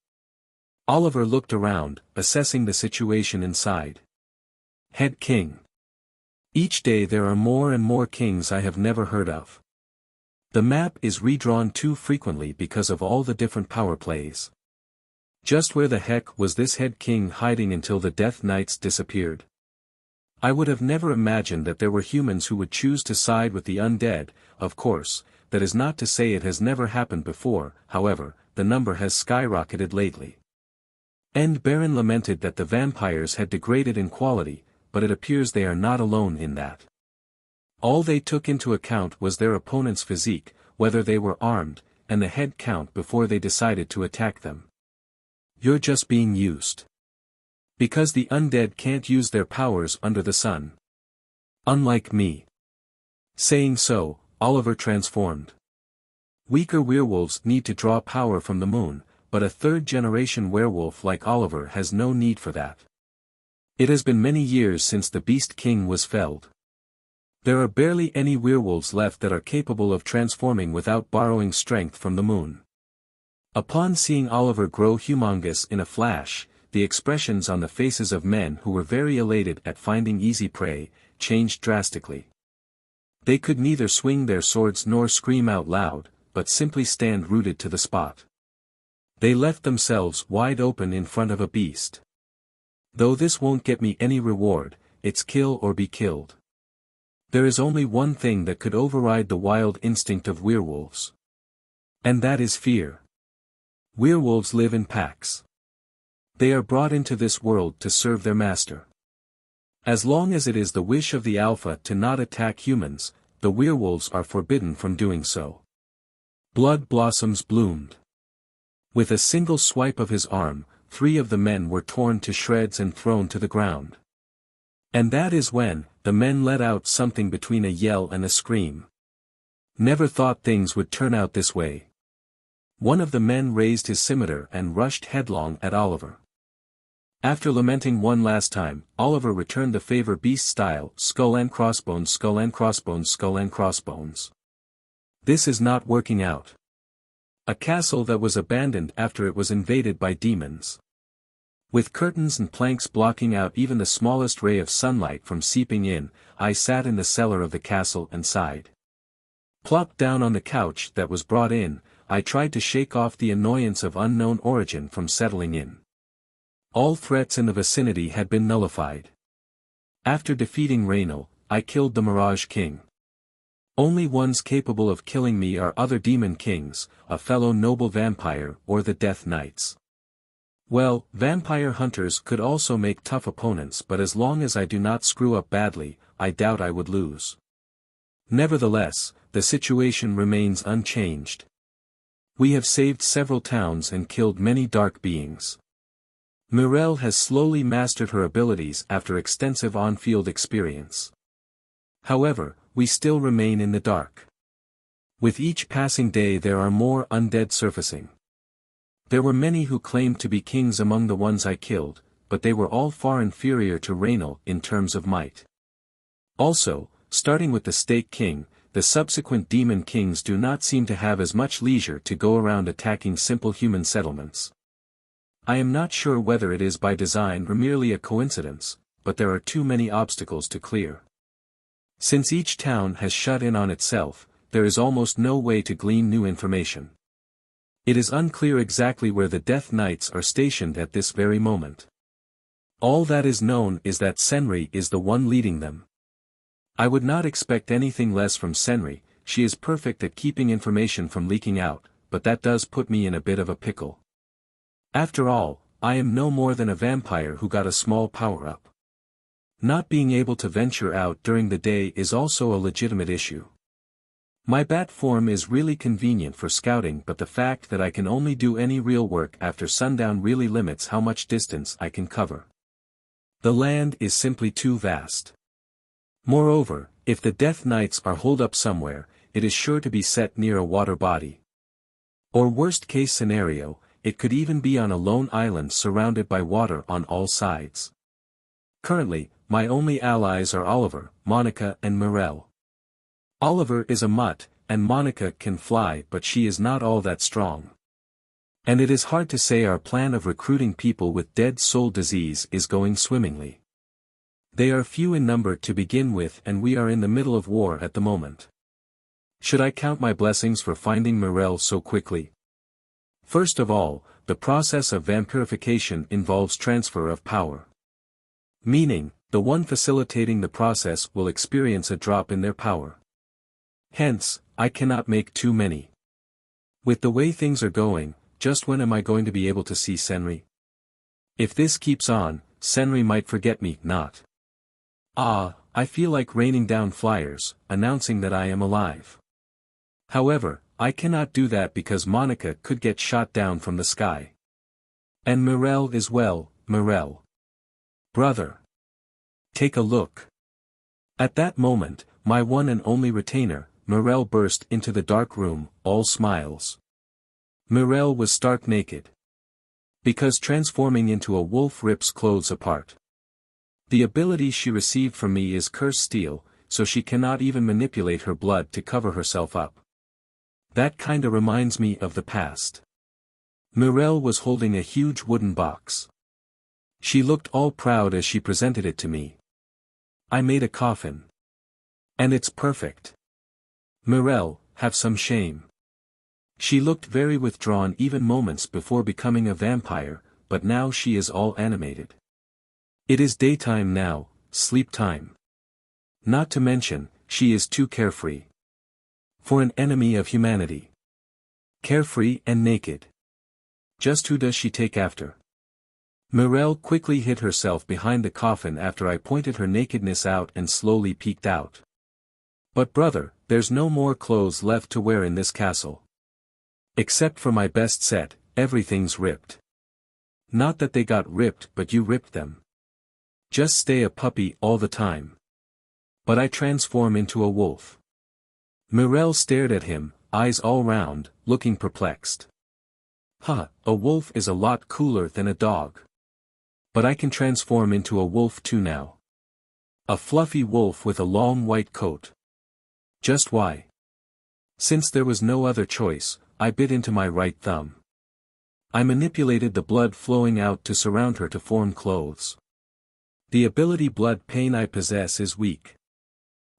Oliver looked around, assessing the situation inside. Head king. Each day there are more and more kings I have never heard of. The map is redrawn too frequently because of all the different power plays. Just where the heck was this head king hiding until the Death Knights disappeared? I would have never imagined that there were humans who would choose to side with the undead. Of course, that is not to say it has never happened before, however, the number has skyrocketed lately. Baron lamented that the vampires had degraded in quality, but it appears they are not alone in that. All they took into account was their opponent's physique, whether they were armed, and the head count before they decided to attack them. You're just being used. Because the undead can't use their powers under the sun. Unlike me. Saying so, Oliver transformed. Weaker werewolves need to draw power from the moon, but a third-generation werewolf like Oliver has no need for that. It has been many years since the Beast King was felled. There are barely any werewolves left that are capable of transforming without borrowing strength from the moon. Upon seeing Oliver grow humongous in a flash, the expressions on the faces of men who were very elated at finding easy prey, changed drastically. They could neither swing their swords nor scream out loud, but simply stand rooted to the spot. They left themselves wide open in front of a beast. Though this won't get me any reward, it's kill or be killed. There is only one thing that could override the wild instinct of werewolves. And that is fear. Werewolves live in packs. They are brought into this world to serve their master. As long as it is the wish of the Alpha to not attack humans, the werewolves are forbidden from doing so. Blood blossoms bloomed. With a single swipe of his arm, 3 of the men were torn to shreds and thrown to the ground. And that is when, the men let out something between a yell and a scream. Never thought things would turn out this way. One of the men raised his scimitar and rushed headlong at Oliver. After lamenting one last time, Oliver returned the favor beast style, skull and crossbones, skull and crossbones, skull and crossbones. This is not working out. A castle that was abandoned after it was invaded by demons. With curtains and planks blocking out even the smallest ray of sunlight from seeping in, I sat in the cellar of the castle and sighed. Plopped down on the couch that was brought in, I tried to shake off the annoyance of unknown origin from settling in. All threats in the vicinity had been nullified. After defeating Raynal, I killed the Mirage King. Only ones capable of killing me are other demon kings, a fellow noble vampire, or the Death Knights. Well, vampire hunters could also make tough opponents, but as long as I do not screw up badly, I doubt I would lose. Nevertheless, the situation remains unchanged. We have saved several towns and killed many dark beings. Mirelle has slowly mastered her abilities after extensive on-field experience. However, we still remain in the dark. With each passing day there are more undead surfacing. There were many who claimed to be kings among the ones I killed, but they were all far inferior to Raynal in terms of might. Also, starting with the Stake King, the subsequent demon kings do not seem to have as much leisure to go around attacking simple human settlements. I am not sure whether it is by design or merely a coincidence, but there are too many obstacles to clear. Since each town has shut in on itself, there is almost no way to glean new information. It is unclear exactly where the Death Knights are stationed at this very moment. All that is known is that Senri is the one leading them. I would not expect anything less from Senri. She is perfect at keeping information from leaking out, but that does put me in a bit of a pickle. After all, I am no more than a vampire who got a small power-up. Not being able to venture out during the day is also a legitimate issue. My bat form is really convenient for scouting, but the fact that I can only do any real work after sundown really limits how much distance I can cover. The land is simply too vast. Moreover, if the Death Knights are holed up somewhere, it is sure to be set near a water body. Or worst case scenario, it could even be on a lone island surrounded by water on all sides. Currently, my only allies are Oliver, Monica and Mirelle. Oliver is a mutt, and Monica can fly, but she is not all that strong. And it is hard to say our plan of recruiting people with dead soul disease is going swimmingly. They are few in number to begin with, and we are in the middle of war at the moment. Should I count my blessings for finding Mirelle so quickly? First of all, the process of vampirification involves transfer of power. Meaning, the one facilitating the process will experience a drop in their power. Hence, I cannot make too many. With the way things are going, just when am I going to be able to see Senri? If this keeps on, Senri might forget me, not. I feel like raining down flyers, announcing that I am alive. However, I cannot do that because Monica could get shot down from the sky. And Mirelle as well. Mirelle. Brother. Take a look. At that moment, my one and only retainer, Mirelle, burst into the dark room, all smiles. Mirelle was stark naked. Because transforming into a wolf rips clothes apart. The ability she received from me is Curse Steel, so she cannot even manipulate her blood to cover herself up. That kinda reminds me of the past. Mirelle was holding a huge wooden box. She looked all proud as she presented it to me. I made a coffin. And it's perfect. Mirelle, have some shame. She looked very withdrawn even moments before becoming a vampire, but now she is all animated. It is daytime now, sleep time. Not to mention, she is too carefree. For an enemy of humanity. Carefree and naked. Just who does she take after? Mirelle quickly hid herself behind the coffin after I pointed her nakedness out and slowly peeked out. But brother, there's no more clothes left to wear in this castle. Except for my best set, everything's ripped. Not that they got ripped, but you ripped them. Just stay a puppy all the time. But I transform into a wolf. Mirelle stared at him, eyes all round, looking perplexed. A wolf is a lot cooler than a dog. But I can transform into a wolf too now. A fluffy wolf with a long white coat. Just why? Since there was no other choice, I bit into my right thumb. I manipulated the blood flowing out to surround her to form clothes. The ability blood pain I possess is weak.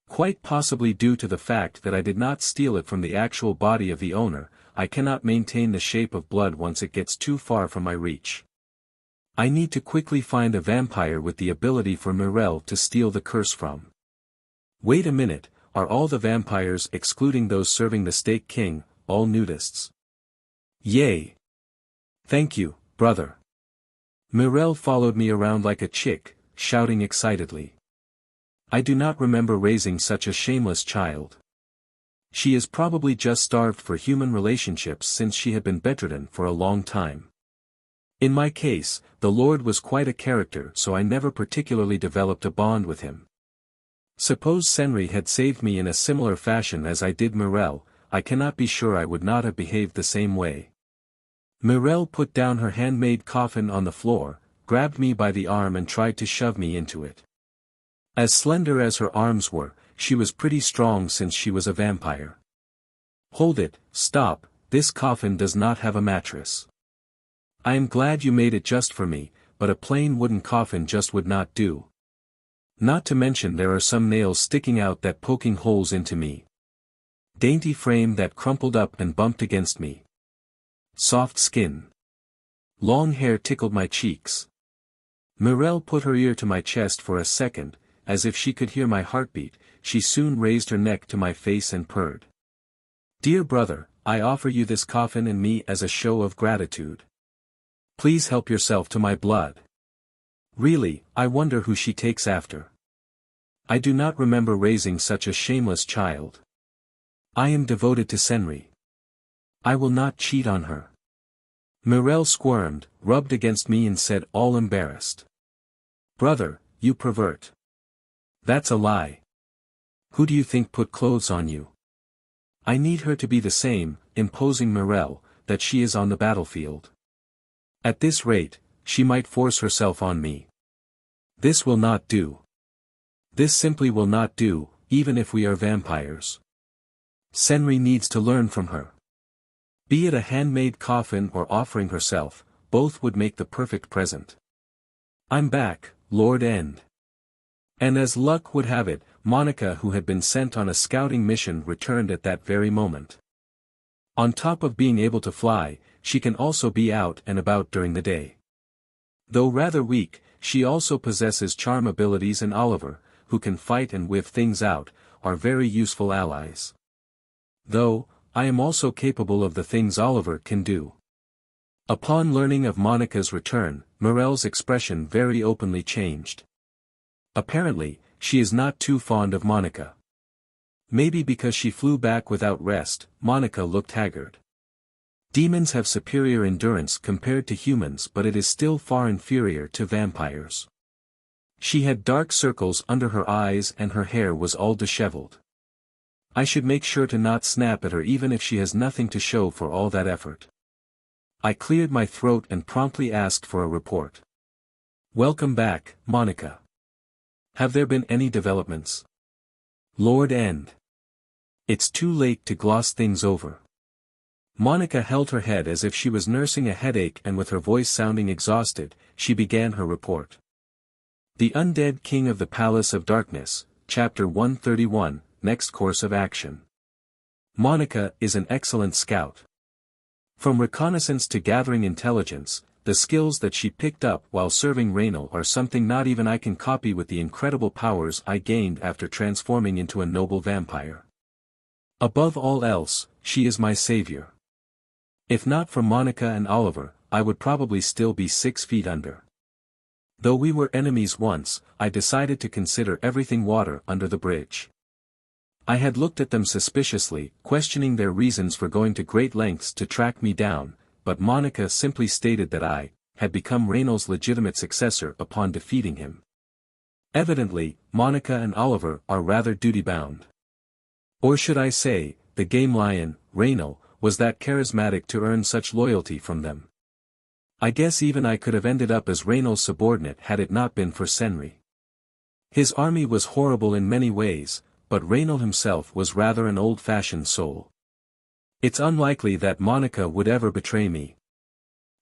Quite possibly due to the fact that I did not steal it from the actual body of the owner, I cannot maintain the shape of blood once it gets too far from my reach. I need to quickly find a vampire with the ability for Mirelle to steal the curse from. Wait a minute, are all the vampires excluding those serving the Stake King, all nudists? Yay! Thank you, brother. Mirelle followed me around like a chick, shouting excitedly. I do not remember raising such a shameless child. She is probably just starved for human relationships since she had been bedridden for a long time. In my case, the Lord was quite a character, so I never particularly developed a bond with him. Suppose Senri had saved me in a similar fashion as I did Mirel, I cannot be sure I would not have behaved the same way. Mirel put down her handmade coffin on the floor, grabbed me by the arm and tried to shove me into it. As slender as her arms were, she was pretty strong since she was a vampire. Hold it, stop, this coffin does not have a mattress. I am glad you made it just for me, but a plain wooden coffin just would not do. Not to mention there are some nails sticking out that poking holes into me. Dainty frame that crumpled up and bumped against me. Soft skin. Long hair tickled my cheeks. Mirel put her ear to my chest for a second, as if she could hear my heartbeat. She soon raised her neck to my face and purred. Dear brother, I offer you this coffin and me as a show of gratitude. Please help yourself to my blood. Really, I wonder who she takes after. I do not remember raising such a shameless child. I am devoted to Senri. I will not cheat on her. Mirel squirmed, rubbed against me and said, all embarrassed. Brother, you pervert. That's a lie. Who do you think put clothes on you? I need her to be the same, imposing Mirel, that she is on the battlefield. At this rate, she might force herself on me. This will not do. This simply will not do, even if we are vampires. Senri needs to learn from her. Be it a handmade coffin or offering herself, both would make the perfect present. I'm back, Lord End. And as luck would have it, Monica, who had been sent on a scouting mission, returned at that very moment. On top of being able to fly, she can also be out and about during the day. Though rather weak, she also possesses charm abilities, and Oliver, who can fight and whiff things out, are very useful allies. Though, I am also capable of the things Oliver can do. Upon learning of Monica's return, Mirel's expression very openly changed. Apparently, she is not too fond of Monica. Maybe because she flew back without rest, Monica looked haggard. Demons have superior endurance compared to humans, but it is still far inferior to vampires. She had dark circles under her eyes and her hair was all disheveled. I should make sure to not snap at her even if she has nothing to show for all that effort. I cleared my throat and promptly asked for a report. Welcome back, Monica. Have there been any developments? Lord End. It's too late to gloss things over. Monica held her head as if she was nursing a headache, and with her voice sounding exhausted, she began her report. The Undead King of the Palace of Darkness, Chapter 131, Next Course of Action. Monica is an excellent scout. From reconnaissance to gathering intelligence, the skills that she picked up while serving Raynal are something not even I can copy with the incredible powers I gained after transforming into a noble vampire. Above all else, she is my savior. If not for Monica and Oliver, I would probably still be 6 feet under. Though we were enemies once, I decided to consider everything water under the bridge. I had looked at them suspiciously, questioning their reasons for going to great lengths to track me down, but Monica simply stated that I had become Raynal's legitimate successor upon defeating him. Evidently, Monica and Oliver are rather duty-bound. Or should I say, the game lion, Raynal, was that charismatic to earn such loyalty from them. I guess even I could have ended up as Raynal's subordinate had it not been for Senri. His army was horrible in many ways, but Raynal himself was rather an old-fashioned soul. It's unlikely that Monica would ever betray me.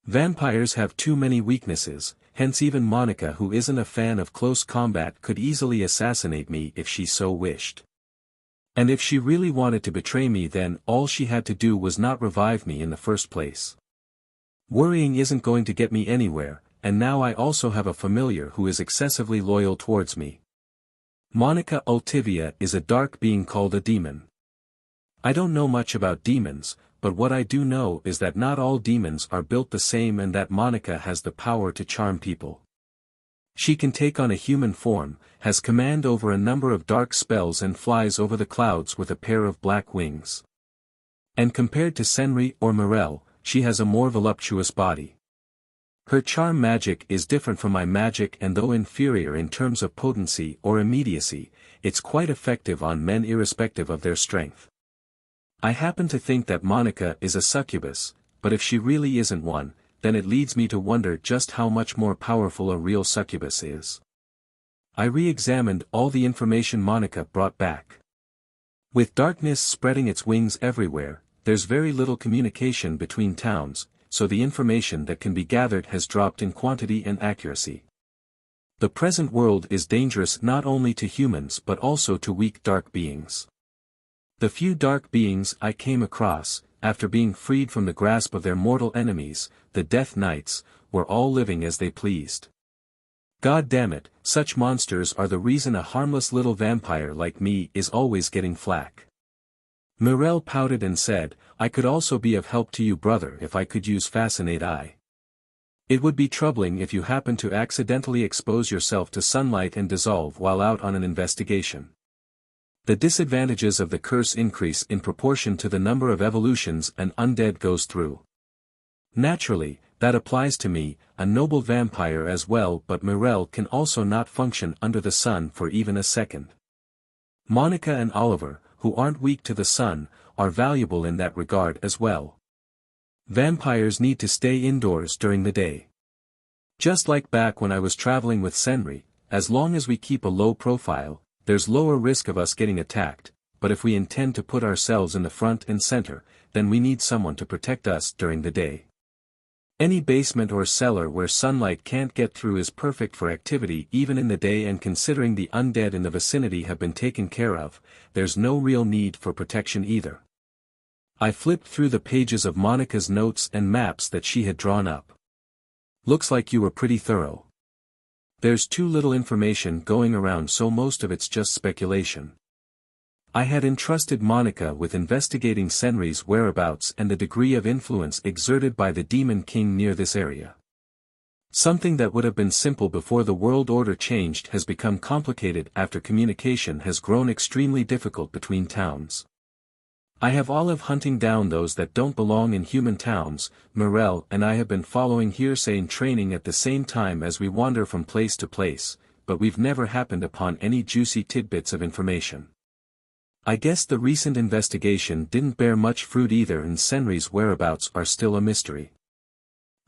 Vampires have too many weaknesses, hence even Monica, who isn't a fan of close combat, could easily assassinate me if she so wished. And if she really wanted to betray me, then all she had to do was not revive me in the first place. Worrying isn't going to get me anywhere, and now I also have a familiar who is excessively loyal towards me. Monica Ultivia is a dark being called a demon. I don't know much about demons, but what I do know is that not all demons are built the same and that Monica has the power to charm people. She can take on a human form, has command over a number of dark spells and flies over the clouds with a pair of black wings. And compared to Senri or Morel, she has a more voluptuous body. Her charm magic is different from my magic, and though inferior in terms of potency or immediacy, it's quite effective on men irrespective of their strength. I happen to think that Monica is a succubus, but if she really isn't one, then it leads me to wonder just how much more powerful a real succubus is. I re-examined all the information Monica brought back. With darkness spreading its wings everywhere, there's very little communication between towns, so the information that can be gathered has dropped in quantity and accuracy. The present world is dangerous not only to humans but also to weak dark beings. The few dark beings I came across, after being freed from the grasp of their mortal enemies, the Death Knights, were all living as they pleased. God damn it, such monsters are the reason a harmless little vampire like me is always getting flack. Morel pouted and said, I could also be of help to you, brother, if I could use Fascinate Eye. It would be troubling if you happen to accidentally expose yourself to sunlight and dissolve while out on an investigation. The disadvantages of the curse increase in proportion to the number of evolutions an undead goes through. Naturally, that applies to me, a noble vampire as well, but Morel can also not function under the sun for even a second. Monica and Oliver, who aren't weak to the sun, are valuable in that regard as well. Vampires need to stay indoors during the day. Just like back when I was traveling with Senri, as long as we keep a low profile, there's lower risk of us getting attacked, but if we intend to put ourselves in the front and center, then we need someone to protect us during the day. Any basement or cellar where sunlight can't get through is perfect for activity even in the day, and considering the undead in the vicinity have been taken care of, there's no real need for protection either. I flipped through the pages of Monica's notes and maps that she had drawn up. Looks like you were pretty thorough. There's too little information going around, so most of it's just speculation. I had entrusted Monica with investigating Senri's whereabouts and the degree of influence exerted by the Demon King near this area. Something that would have been simple before the world order changed has become complicated after communication has grown extremely difficult between towns. I have Olive hunting down those that don't belong in human towns. Morel and I have been following hearsay and training at the same time as we wander from place to place, but we've never happened upon any juicy tidbits of information. I guess the recent investigation didn't bear much fruit either, and Senri's whereabouts are still a mystery.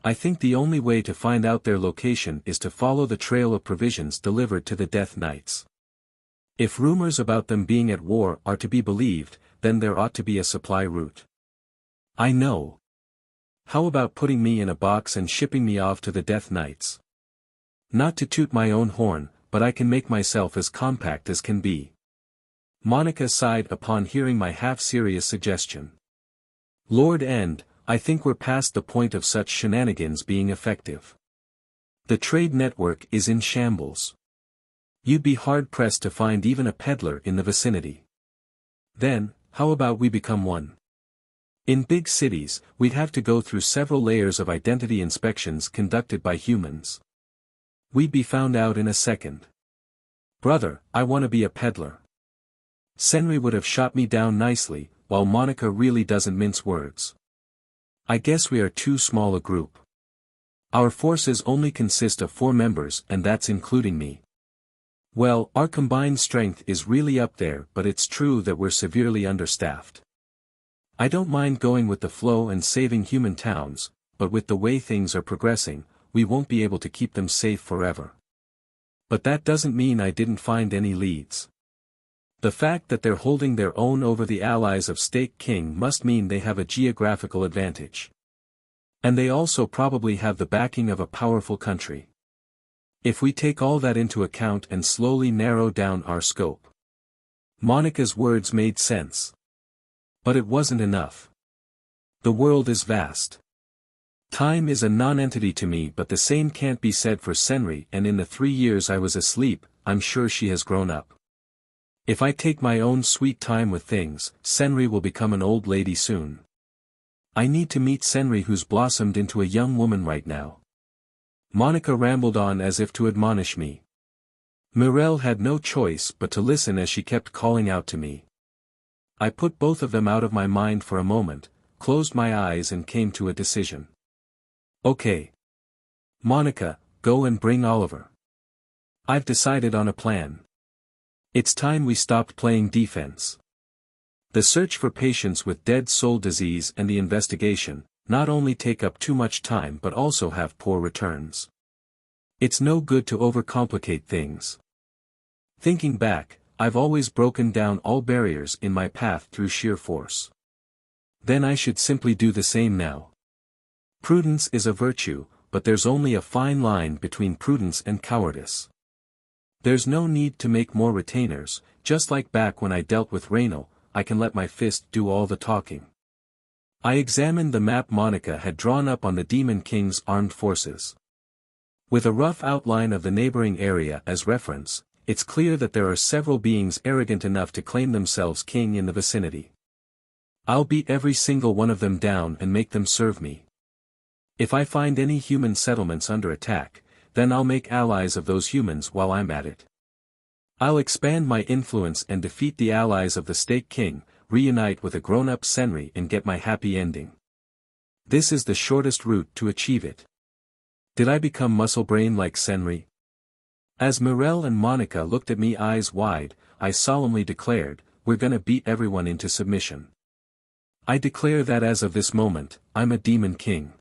I think the only way to find out their location is to follow the trail of provisions delivered to the Death Knights. If rumors about them being at war are to be believed, then there ought to be a supply route. I know. How about putting me in a box and shipping me off to the Death Knights? Not to toot my own horn, but I can make myself as compact as can be. Monica sighed upon hearing my half-serious suggestion. Lord End, I think we're past the point of such shenanigans being effective. The trade network is in shambles. You'd be hard-pressed to find even a peddler in the vicinity. Then, how about we become one? In big cities, we'd have to go through several layers of identity inspections conducted by humans. We'd be found out in a second. Brother, I want to be a peddler. Senri would have shot me down nicely, while Monica really doesn't mince words. I guess we are too small a group. Our forces only consist of 4 members, and that's including me. Well, our combined strength is really up there, but it's true that we're severely understaffed. I don't mind going with the flow and saving human towns, but with the way things are progressing, we won't be able to keep them safe forever. But that doesn't mean I didn't find any leads. The fact that they're holding their own over the allies of Stake King must mean they have a geographical advantage. And they also probably have the backing of a powerful country. If we take all that into account and slowly narrow down our scope. Monica's words made sense. But it wasn't enough. The world is vast. Time is a non-entity to me, but the same can't be said for Senri, and in the 3 years I was asleep, I'm sure she has grown up. If I take my own sweet time with things, Senri will become an old lady soon. I need to meet Senri, who's blossomed into a young woman right now. Monica rambled on as if to admonish me. Mirelle had no choice but to listen as she kept calling out to me. I put both of them out of my mind for a moment, closed my eyes and came to a decision. Okay. Monica, go and bring Oliver. I've decided on a plan. It's time we stopped playing defense. The search for patients with dead soul disease and the investigation, not only take up too much time but also have poor returns. It's no good to overcomplicate things. Thinking back, I've always broken down all barriers in my path through sheer force. Then I should simply do the same now. Prudence is a virtue, but there's only a fine line between prudence and cowardice. There's no need to make more retainers, just like back when I dealt with Raynal, I can let my fist do all the talking. I examined the map Monica had drawn up on the Demon King's armed forces. With a rough outline of the neighboring area as reference, it's clear that there are several beings arrogant enough to claim themselves king in the vicinity. I'll beat every single one of them down and make them serve me. If I find any human settlements under attack, then I'll make allies of those humans while I'm at it. I'll expand my influence and defeat the allies of the Snake King, reunite with a grown-up Senri and get my happy ending. This is the shortest route to achieve it. Did I become muscle brain like Senri? As Mirelle and Monica looked at me eyes wide, I solemnly declared, we're gonna beat everyone into submission. I declare that as of this moment, I'm a Demon King.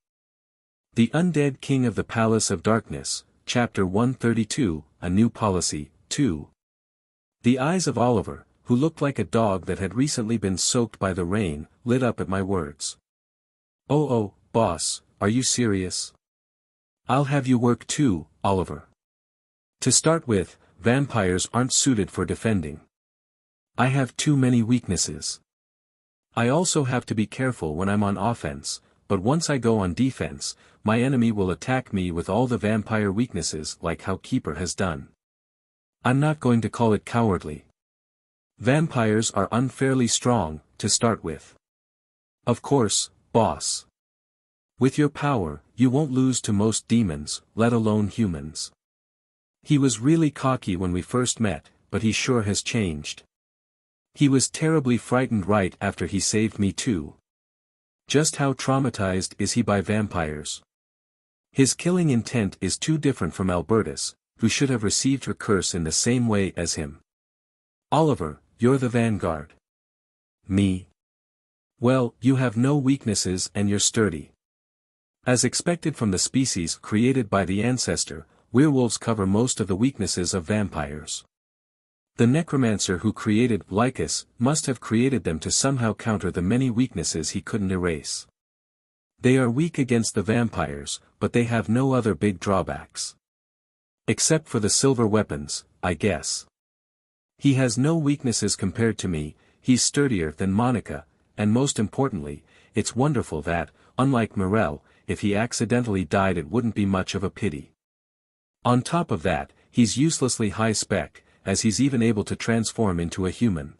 The Undead King of the Palace of Darkness, Chapter 132, A New Policy, 2. The eyes of Oliver, who looked like a dog that had recently been soaked by the rain, lit up at my words. Oh, boss, are you serious? I'll have you work too, Oliver. To start with, vampires aren't suited for defending. I have too many weaknesses. I also have to be careful when I'm on offense, but once I go on defense, my enemy will attack me with all the vampire weaknesses like how Keeper has done. I'm not going to call it cowardly. Vampires are unfairly strong, to start with. Of course, boss. With your power, you won't lose to most demons, let alone humans. He was really cocky when we first met, but he sure has changed. He was terribly frightened right after he saved me too. Just how traumatized is he by vampires? His killing intent is too different from Albertus, who should have received her curse in the same way as him. Oliver, you're the vanguard. Me? Well, you have no weaknesses and you're sturdy. As expected from the species created by the ancestor, werewolves cover most of the weaknesses of vampires. The necromancer who created Lycus must have created them to somehow counter the many weaknesses he couldn't erase. They are weak against the vampires, but they have no other big drawbacks. Except for the silver weapons, I guess. He has no weaknesses compared to me, he's sturdier than Monica, and most importantly, it's wonderful that, unlike Mirelle, if he accidentally died it wouldn't be much of a pity. On top of that, he's uselessly high-spec, as he's even able to transform into a human.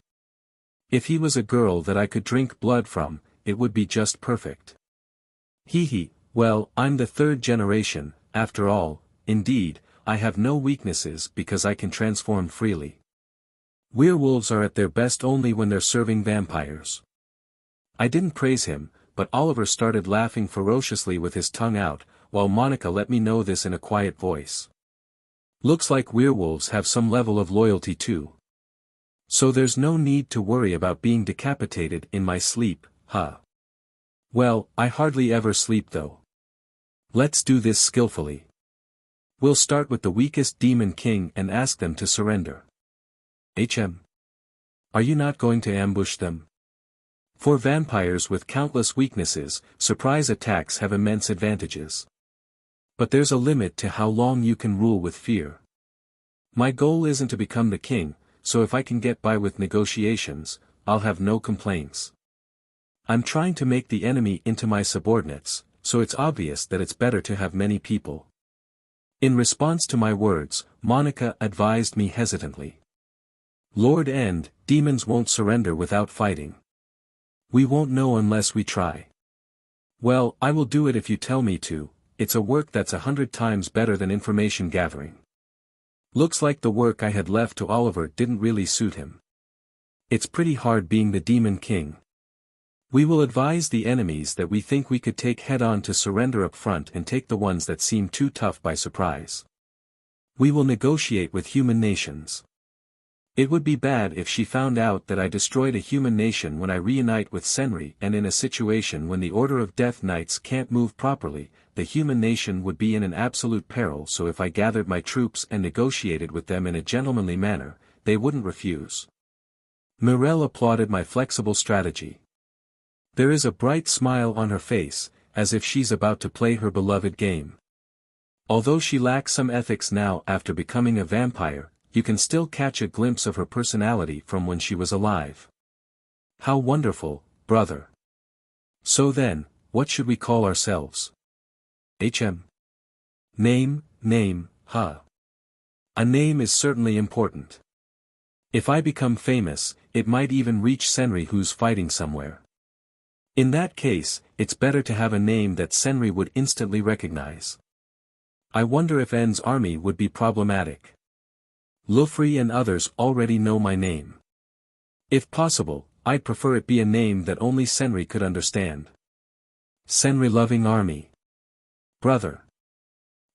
If he was a girl that I could drink blood from, it would be just perfect. Well, I'm the third generation, after all, indeed, I have no weaknesses because I can transform freely. Werewolves are at their best only when they're serving vampires. I didn't praise him, but Oliver started laughing ferociously with his tongue out, while Monica let me know this in a quiet voice. Looks like werewolves have some level of loyalty too. So there's no need to worry about being decapitated in my sleep, huh? Well, I hardly ever sleep though. Let's do this skillfully. We'll start with the weakest Demon King and ask them to surrender. Are you not going to ambush them? For vampires with countless weaknesses, surprise attacks have immense advantages. But there's a limit to how long you can rule with fear. My goal isn't to become the king, so if I can get by with negotiations, I'll have no complaints. I'm trying to make the enemy into my subordinates, so it's obvious that it's better to have many people. In response to my words, Monica advised me hesitantly. Lord End, demons won't surrender without fighting. We won't know unless we try. Well, I will do it if you tell me to, it's a work that's 100 times better than information gathering. Looks like the work I had left to Oliver didn't really suit him. It's pretty hard being the Demon King. We will advise the enemies that we think we could take head-on to surrender up front and take the ones that seem too tough by surprise. We will negotiate with human nations. It would be bad if she found out that I destroyed a human nation when I reunite with Senri, and in a situation when the Order of Death Knights can't move properly, the human nation would be in an absolute peril. So if I gathered my troops and negotiated with them in a gentlemanly manner, they wouldn't refuse. Mirelle applauded my flexible strategy. There is a bright smile on her face, as if she's about to play her beloved game. Although she lacks some ethics now after becoming a vampire, you can still catch a glimpse of her personality from when she was alive. How wonderful, brother. So then, what should we call ourselves? Name, huh? A name is certainly important. If I become famous, it might even reach Senri, who's fighting somewhere. In that case, it's better to have a name that Senri would instantly recognize. I wonder if N's army would be problematic. Lufri and others already know my name. If possible, I'd prefer it be a name that only Senri could understand. Senri-loving army. Brother.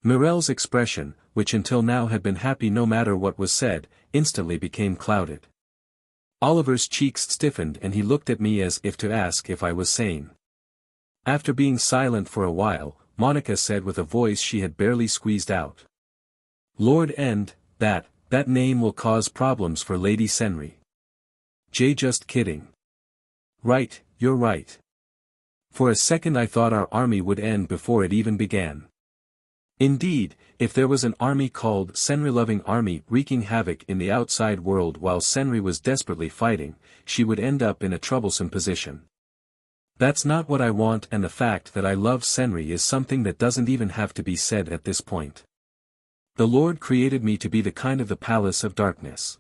Mirelle's expression, which until now had been happy no matter what was said, instantly became clouded. Oliver's cheeks stiffened and he looked at me as if to ask if I was sane. After being silent for a while, Monica said with a voice she had barely squeezed out. Lord End, that name will cause problems for Lady Senri. Just kidding. Right, you're right. For a second I thought our army would end before it even began. Indeed, if there was an army called Senri-loving army wreaking havoc in the outside world while Senri was desperately fighting, she would end up in a troublesome position. That's not what I want, and the fact that I love Senri is something that doesn't even have to be said at this point. The Lord created me to be the kind of the Palace of Darkness.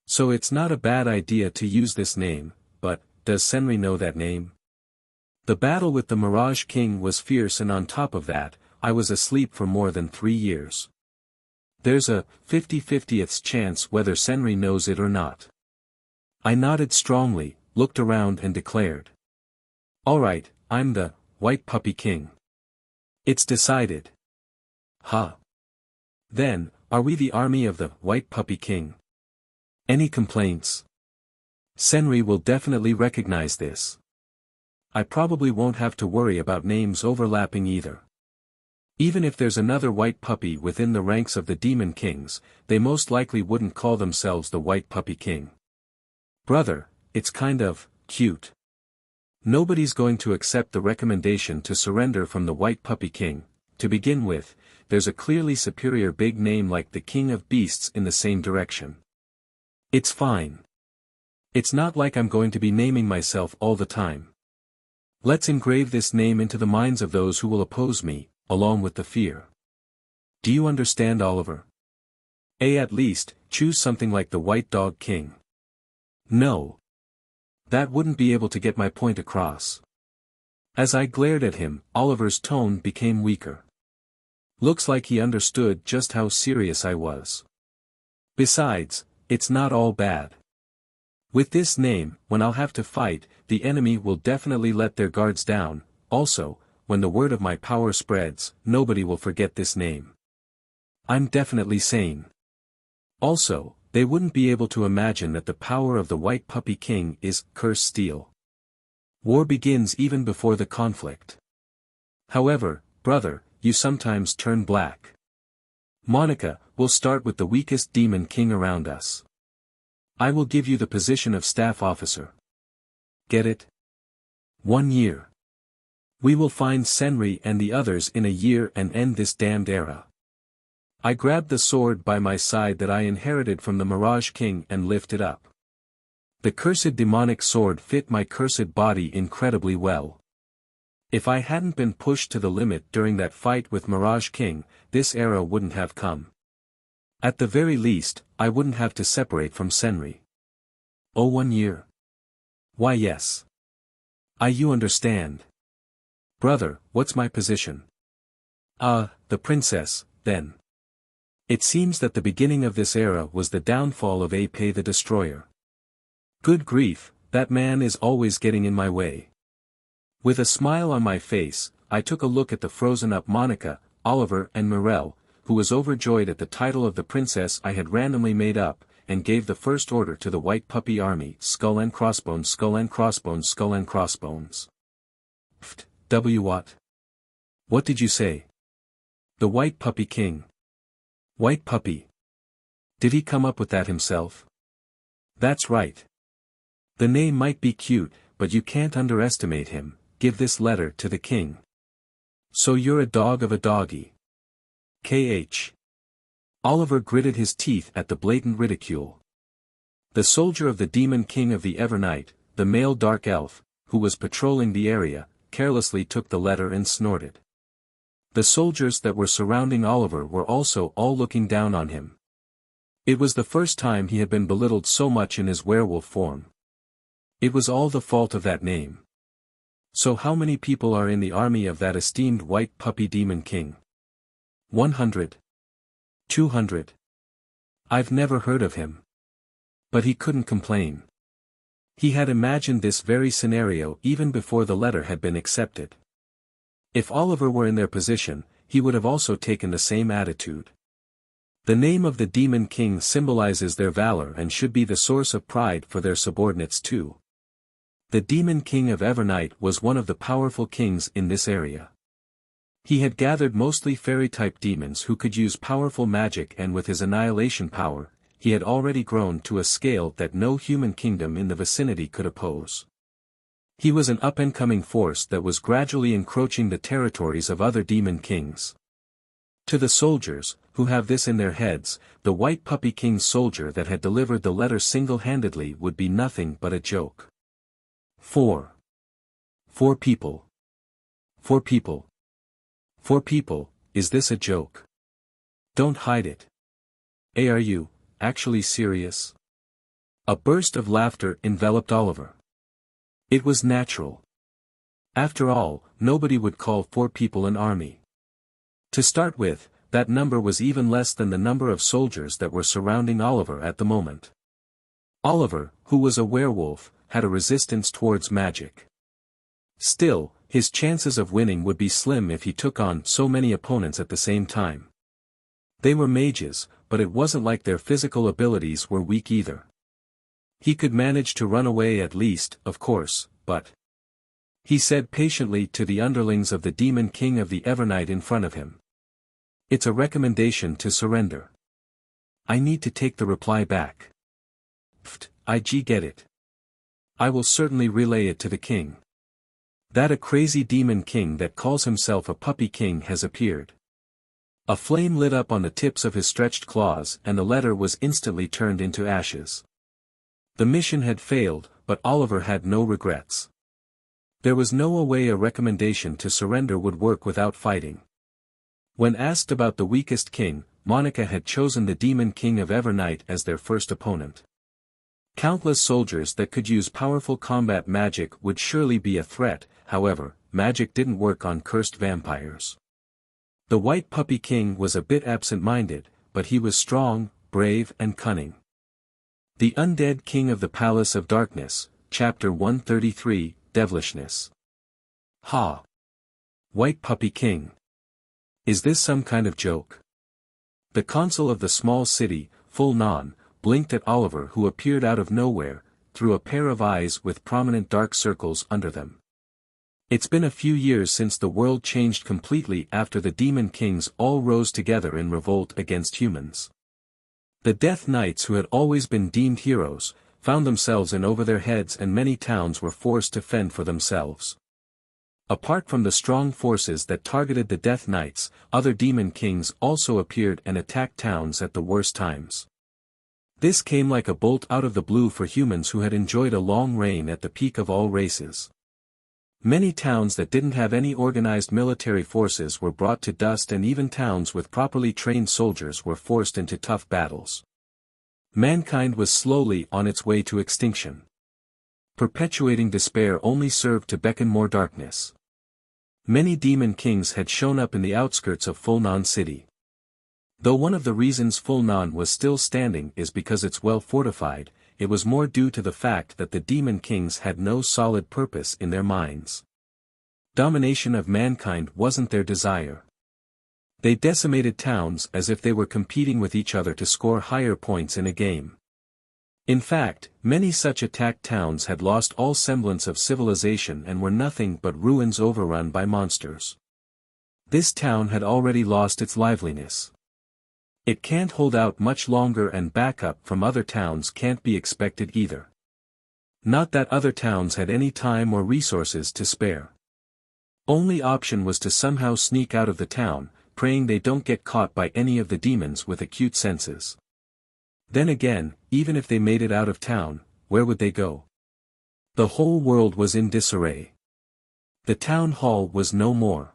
So it's not a bad idea to use this name, but, does Senri know that name? The battle with the Mirage King was fierce, and on top of that, I was asleep for more than 3 years. There's a 50/50th chance whether Senri knows it or not. I nodded strongly, looked around and declared. All right, I'm the White Puppy King. It's decided. Huh. Then, are we the army of the White Puppy King? Any complaints? Senri will definitely recognize this. I probably won't have to worry about names overlapping either. Even if there's another white puppy within the ranks of the Demon Kings, they most likely wouldn't call themselves the White Puppy King. Brother, it's kind of cute. Nobody's going to accept the recommendation to surrender from the White Puppy King. To begin with, there's a clearly superior big name like the King of Beasts in the same direction. It's fine. It's not like I'm going to be naming myself all the time. Let's engrave this name into the minds of those who will oppose me, along with the fear. Do you understand, Oliver? At least, choose something like the White Dog King. No. That wouldn't be able to get my point across. As I glared at him, Oliver's tone became weaker. Looks like he understood just how serious I was. Besides, it's not all bad. With this name, when I'll have to fight, the enemy will definitely let their guards down. Also, when the word of my power spreads, nobody will forget this name. I'm definitely sane. Also, they wouldn't be able to imagine that the power of the White Puppy King is curse steel. War begins even before the conflict. However, brother, you sometimes turn black. Monica, we'll start with the weakest Demon King around us. I will give you the position of staff officer. Get it? 1 year. We will find Senri and the others in a year and end this damned era. I grabbed the sword by my side that I inherited from the Mirage King and lifted up. The cursed demonic sword fit my cursed body incredibly well. If I hadn't been pushed to the limit during that fight with Mirage King, this era wouldn't have come. At the very least, I wouldn't have to separate from Senri. Oh, 1 year. Why yes. You understand. Brother, what's my position? Ah, the princess, then. It seems that the beginning of this era was the downfall of Ape the Destroyer. Good grief, that man is always getting in my way. With a smile on my face, I took a look at the frozen-up Monica, Oliver and Morel, who was overjoyed at the title of the princess I had randomly made up, and gave the first order to the white puppy army: skull and crossbones, skull and crossbones, skull and crossbones. Pft, what? What did you say? The white puppy king. White puppy. Did he come up with that himself? That's right. The name might be cute, but you can't underestimate him. Give this letter to the king. So you're a dog of a doggy. KH. Oliver gritted his teeth at the blatant ridicule. The soldier of the demon king of the Evernight, the male dark elf, who was patrolling the area, carelessly took the letter and snorted. The soldiers that were surrounding Oliver were also all looking down on him. It was the first time he had been belittled so much in his werewolf form. It was all the fault of that name. So how many people are in the army of that esteemed white puppy demon king? 100. 200. I've never heard of him. But he couldn't complain. He had imagined this very scenario even before the letter had been accepted. If Oliver were in their position, he would have also taken the same attitude. The name of the demon king symbolizes their valor and should be the source of pride for their subordinates too. The demon king of Evernight was one of the powerful kings in this area. He had gathered mostly fairy-type demons who could use powerful magic, and with his annihilation power, he had already grown to a scale that no human kingdom in the vicinity could oppose. He was an up-and-coming force that was gradually encroaching the territories of other demon kings. To the soldiers, who have this in their heads, the white puppy king's soldier that had delivered the letter single-handedly would be nothing but a joke. 4 people. 4 people. 4 people, is this a joke? Don't hide it. Are you actually serious? A burst of laughter enveloped Oliver. It was natural. After all, nobody would call 4 people an army. To start with, that number was even less than the number of soldiers that were surrounding Oliver at the moment. Oliver, who was a werewolf, had a resistance towards magic. Still, his chances of winning would be slim if he took on so many opponents at the same time. They were mages, but it wasn't like their physical abilities were weak either. He could manage to run away at least, of course, but... He said patiently to the underlings of the demon king of the Evernight in front of him. It's a recommendation to surrender. I need to take the reply back. Pft, I get it. I will certainly relay it to the king. That a crazy demon king that calls himself a puppy king has appeared. A flame lit up on the tips of his stretched claws, and the letter was instantly turned into ashes. The mission had failed, but Oliver had no regrets. There was no way a recommendation to surrender would work without fighting. When asked about the weakest king, Monica had chosen the demon king of Evernight as their first opponent. Countless soldiers that could use powerful combat magic would surely be a threat. However, magic didn't work on cursed vampires. The white puppy king was a bit absent-minded, but he was strong, brave and cunning. The Undead King of the Palace of Darkness, Chapter 133, Devilishness. Ha! White Puppy King. Is this some kind of joke? The consul of the small city, Full Non, blinked at Oliver, who appeared out of nowhere, through a pair of eyes with prominent dark circles under them. It's been a few years since the world changed completely after the demon kings all rose together in revolt against humans. The Death Knights, who had always been deemed heroes, found themselves in over their heads, and many towns were forced to fend for themselves. Apart from the strong forces that targeted the Death Knights, other demon kings also appeared and attacked towns at the worst times. This came like a bolt out of the blue for humans who had enjoyed a long reign at the peak of all races. Many towns that didn't have any organized military forces were brought to dust, and even towns with properly trained soldiers were forced into tough battles. Mankind was slowly on its way to extinction. Perpetuating despair only served to beckon more darkness. Many demon kings had shown up in the outskirts of Fulnan City. Though one of the reasons Fulnan was still standing is because it's well fortified, it was more due to the fact that the demon kings had no solid purpose in their minds. Domination of mankind wasn't their desire. They decimated towns as if they were competing with each other to score higher points in a game. In fact, many such attacked towns had lost all semblance of civilization and were nothing but ruins overrun by monsters. This town had already lost its liveliness. It can't hold out much longer, and backup from other towns can't be expected either. Not that other towns had any time or resources to spare. Only option was to somehow sneak out of the town, praying they don't get caught by any of the demons with acute senses. Then again, even if they made it out of town, where would they go? The whole world was in disarray. The town hall was no more.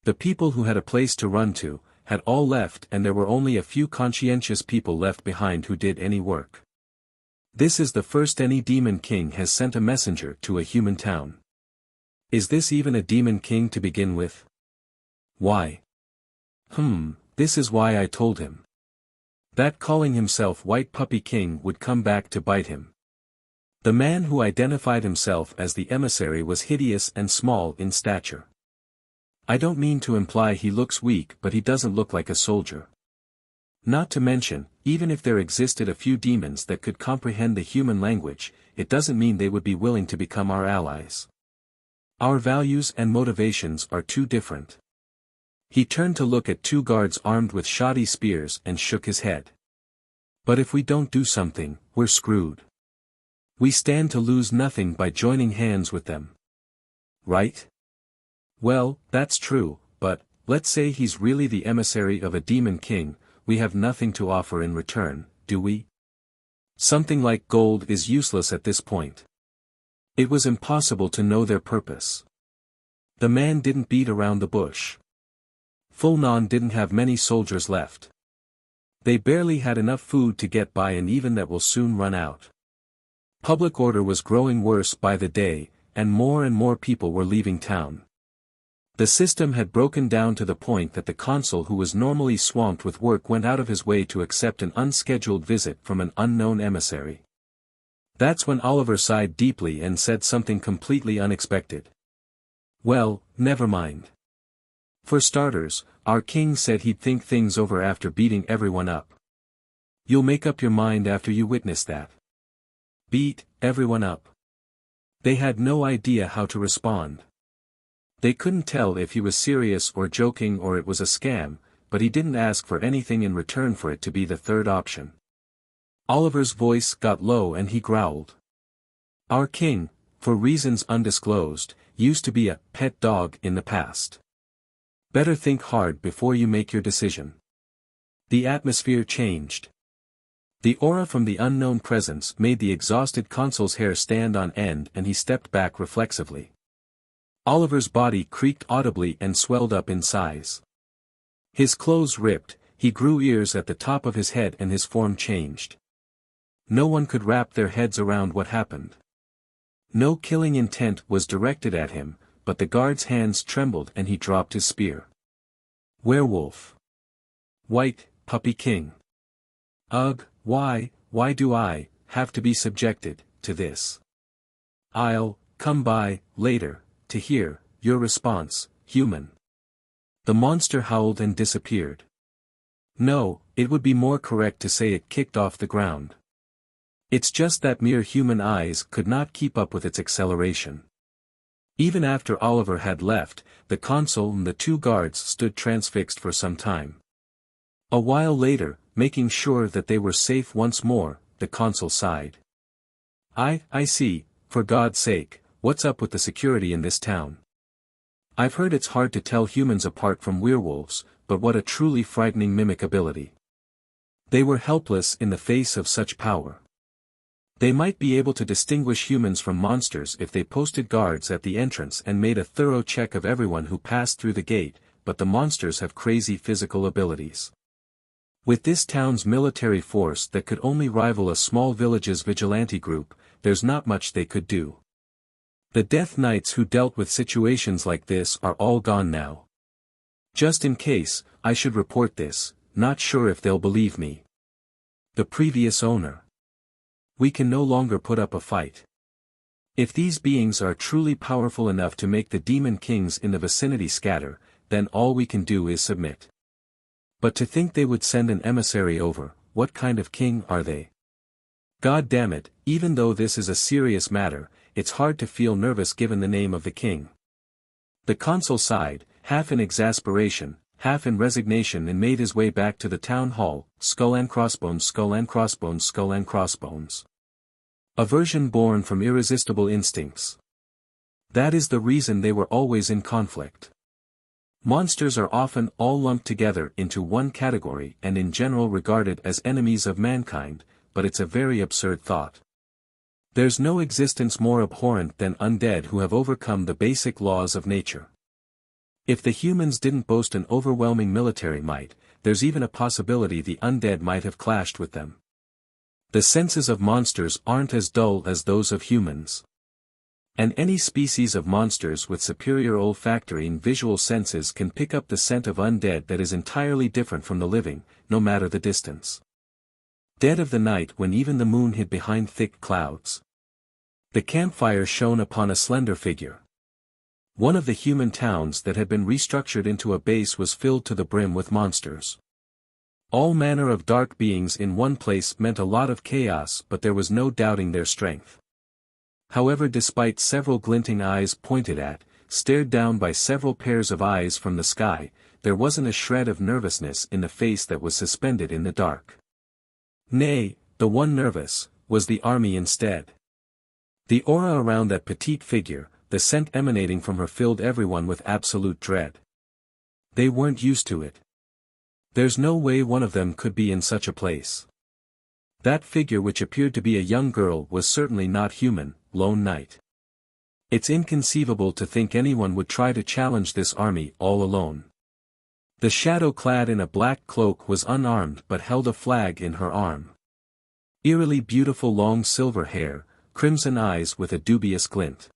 The people who had a place to run to, had all left, and there were only a few conscientious people left behind who did any work. This is the first any demon king has sent a messenger to a human town. Is this even a demon king to begin with? Why? This is why I told him that calling himself White Puppy King would come back to bite him. The man who identified himself as the emissary was hideous and small in stature. I don't mean to imply he looks weak, but he doesn't look like a soldier. Not to mention, even if there existed a few demons that could comprehend the human language, it doesn't mean they would be willing to become our allies. Our values and motivations are too different. He turned to look at two guards armed with shoddy spears and shook his head. But if we don't do something, we're screwed. We stand to lose nothing by joining hands with them. Right? Well, that's true, but, let's say he's really the emissary of a demon king, we have nothing to offer in return, do we? Something like gold is useless at this point. It was impossible to know their purpose. The man didn't beat around the bush. Fulnan didn't have many soldiers left. They barely had enough food to get by, and even that will soon run out. Public order was growing worse by the day, and more people were leaving town. The system had broken down to the point that the consul who was normally swamped with work went out of his way to accept an unscheduled visit from an unknown emissary. That's when Oliver sighed deeply and said something completely unexpected. Well, never mind. For starters, our king said he'd think things over after beating everyone up. You'll make up your mind after you witness that. Beat everyone up. They had no idea how to respond. They couldn't tell if he was serious or joking or it was a scam, but he didn't ask for anything in return for it to be the third option. Oliver's voice got low and he growled. Our king, for reasons undisclosed, used to be a pet dog in the past. Better think hard before you make your decision. The atmosphere changed. The aura from the unknown presence made the exhausted consul's hair stand on end, and he stepped back reflexively. Oliver's body creaked audibly and swelled up in size. His clothes ripped, he grew ears at the top of his head, and his form changed. No one could wrap their heads around what happened. No killing intent was directed at him, but the guard's hands trembled and he dropped his spear. Werewolf. White Puppy King. Ugh, why do I have to be subjected to this? I'll come by later to hear your response, human. The monster howled and disappeared. No, it would be more correct to say it kicked off the ground. It's just that mere human eyes could not keep up with its acceleration. Even after Oliver had left, the consul and the two guards stood transfixed for some time. A while later, making sure that they were safe once more, the consul sighed. I see, for God's sake, what's up with the security in this town? I've heard it's hard to tell humans apart from werewolves, but what a truly frightening mimic ability. They were helpless in the face of such power. They might be able to distinguish humans from monsters if they posted guards at the entrance and made a thorough check of everyone who passed through the gate, but the monsters have crazy physical abilities. With this town's military force that could only rival a small village's vigilante group, there's not much they could do. The Death Knights who dealt with situations like this are all gone now. Just in case, I should report this, not sure if they'll believe me. The previous owner. We can no longer put up a fight. If these beings are truly powerful enough to make the demon kings in the vicinity scatter, then all we can do is submit. But to think they would send an emissary over, what kind of king are they? God damn it, even though this is a serious matter, it's hard to feel nervous given the name of the king. The consul sighed, half in exasperation, half in resignation, and made his way back to the town hall. Skull and crossbones, skull and crossbones, skull and crossbones. Aversion born from irresistible instincts. That is the reason they were always in conflict. Monsters are often all lumped together into one category and in general regarded as enemies of mankind, but it's a very absurd thought. There's no existence more abhorrent than undead who have overcome the basic laws of nature. If the humans didn't boast an overwhelming military might, there's even a possibility the undead might have clashed with them. The senses of monsters aren't as dull as those of humans. And any species of monsters with superior olfactory and visual senses can pick up the scent of undead that is entirely different from the living, no matter the distance. Dead of the night when even the moon hid behind thick clouds. The campfire shone upon a slender figure. One of the human towns that had been restructured into a base was filled to the brim with monsters. All manner of dark beings in one place meant a lot of chaos, but there was no doubting their strength. However, despite several glinting eyes pointed at, stared down by several pairs of eyes from the sky, there wasn't a shred of nervousness in the face that was suspended in the dark. Nay, the one nervous, was the army instead. The aura around that petite figure, the scent emanating from her filled everyone with absolute dread. They weren't used to it. There's no way one of them could be in such a place. That figure, which appeared to be a young girl, was certainly not human. Lone Knight. It's inconceivable to think anyone would try to challenge this army all alone. The shadow clad in a black cloak was unarmed but held a flag in her arm. Eerily beautiful long silver hair, crimson eyes with a dubious glint.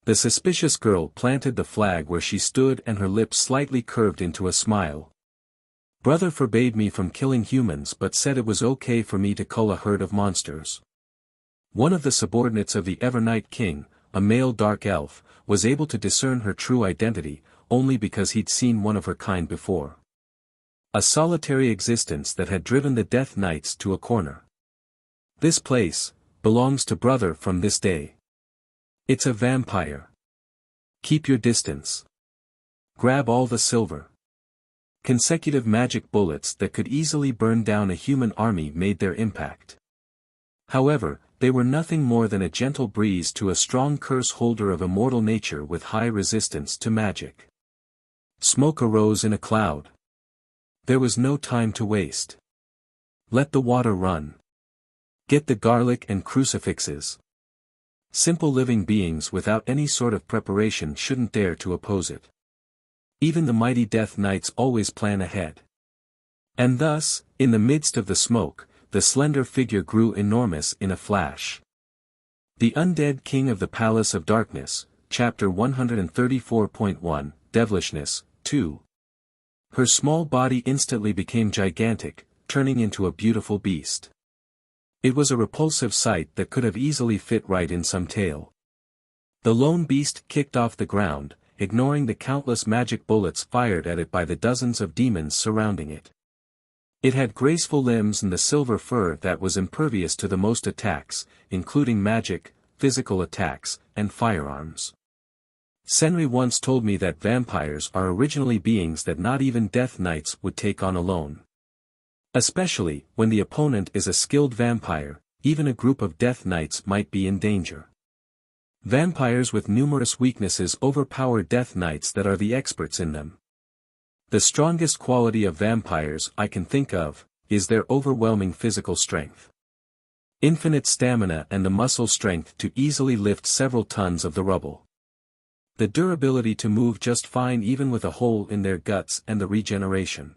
The suspicious girl planted the flag where she stood and her lips slightly curved into a smile. Brother forbade me from killing humans but said it was okay for me to cull a herd of monsters. One of the subordinates of the Evernight King, a male dark elf, was able to discern her true identity, only because he'd seen one of her kind before. A solitary existence that had driven the Death Knights to a corner. This place belongs to brother from this day. It's a vampire. Keep your distance. Grab all the silver. Consecutive magic bullets that could easily burn down a human army made their impact. However, they were nothing more than a gentle breeze to a strong curse holder of immortal nature with high resistance to magic. Smoke arose in a cloud. There was no time to waste. Let the water run. Get the garlic and crucifixes. Simple living beings without any sort of preparation shouldn't dare to oppose it. Even the mighty Death Knights always plan ahead. And thus, in the midst of the smoke, the slender figure grew enormous in a flash. The Undead King of the Palace of Darkness, Chapter 134.1, Devilishness, 2. Her small body instantly became gigantic, turning into a beautiful beast. It was a repulsive sight that could have easily fit right in some tale. The lone beast kicked off the ground, ignoring the countless magic bullets fired at it by the dozens of demons surrounding it. It had graceful limbs and the silver fur that was impervious to the most attacks, including magic, physical attacks, and firearms. Senri once told me that vampires are originally beings that not even Death Knights would take on alone. Especially, when the opponent is a skilled vampire, even a group of Death Knights might be in danger. Vampires with numerous weaknesses overpower Death Knights that are the experts in them. The strongest quality of vampires I can think of, is their overwhelming physical strength. Infinite stamina and the muscle strength to easily lift several tons of the rubble. The durability to move just fine even with a hole in their guts and the regeneration.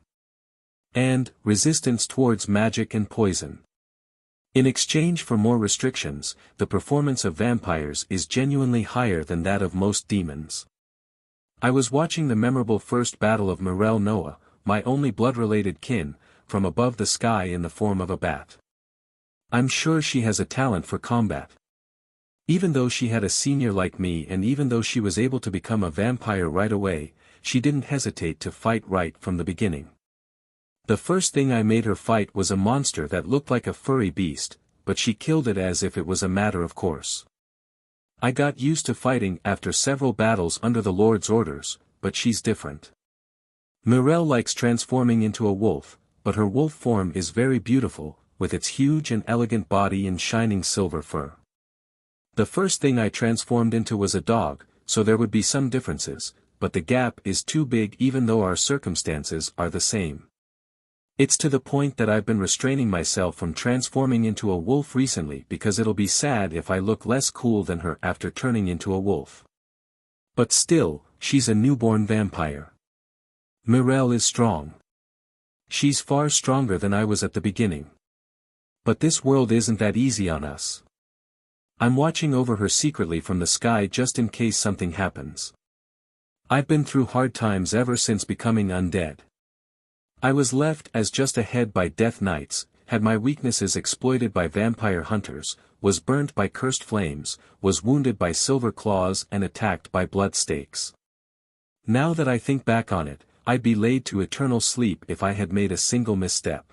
And, resistance towards magic and poison. In exchange for more restrictions, the performance of vampires is genuinely higher than that of most demons. I was watching the memorable first battle of Mirel Noah, my only blood-related kin, from above the sky in the form of a bat. I'm sure she has a talent for combat. Even though she had a senior like me and even though she was able to become a vampire right away, she didn't hesitate to fight right from the beginning. The first thing I made her fight was a monster that looked like a furry beast, but she killed it as if it was a matter of course. I got used to fighting after several battles under the Lord's orders, but she's different. Mirel likes transforming into a wolf, but her wolf form is very beautiful, with its huge and elegant body and shining silver fur. The first thing I transformed into was a dog, so there would be some differences, but the gap is too big even though our circumstances are the same. It's to the point that I've been restraining myself from transforming into a wolf recently because it'll be sad if I look less cool than her after turning into a wolf. But still, she's a newborn vampire. Mirel is strong. She's far stronger than I was at the beginning. But this world isn't that easy on us. I'm watching over her secretly from the sky just in case something happens. I've been through hard times ever since becoming undead. I was left as just a head by death knights, had my weaknesses exploited by vampire hunters, was burnt by cursed flames, was wounded by silver claws and attacked by blood stakes. Now that I think back on it, I'd be laid to eternal sleep if I had made a single misstep.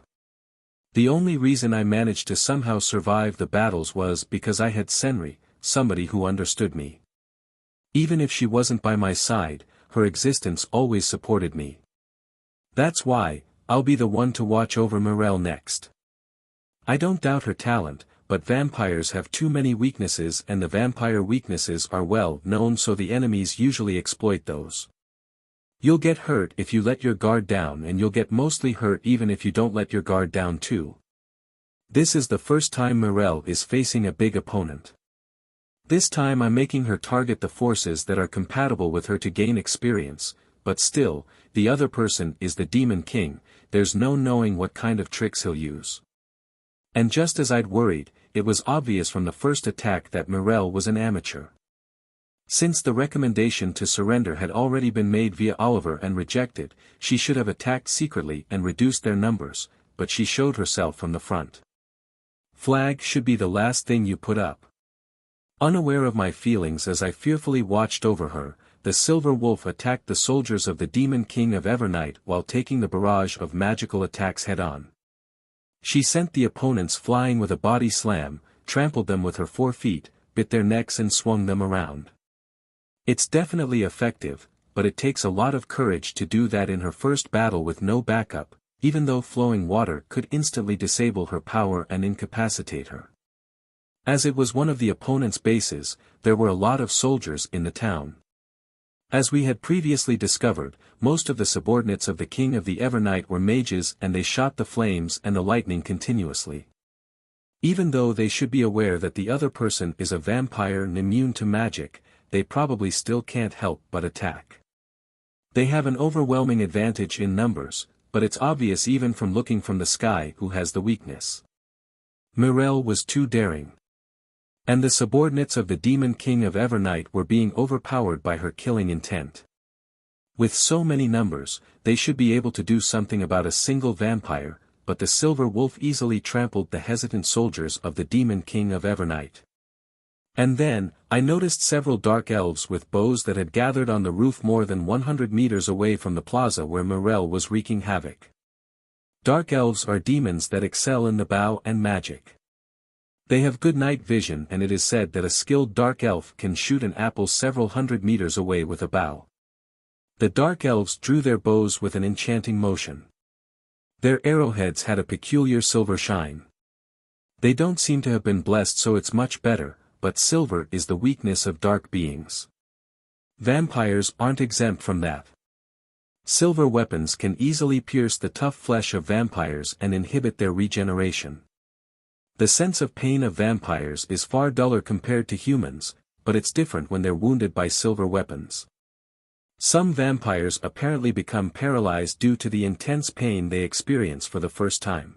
The only reason I managed to somehow survive the battles was because I had Senri, somebody who understood me. Even if she wasn't by my side, her existence always supported me. That's why, I'll be the one to watch over Mirel next. I don't doubt her talent, but vampires have too many weaknesses and the vampire weaknesses are well known, so the enemies usually exploit those. You'll get hurt if you let your guard down and you'll get mostly hurt even if you don't let your guard down too. This is the first time Mirel is facing a big opponent. This time I'm making her target the forces that are compatible with her to gain experience, but still, the other person is the Demon King, there's no knowing what kind of tricks he'll use. And just as I'd worried, it was obvious from the first attack that Mirel was an amateur. Since the recommendation to surrender had already been made via Oliver and rejected, she should have attacked secretly and reduced their numbers, but she showed herself from the front. Flag should be the last thing you put up. Unaware of my feelings as I fearfully watched over her, the Silver Wolf attacked the soldiers of the Demon King of Evernight while taking the barrage of magical attacks head-on. She sent the opponents flying with a body slam, trampled them with her 4 feet, bit their necks and swung them around. It's definitely effective, but it takes a lot of courage to do that in her first battle with no backup, even though flowing water could instantly disable her power and incapacitate her. As it was one of the opponent's bases, there were a lot of soldiers in the town. As we had previously discovered, most of the subordinates of the King of the Evernight were mages and they shot the flames and the lightning continuously. Even though they should be aware that the other person is a vampire and immune to magic, they probably still can't help but attack. They have an overwhelming advantage in numbers, but it's obvious even from looking from the sky who has the weakness. Mirel was too daring. And the subordinates of the Demon King of Evernight were being overpowered by her killing intent. With so many numbers, they should be able to do something about a single vampire, but the Silver Wolf easily trampled the hesitant soldiers of the Demon King of Evernight. And then, I noticed several dark elves with bows that had gathered on the roof more than 100 meters away from the plaza where Mirel was wreaking havoc. Dark elves are demons that excel in the bow and magic. They have good night vision and it is said that a skilled dark elf can shoot an apple several hundred meters away with a bow. The dark elves drew their bows with an enchanting motion. Their arrowheads had a peculiar silver shine. They don't seem to have been blessed, so it's much better, but silver is the weakness of dark beings. Vampires aren't exempt from that. Silver weapons can easily pierce the tough flesh of vampires and inhibit their regeneration. The sense of pain of vampires is far duller compared to humans, but it's different when they're wounded by silver weapons. Some vampires apparently become paralyzed due to the intense pain they experience for the first time.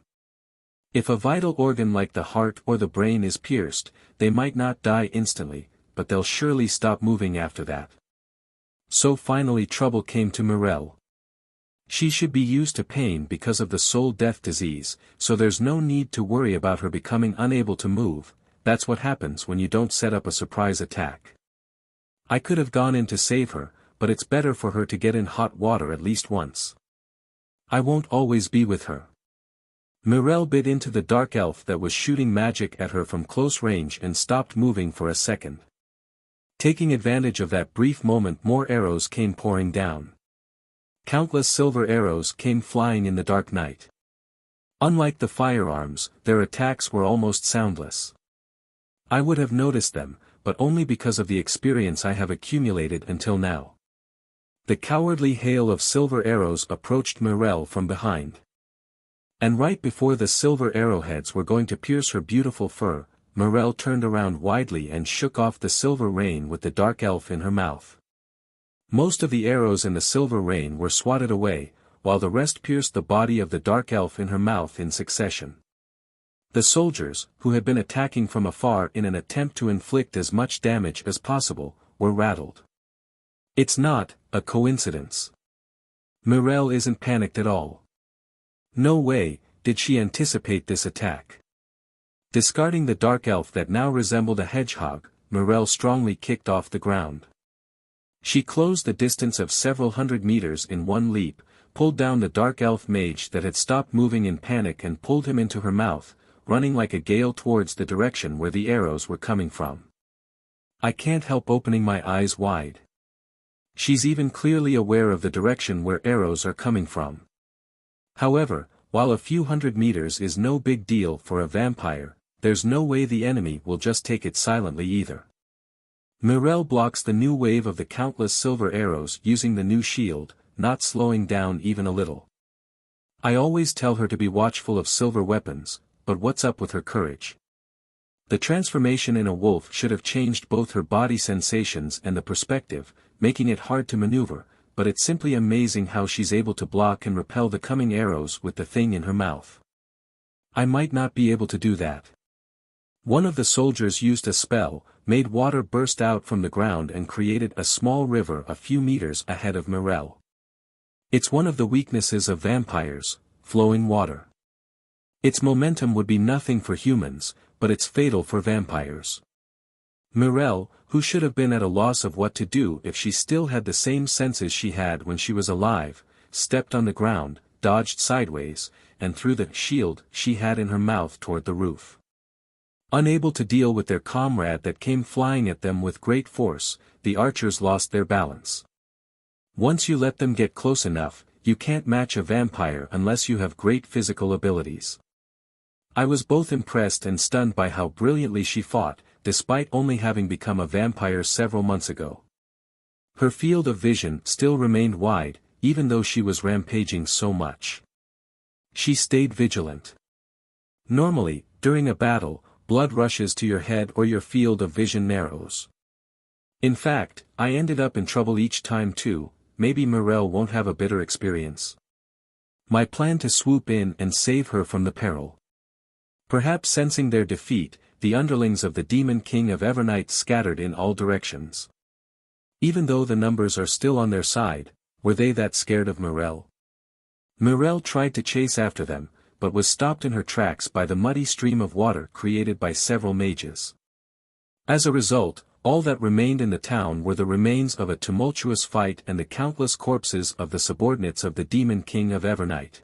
If a vital organ like the heart or the brain is pierced, they might not die instantly, but they'll surely stop moving after that. So finally trouble came to Mirelle. She should be used to pain because of the soul death disease, so there's no need to worry about her becoming unable to move. That's what happens when you don't set up a surprise attack. I could have gone in to save her, but it's better for her to get in hot water at least once. I won't always be with her. Mirelle bit into the dark elf that was shooting magic at her from close range and stopped moving for a second. Taking advantage of that brief moment, more arrows came pouring down. Countless silver arrows came flying in the dark night. Unlike the firearms, their attacks were almost soundless. I would have noticed them, but only because of the experience I have accumulated until now. The cowardly hail of silver arrows approached Mirelle from behind. And right before the silver arrowheads were going to pierce her beautiful fur, Mirelle turned around widely and shook off the silver rain with the dark elf in her mouth. Most of the arrows in the silver rain were swatted away, while the rest pierced the body of the dark elf in her mouth in succession. The soldiers, who had been attacking from afar in an attempt to inflict as much damage as possible, were rattled. It's not a coincidence. Mirelle isn't panicked at all. No way did she anticipate this attack. Discarding the dark elf that now resembled a hedgehog, Mirelle strongly kicked off the ground. She closed the distance of several hundred meters in one leap, pulled down the dark elf mage that had stopped moving in panic and pulled him into her mouth, running like a gale towards the direction where the arrows were coming from. I can't help opening my eyes wide. She's even clearly aware of the direction where arrows are coming from. However, while a few hundred meters is no big deal for a vampire, there's no way the enemy will just take it silently either. Mirelle blocks the new wave of the countless silver arrows using the new shield, not slowing down even a little. I always tell her to be watchful of silver weapons, but what's up with her courage? The transformation in a wolf should have changed both her body sensations and the perspective, making it hard to maneuver, but it's simply amazing how she's able to block and repel the coming arrows with the thing in her mouth. I might not be able to do that. One of the soldiers used a spell, made water burst out from the ground and created a small river a few meters ahead of Mirelle. It's one of the weaknesses of vampires, flowing water. Its momentum would be nothing for humans, but it's fatal for vampires. Mirelle, who should have been at a loss of what to do if she still had the same senses she had when she was alive, stepped on the ground, dodged sideways, and threw the shield she had in her mouth toward the roof. Unable to deal with their comrade that came flying at them with great force, the archers lost their balance. Once you let them get close enough, you can't match a vampire unless you have great physical abilities. I was both impressed and stunned by how brilliantly she fought, despite only having become a vampire several months ago. Her field of vision still remained wide, even though she was rampaging so much. She stayed vigilant. Normally, during a battle, blood rushes to your head or your field of vision narrows. In fact, I ended up in trouble each time too. Maybe Mirelle won't have a bitter experience. My plan to swoop in and save her from the peril. Perhaps sensing their defeat, the underlings of the Demon King of Evernight scattered in all directions. Even though the numbers are still on their side, were they that scared of Mirelle? Mirelle tried to chase after them, but was stopped in her tracks by the muddy stream of water created by several mages. As a result, all that remained in the town were the remains of a tumultuous fight and the countless corpses of the subordinates of the Demon King of Evernight.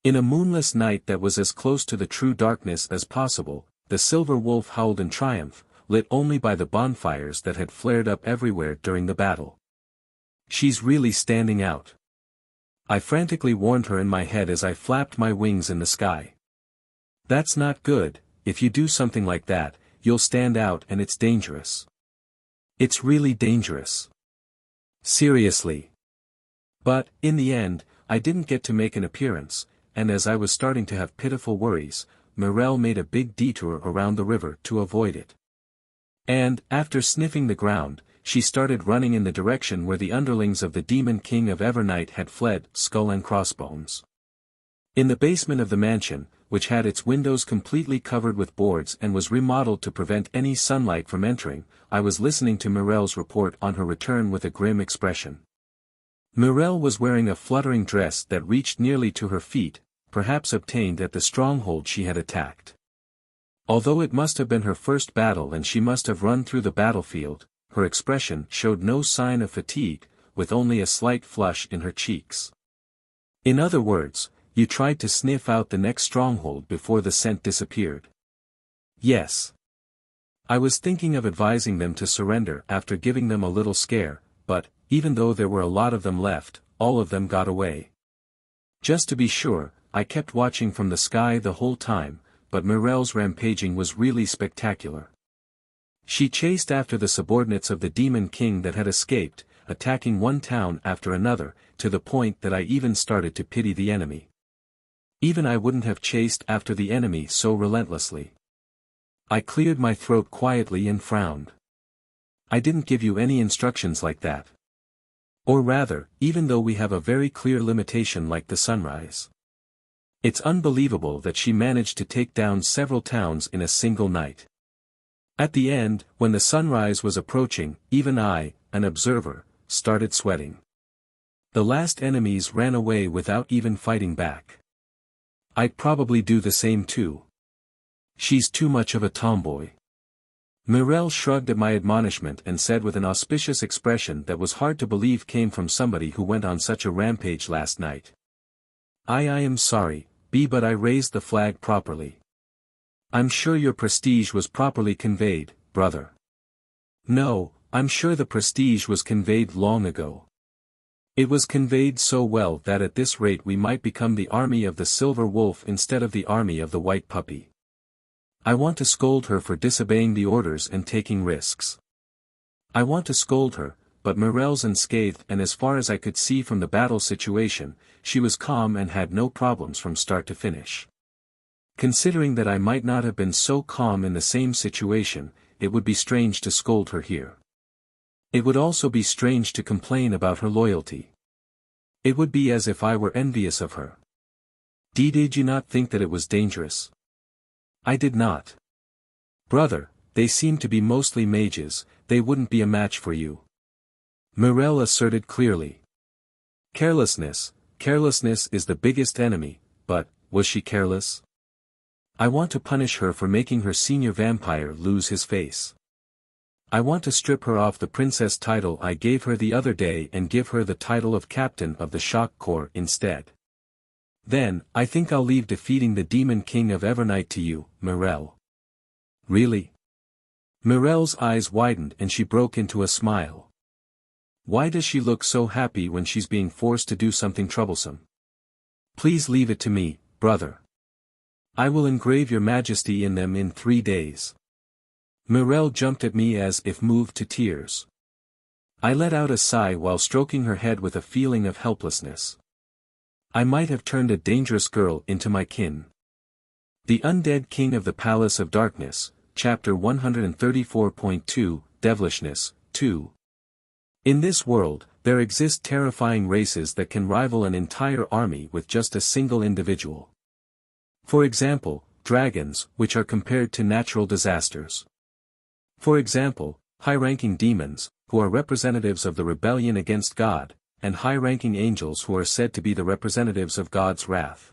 In a moonless night that was as close to the true darkness as possible, the silver wolf howled in triumph, lit only by the bonfires that had flared up everywhere during the battle. She's really standing out. I frantically warned her in my head as I flapped my wings in the sky. That's not good. If you do something like that, you'll stand out and it's dangerous. It's really dangerous. Seriously. But, in the end, I didn't get to make an appearance, and as I was starting to have pitiful worries, Mirelle made a big detour around the river to avoid it. And, after sniffing the ground, she started running in the direction where the underlings of the Demon King of Evernight had fled, skull and crossbones. In the basement of the mansion, which had its windows completely covered with boards and was remodeled to prevent any sunlight from entering. I was listening to Mirelle's report on her return with a grim expression. Mirelle was wearing a fluttering dress that reached nearly to her feet, perhaps obtained at the stronghold she had attacked. Although it must have been her first battle and she must have run through the battlefield, her expression showed no sign of fatigue, with only a slight flush in her cheeks. In other words, you tried to sniff out the next stronghold before the scent disappeared. Yes. I was thinking of advising them to surrender after giving them a little scare, but, even though there were a lot of them left, all of them got away. Just to be sure, I kept watching from the sky the whole time, but Mirelle's rampaging was really spectacular. She chased after the subordinates of the Demon King that had escaped, attacking one town after another, to the point that I even started to pity the enemy. Even I wouldn't have chased after the enemy so relentlessly. I cleared my throat quietly and frowned. I didn't give you any instructions like that. Or rather, even though we have a very clear limitation like the sunrise. It's unbelievable that she managed to take down several towns in a single night. At the end, when the sunrise was approaching, even I, an observer, started sweating. The last enemies ran away without even fighting back. I'd probably do the same too. She's too much of a tomboy. Mirelle shrugged at my admonishment and said with an auspicious expression that was hard to believe came from somebody who went on such a rampage last night. I am sorry, but I raised the flag properly. I'm sure your prestige was properly conveyed, brother. No, I'm sure the prestige was conveyed long ago. It was conveyed so well that at this rate we might become the army of the silver wolf instead of the army of the white puppy. I want to scold her for disobeying the orders and taking risks. I want to scold her, but Mirelle's unscathed and as far as I could see from the battle situation, she was calm and had no problems from start to finish. Considering that I might not have been so calm in the same situation, it would be strange to scold her here. It would also be strange to complain about her loyalty. It would be as if I were envious of her. Did you not think that it was dangerous? I did not. Brother, they seem to be mostly mages, they wouldn't be a match for you. Mirelle asserted clearly. Carelessness is the biggest enemy, but, was she careless? I want to punish her for making her senior vampire lose his face. I want to strip her off the princess title I gave her the other day and give her the title of captain of the shock corps instead. Then, I think I'll leave defeating the Demon King of Evernight to you, Mirelle. Really? Mirelle's eyes widened and she broke into a smile. Why does she look so happy when she's being forced to do something troublesome? Please leave it to me, brother. I will engrave your majesty in them in 3 days. Mirelle jumped at me as if moved to tears. I let out a sigh while stroking her head with a feeling of helplessness. I might have turned a dangerous girl into my kin. The Undead King of the Palace of Darkness, Chapter 134.2, Devilishness, 2. In this world, there exist terrifying races that can rival an entire army with just a single individual. For example, dragons, which are compared to natural disasters. For example, high-ranking demons, who are representatives of the rebellion against God, and high-ranking angels who are said to be the representatives of God's wrath.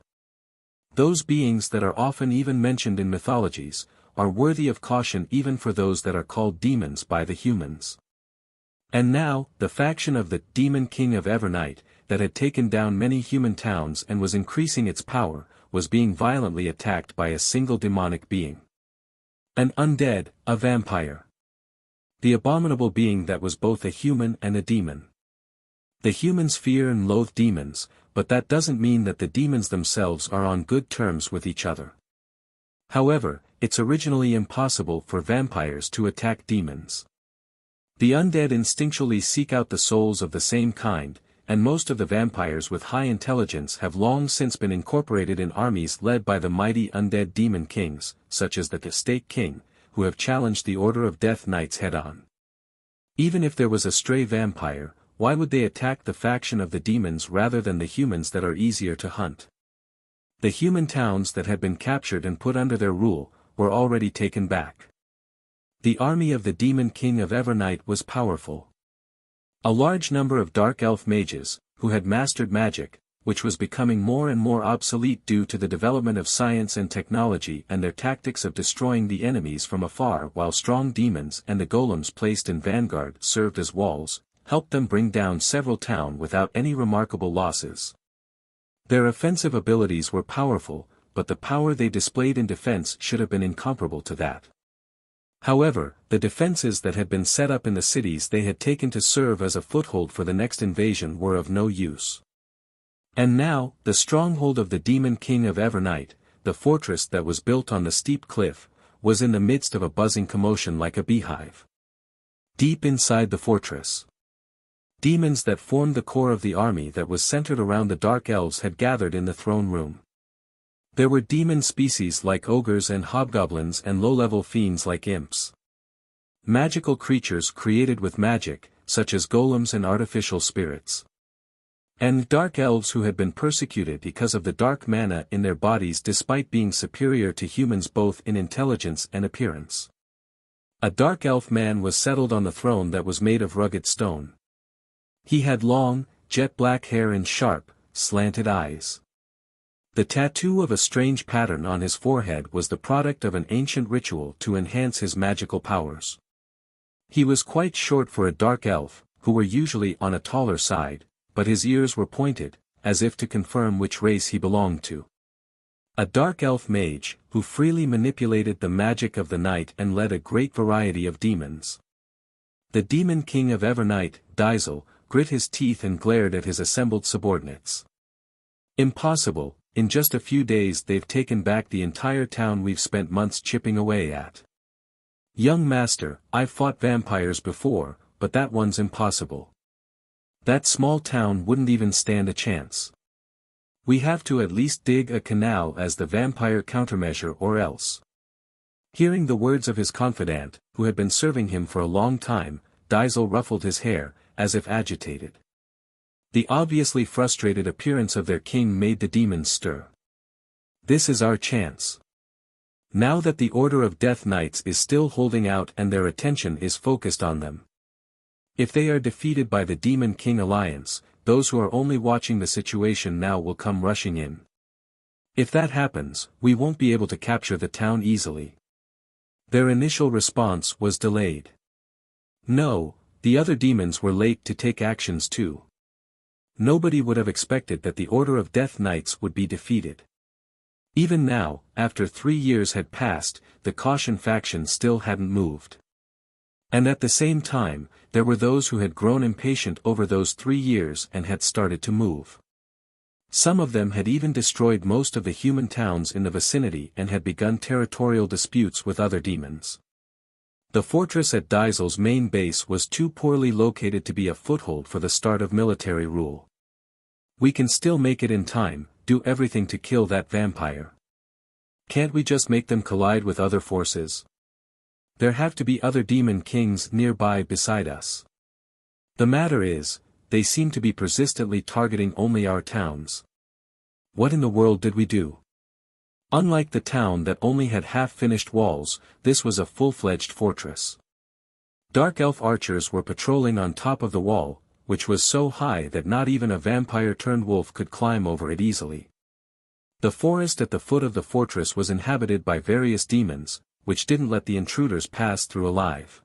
Those beings that are often even mentioned in mythologies, are worthy of caution even for those that are called demons by the humans. And now, the faction of the Demon King of Evernight, that had taken down many human towns and was increasing its power, was being violently attacked by a single demonic being. An undead, a vampire. The abominable being that was both a human and a demon. The humans fear and loathe demons, but that doesn't mean that the demons themselves are on good terms with each other. However, it's originally impossible for vampires to attack demons. The undead instinctually seek out the souls of the same kind, and most of the vampires with high intelligence have long since been incorporated in armies led by the mighty undead demon kings, such as the Stake King, who have challenged the Order of Death Knights head-on. Even if there was a stray vampire, why would they attack the faction of the demons rather than the humans that are easier to hunt? The human towns that had been captured and put under their rule, were already taken back. The army of the Demon King of Evernight was powerful. A large number of dark elf mages, who had mastered magic, which was becoming more and more obsolete due to the development of science and technology and their tactics of destroying the enemies from afar, while strong demons and the golems placed in vanguard served as walls, helped them bring down several towns without any remarkable losses. Their offensive abilities were powerful, but the power they displayed in defense should have been incomparable to that. However, the defenses that had been set up in the cities they had taken to serve as a foothold for the next invasion were of no use. And now, the stronghold of the Demon King of Evernight, the fortress that was built on the steep cliff, was in the midst of a buzzing commotion like a beehive. Deep inside the fortress, demons that formed the core of the army that was centered around the dark elves had gathered in the throne room. There were demon species like ogres and hobgoblins and low-level fiends like imps. Magical creatures created with magic, such as golems and artificial spirits. And dark elves who had been persecuted because of the dark mana in their bodies despite being superior to humans both in intelligence and appearance. A dark elf man was settled on the throne that was made of rugged stone. He had long, jet-black hair and sharp, slanted eyes. The tattoo of a strange pattern on his forehead was the product of an ancient ritual to enhance his magical powers. He was quite short for a dark elf, who were usually on a taller side, but his ears were pointed, as if to confirm which race he belonged to. A dark elf mage, who freely manipulated the magic of the night and led a great variety of demons. The Demon King of Evernight, Diesel, grit his teeth and glared at his assembled subordinates. Impossible, in just a few days they've taken back the entire town we've spent months chipping away at. Young master, I've fought vampires before, but that one's impossible. That small town wouldn't even stand a chance. We have to at least dig a canal as the vampire countermeasure or else. Hearing the words of his confidant, who had been serving him for a long time, Diesel ruffled his hair, as if agitated. The obviously frustrated appearance of their king made the demons stir. This is our chance. Now that the Order of Death Knights is still holding out and their attention is focused on them. If they are defeated by the Demon King Alliance, those who are only watching the situation now will come rushing in. If that happens, we won't be able to capture the town easily. Their initial response was delayed. No, the other demons were late to take actions too. Nobody would have expected that the Order of Death Knights would be defeated. Even now, after 3 years had passed, the Caution faction still hadn't moved. And at the same time, there were those who had grown impatient over those 3 years and had started to move. Some of them had even destroyed most of the human towns in the vicinity and had begun territorial disputes with other demons. The fortress at Diesel's main base was too poorly located to be a foothold for the start of military rule. We can still make it in time, do everything to kill that vampire. Can't we just make them collide with other forces? There have to be other demon kings nearby beside us. The matter is, they seem to be persistently targeting only our towns. What in the world did we do? Unlike the town that only had half-finished walls, this was a full-fledged fortress. Dark elf archers were patrolling on top of the wall, which was so high that not even a vampire-turned-wolf could climb over it easily. The forest at the foot of the fortress was inhabited by various demons, which didn't let the intruders pass through alive.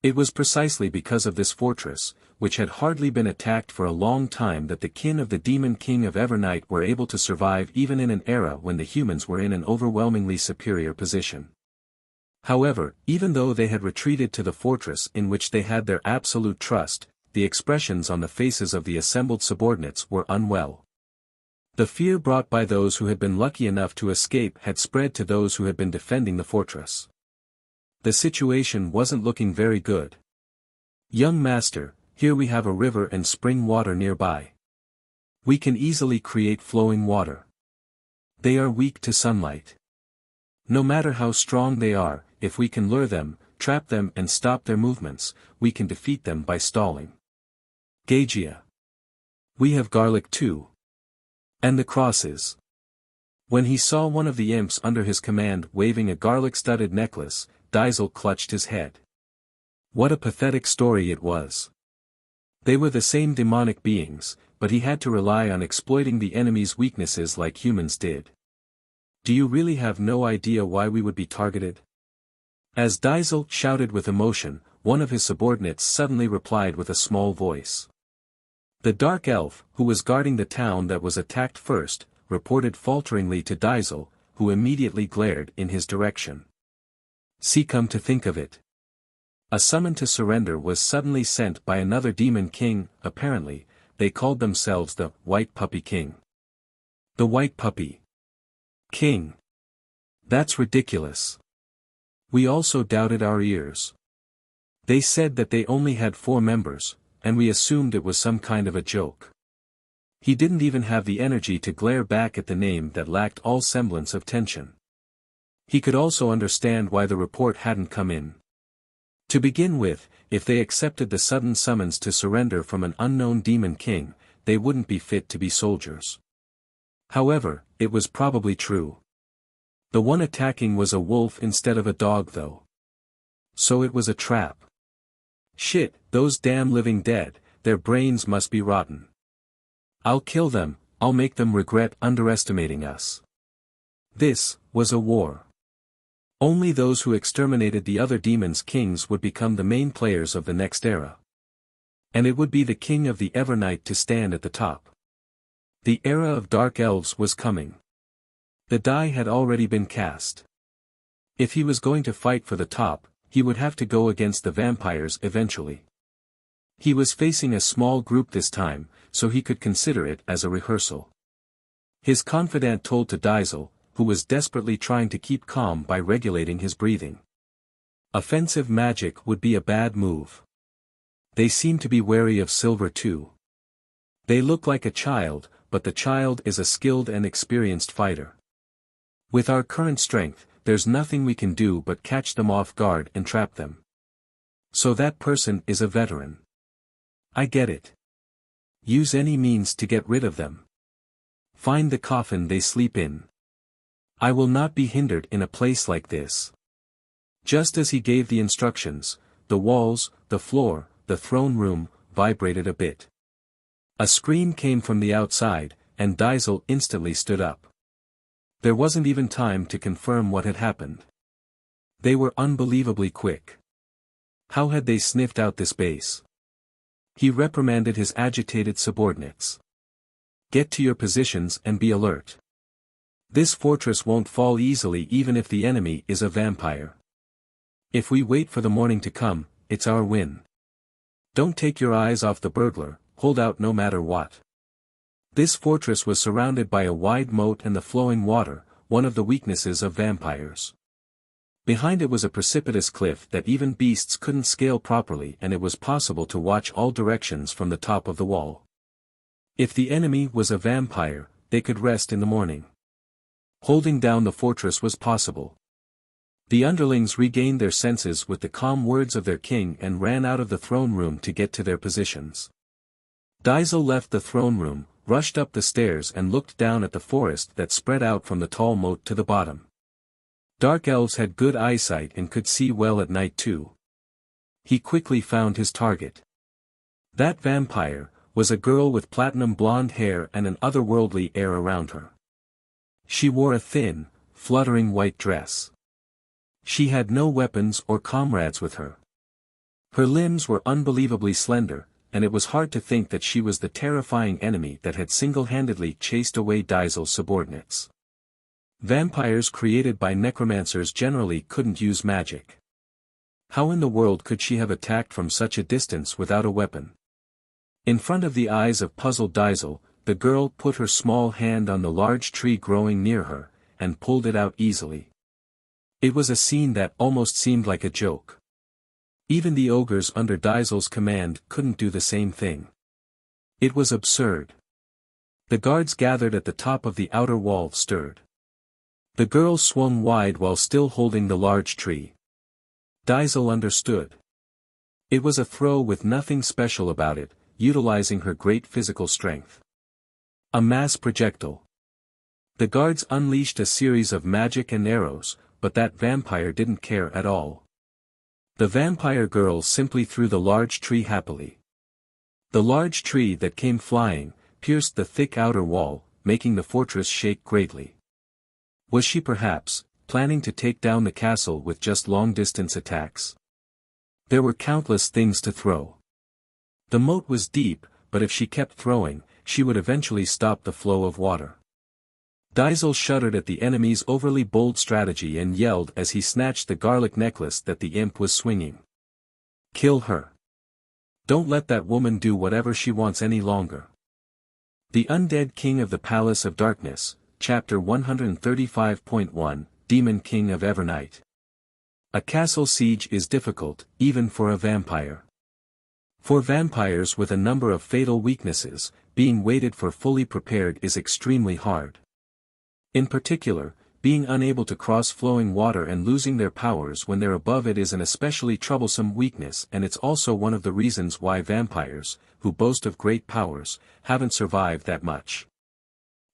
It was precisely because of this fortress, which had hardly been attacked for a long time, that the kin of the Demon King of Evernight were able to survive even in an era when the humans were in an overwhelmingly superior position. However, even though they had retreated to the fortress in which they had their absolute trust, the expressions on the faces of the assembled subordinates were unwell. The fear brought by those who had been lucky enough to escape had spread to those who had been defending the fortress. The situation wasn't looking very good. Young master, here we have a river and spring water nearby. We can easily create flowing water. They are weak to sunlight. No matter how strong they are, if we can lure them, trap them and stop their movements, we can defeat them by stalling. Gagia. We have garlic too. And the crosses. When he saw one of the imps under his command waving a garlic-studded necklace, Diesel clutched his head. What a pathetic story it was. They were the same demonic beings, but he had to rely on exploiting the enemy's weaknesses like humans did. Do you really have no idea why we would be targeted? As Diesel shouted with emotion, one of his subordinates suddenly replied with a small voice. The dark elf, who was guarding the town that was attacked first, reported falteringly to Diesel, who immediately glared in his direction. See, come to think of it. A summon to surrender was suddenly sent by another demon king. Apparently, they called themselves the White Puppy King. The White Puppy King. That's ridiculous. We also doubted our ears. They said that they only had 4 members, and we assumed it was some kind of a joke. He didn't even have the energy to glare back at the name that lacked all semblance of tension. He could also understand why the report hadn't come in. To begin with, if they accepted the sudden summons to surrender from an unknown demon king, they wouldn't be fit to be soldiers. However, it was probably true. The one attacking was a wolf instead of a dog though. So it was a trap. Shit, those damn living dead, their brains must be rotten. I'll kill them, I'll make them regret underestimating us. This was a war. Only those who exterminated the other demons' kings would become the main players of the next era. And it would be the king of the Evernight to stand at the top. The era of dark elves was coming. The die had already been cast. If he was going to fight for the top, he would have to go against the vampires eventually. He was facing a small group this time, so he could consider it as a rehearsal. His confidant told to Diesel, who was desperately trying to keep calm by regulating his breathing. Offensive magic would be a bad move. They seem to be wary of silver too. They look like a child, but the child is a skilled and experienced fighter. With our current strength, there's nothing we can do but catch them off guard and trap them. So that person is a veteran. I get it. Use any means to get rid of them. Find the coffin they sleep in. I will not be hindered in a place like this. Just as he gave the instructions, the walls, the floor, the throne room, vibrated a bit. A scream came from the outside, and Diesel instantly stood up. There wasn't even time to confirm what had happened. They were unbelievably quick. How had they sniffed out this base? He reprimanded his agitated subordinates. Get to your positions and be alert. This fortress won't fall easily even if the enemy is a vampire. If we wait for the morning to come, it's our win. Don't take your eyes off the burglar, hold out no matter what. This fortress was surrounded by a wide moat and the flowing water, one of the weaknesses of vampires. Behind it was a precipitous cliff that even beasts couldn't scale properly, and it was possible to watch all directions from the top of the wall. If the enemy was a vampire, they could rest in the morning. Holding down the fortress was possible. The underlings regained their senses with the calm words of their king and ran out of the throne room to get to their positions. Diesel left the throne room, rushed up the stairs and looked down at the forest that spread out from the tall moat to the bottom. Dark elves had good eyesight and could see well at night too. He quickly found his target. That vampire was a girl with platinum blonde hair and an otherworldly air around her. She wore a thin, fluttering white dress. She had no weapons or comrades with her. Her limbs were unbelievably slender, and it was hard to think that she was the terrifying enemy that had single-handedly chased away Diesel's subordinates. Vampires created by necromancers generally couldn't use magic. How in the world could she have attacked from such a distance without a weapon? In front of the eyes of puzzled Diesel, the girl put her small hand on the large tree growing near her, and pulled it out easily. It was a scene that almost seemed like a joke. Even the ogres under Diesel's command couldn't do the same thing. It was absurd. The guards gathered at the top of the outer wall stirred. The girl swung wide while still holding the large tree. Diesel understood. It was a throw with nothing special about it, utilizing her great physical strength. A mass projectile. The guards unleashed a series of magic and arrows, but that vampire didn't care at all. The vampire girl simply threw the large tree happily. The large tree that came flying, pierced the thick outer wall, making the fortress shake greatly. Was she perhaps planning to take down the castle with just long-distance attacks? There were countless things to throw. The moat was deep, but if she kept throwing, she would eventually stop the flow of water. Diesel shuddered at the enemy's overly bold strategy and yelled as he snatched the garlic necklace that the imp was swinging. Kill her. Don't let that woman do whatever she wants any longer. The Undead King of the Palace of Darkness, Chapter 135.1, Demon King of Evernight. A castle siege is difficult, even for a vampire. For vampires with a number of fatal weaknesses, being waited for fully prepared is extremely hard. In particular, being unable to cross flowing water and losing their powers when they're above it is an especially troublesome weakness, and it's also one of the reasons why vampires, who boast of great powers, haven't survived that much.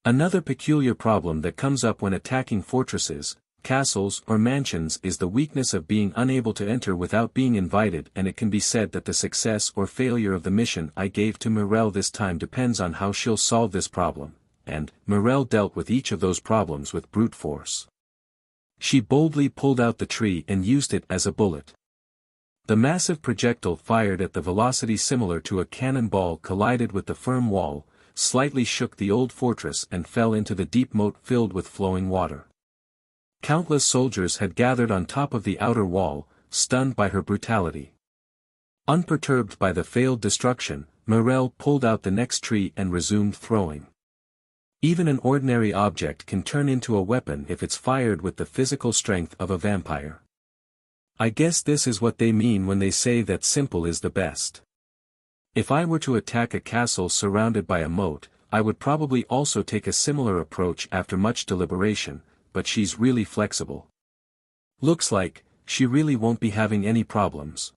Another peculiar problem that comes up when attacking fortresses, castles or mansions is the weakness of being unable to enter without being invited, and it can be said that the success or failure of the mission I gave to Mirelle this time depends on how she'll solve this problem. And Mirelle dealt with each of those problems with brute force. She boldly pulled out the tree and used it as a bullet. The massive projectile fired at the velocity similar to a cannonball collided with the firm wall, slightly shook the old fortress and fell into the deep moat filled with flowing water. Countless soldiers had gathered on top of the outer wall, stunned by her brutality. Unperturbed by the failed destruction, Mirelle pulled out the next tree and resumed throwing. Even an ordinary object can turn into a weapon if it's fired with the physical strength of a vampire. I guess this is what they mean when they say that simple is the best. If I were to attack a castle surrounded by a moat, I would probably also take a similar approach after much deliberation, but she's really flexible. Looks like she really won't be having any problems.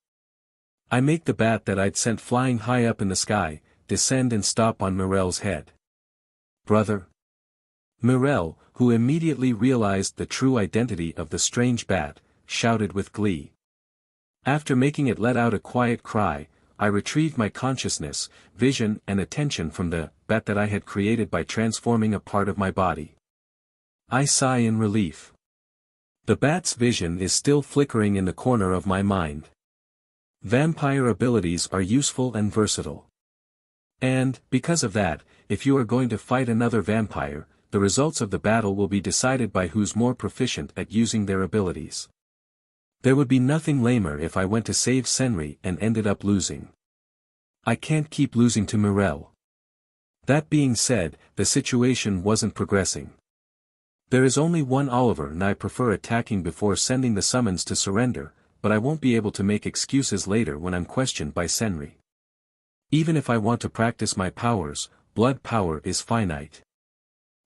I make the bat that I'd sent flying high up in the sky, descend and stop on Mirelle's head. Brother? Mirelle, who immediately realized the true identity of the strange bat, shouted with glee. After making it let out a quiet cry, I retrieved my consciousness, vision and attention from the bat that I had created by transforming a part of my body. I sigh in relief. The bat's vision is still flickering in the corner of my mind. Vampire abilities are useful and versatile. And, because of that, if you are going to fight another vampire, the results of the battle will be decided by who's more proficient at using their abilities. There would be nothing lamer if I went to save Senri and ended up losing. I can't keep losing to Mirelle. That being said, the situation wasn't progressing. There is only one Oliver and I prefer attacking before sending the summons to surrender, but I won't be able to make excuses later when I'm questioned by Senri. Even if I want to practice my powers, blood power is finite.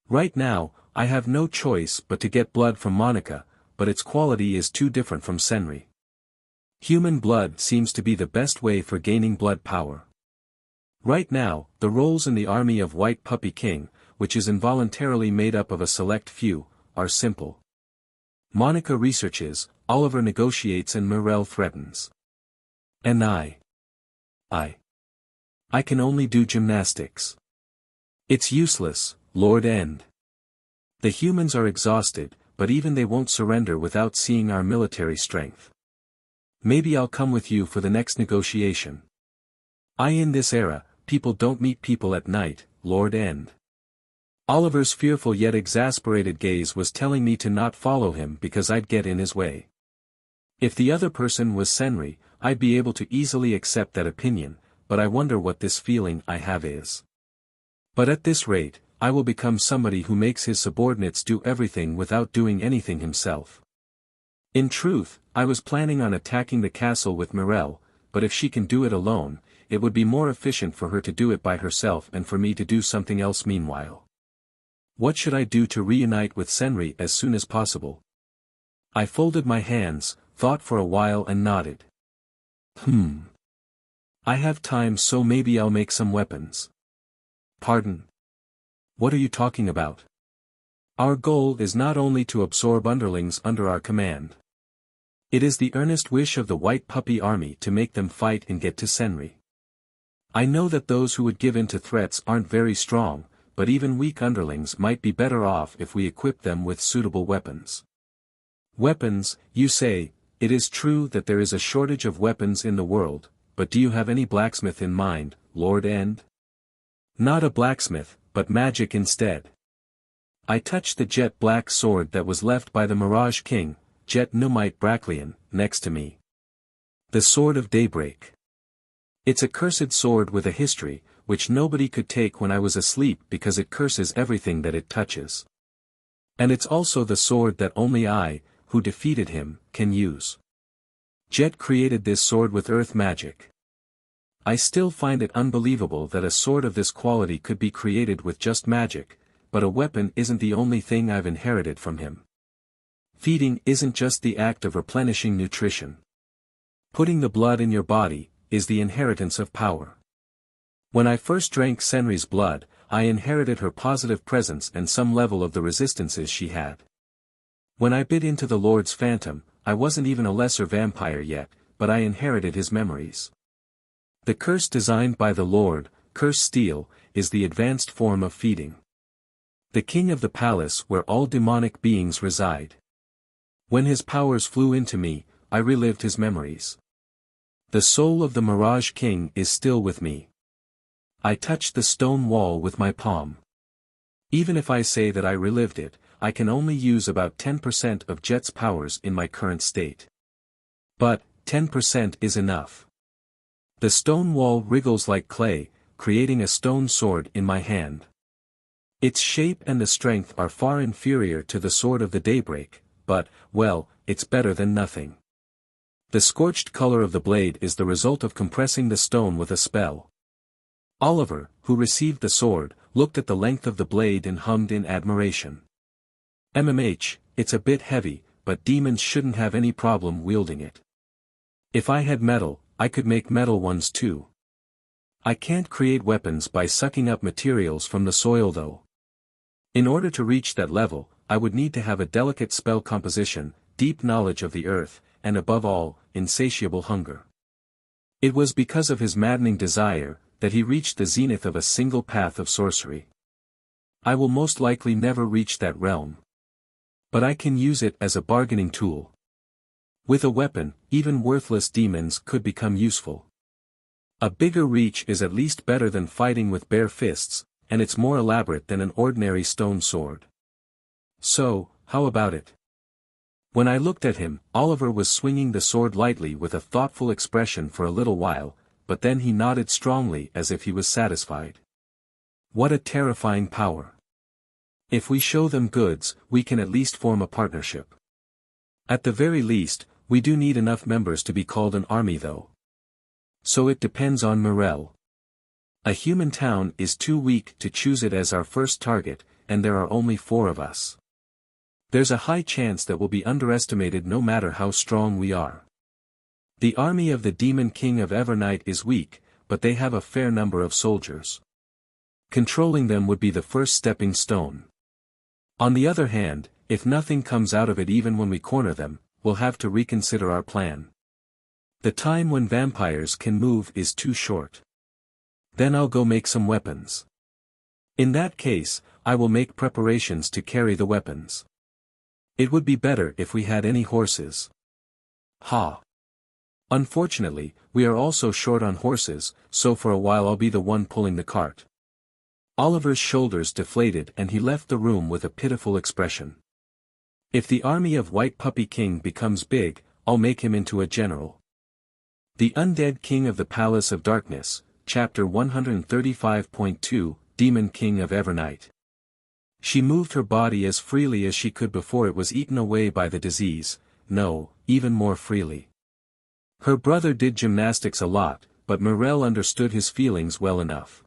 Right now, I have no choice but to get blood from Monica, but its quality is too different from Senri. Human blood seems to be the best way for gaining blood power. Right now, the roles in the army of White Puppy King, which is involuntarily made up of a select few, are simple. Monica researches, Oliver negotiates and Mirelle threatens. And I can only do gymnastics. It's useless, Lord End. The humans are exhausted, but even they won't surrender without seeing our military strength. Maybe I'll come with you for the next negotiation. In this era, people don't meet people at night, Lord End. Oliver's fearful yet exasperated gaze was telling me to not follow him because I'd get in his way. If the other person was Senri, I'd be able to easily accept that opinion, but I wonder what this feeling I have is. But at this rate, I will become somebody who makes his subordinates do everything without doing anything himself. In truth, I was planning on attacking the castle with Mirelle, but if she can do it alone, it would be more efficient for her to do it by herself and for me to do something else meanwhile. What should I do to reunite with Senri as soon as possible? I folded my hands, thought for a while and nodded. I have time, so maybe I'll make some weapons. Pardon? What are you talking about? Our goal is not only to absorb underlings under our command. It is the earnest wish of the White Puppy Army to make them fight and get to Senri. I know that those who would give in to threats aren't very strong, but even weak underlings might be better off if we equip them with suitable weapons. Weapons, you say. It is true that there is a shortage of weapons in the world, but do you have any blacksmith in mind, Lord End? Not a blacksmith, but magic instead. I touched the jet black sword that was left by the Mirage King, Jet Numite Bracklian, next to me. The Sword of Daybreak. It's a cursed sword with a history, which nobody could take when I was asleep because it curses everything that it touches. And it's also the sword that only I, who defeated him, can use. Jet created this sword with earth magic. I still find it unbelievable that a sword of this quality could be created with just magic, but a weapon isn't the only thing I've inherited from him. Feeding isn't just the act of replenishing nutrition. Putting the blood in your body is the inheritance of power. When I first drank Senri's blood, I inherited her positive presence and some level of the resistances she had. When I bit into the Lord's phantom, I wasn't even a lesser vampire yet, but I inherited his memories. The curse designed by the Lord, Curse Steel, is the advanced form of feeding. The king of the palace where all demonic beings reside. When his powers flew into me, I relived his memories. The soul of the Mirage King is still with me. I touched the stone wall with my palm. Even if I say that I relived it, I can only use about 10% of Jet's powers in my current state. But, 10% is enough. The stone wall wriggles like clay, creating a stone sword in my hand. Its shape and the strength are far inferior to the Sword of the Daybreak, but, well, it's better than nothing. The scorched color of the blade is the result of compressing the stone with a spell. Oliver, who received the sword, looked at the length of the blade and hummed in admiration. It's a bit heavy, but demons shouldn't have any problem wielding it. If I had metal, I could make metal ones too. I can't create weapons by sucking up materials from the soil though. In order to reach that level, I would need to have a delicate spell composition, deep knowledge of the earth, and above all, insatiable hunger. It was because of his maddening desire, that he reached the zenith of a single path of sorcery. I will most likely never reach that realm. But I can use it as a bargaining tool. With a weapon, even worthless demons could become useful. A bigger reach is at least better than fighting with bare fists, and it's more elaborate than an ordinary stone sword. So, how about it? When I looked at him, Oliver was swinging the sword lightly with a thoughtful expression for a little while, but then he nodded strongly as if he was satisfied. What a terrifying power. If we show them goods, we can at least form a partnership. At the very least, we do need enough members to be called an army though. So it depends on morale. A human town is too weak to choose it as our first target, and there are only 4 of us. There's a high chance that we'll be underestimated no matter how strong we are. The army of the Demon King of Evernight is weak, but they have a fair number of soldiers. Controlling them would be the first stepping stone. On the other hand, if nothing comes out of it even when we corner them, we'll have to reconsider our plan. The time when vampires can move is too short. Then I'll go make some weapons. In that case, I will make preparations to carry the weapons. It would be better if we had any horses. Ha! Unfortunately, we are also short on horses, so for a while I'll be the one pulling the cart. Oliver's shoulders deflated and he left the room with a pitiful expression. If the army of White Puppy King becomes big, I'll make him into a general. The Undead King of the Palace of Darkness, Chapter 135.2, Demon King of Evernight. She moved her body as freely as she could before it was eaten away by the disease, no, even more freely. Her brother did gymnastics a lot, but Morel understood his feelings well enough.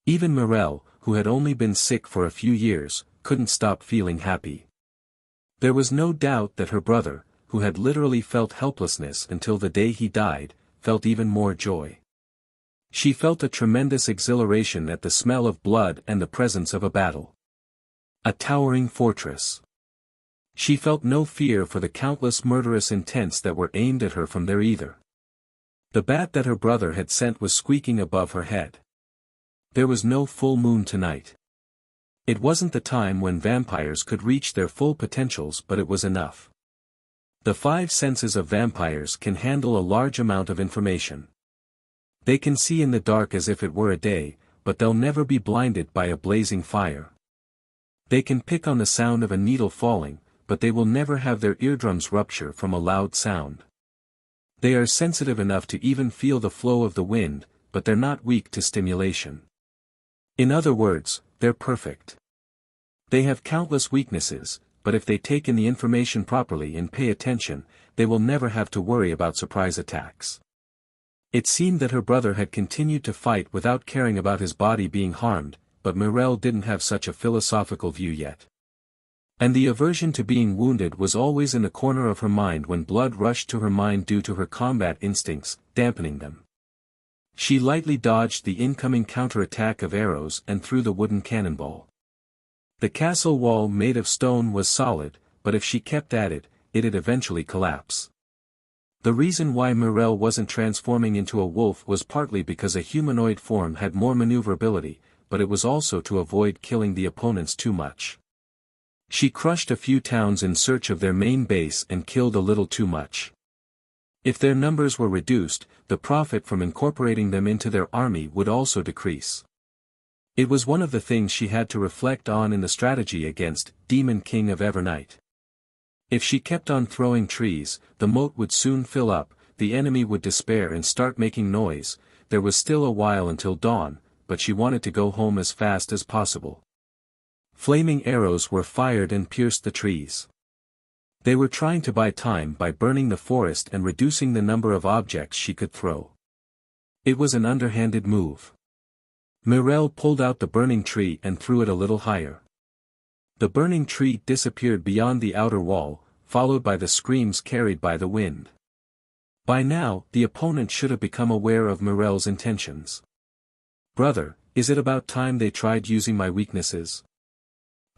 Even Morel, who had only been sick for a few years, couldn't stop feeling happy. There was no doubt that her brother, who had literally felt helplessness until the day he died, felt even more joy. She felt a tremendous exhilaration at the smell of blood and the presence of a battle. A towering fortress. She felt no fear for the countless murderous intents that were aimed at her from there either. The bat that her brother had sent was squeaking above her head. There was no full moon tonight. It wasn't the time when vampires could reach their full potentials, but it was enough. The five senses of vampires can handle a large amount of information. They can see in the dark as if it were a day, but they'll never be blinded by a blazing fire. They can pick on the sound of a needle falling, but they will never have their eardrums rupture from a loud sound. They are sensitive enough to even feel the flow of the wind, but they're not weak to stimulation. In other words, they're perfect. They have countless weaknesses, but if they take in the information properly and pay attention, they will never have to worry about surprise attacks. It seemed that her brother had continued to fight without caring about his body being harmed, but Mirelle didn't have such a philosophical view yet. And the aversion to being wounded was always in the corner of her mind when blood rushed to her mind due to her combat instincts, dampening them. She lightly dodged the incoming counterattack of arrows and threw the wooden cannonball. The castle wall made of stone was solid, but if she kept at it, it'd eventually collapse. The reason why Mirelle wasn't transforming into a wolf was partly because a humanoid form had more maneuverability, but it was also to avoid killing the opponents too much. She crushed a few towns in search of their main base and killed a little too much. If their numbers were reduced, the profit from incorporating them into their army would also decrease. It was one of the things she had to reflect on in the strategy against Demon King of Evernight. If she kept on throwing trees, the moat would soon fill up, the enemy would despair and start making noise. There was still a while until dawn, but she wanted to go home as fast as possible. Flaming arrows were fired and pierced the trees. They were trying to buy time by burning the forest and reducing the number of objects she could throw. It was an underhanded move. Mirelle pulled out the burning tree and threw it a little higher. The burning tree disappeared beyond the outer wall, followed by the screams carried by the wind. By now, the opponent should have become aware of Mirelle's intentions. "Brother, is it about time they tried using my weaknesses?"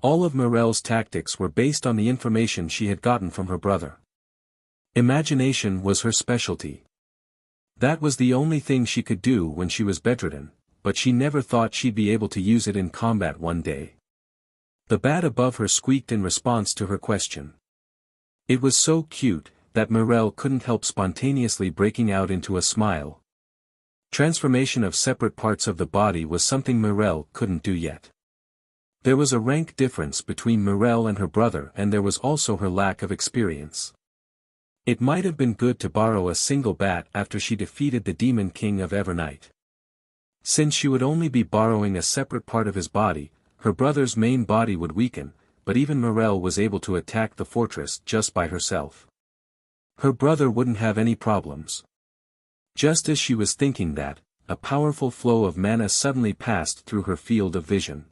All of Mirelle's tactics were based on the information she had gotten from her brother. Imagination was her specialty. That was the only thing she could do when she was bedridden, but she never thought she'd be able to use it in combat one day. The bat above her squeaked in response to her question. It was so cute, that Mirelle couldn't help spontaneously breaking out into a smile. Transformation of separate parts of the body was something Mirelle couldn't do yet. There was a rank difference between Mirelle and her brother, and there was also her lack of experience. It might have been good to borrow a single bat after she defeated the Demon King of Evernight. Since she would only be borrowing a separate part of his body, her brother's main body would weaken, but even Mirelle was able to attack the fortress just by herself. Her brother wouldn't have any problems. Just as she was thinking that, a powerful flow of mana suddenly passed through her field of vision.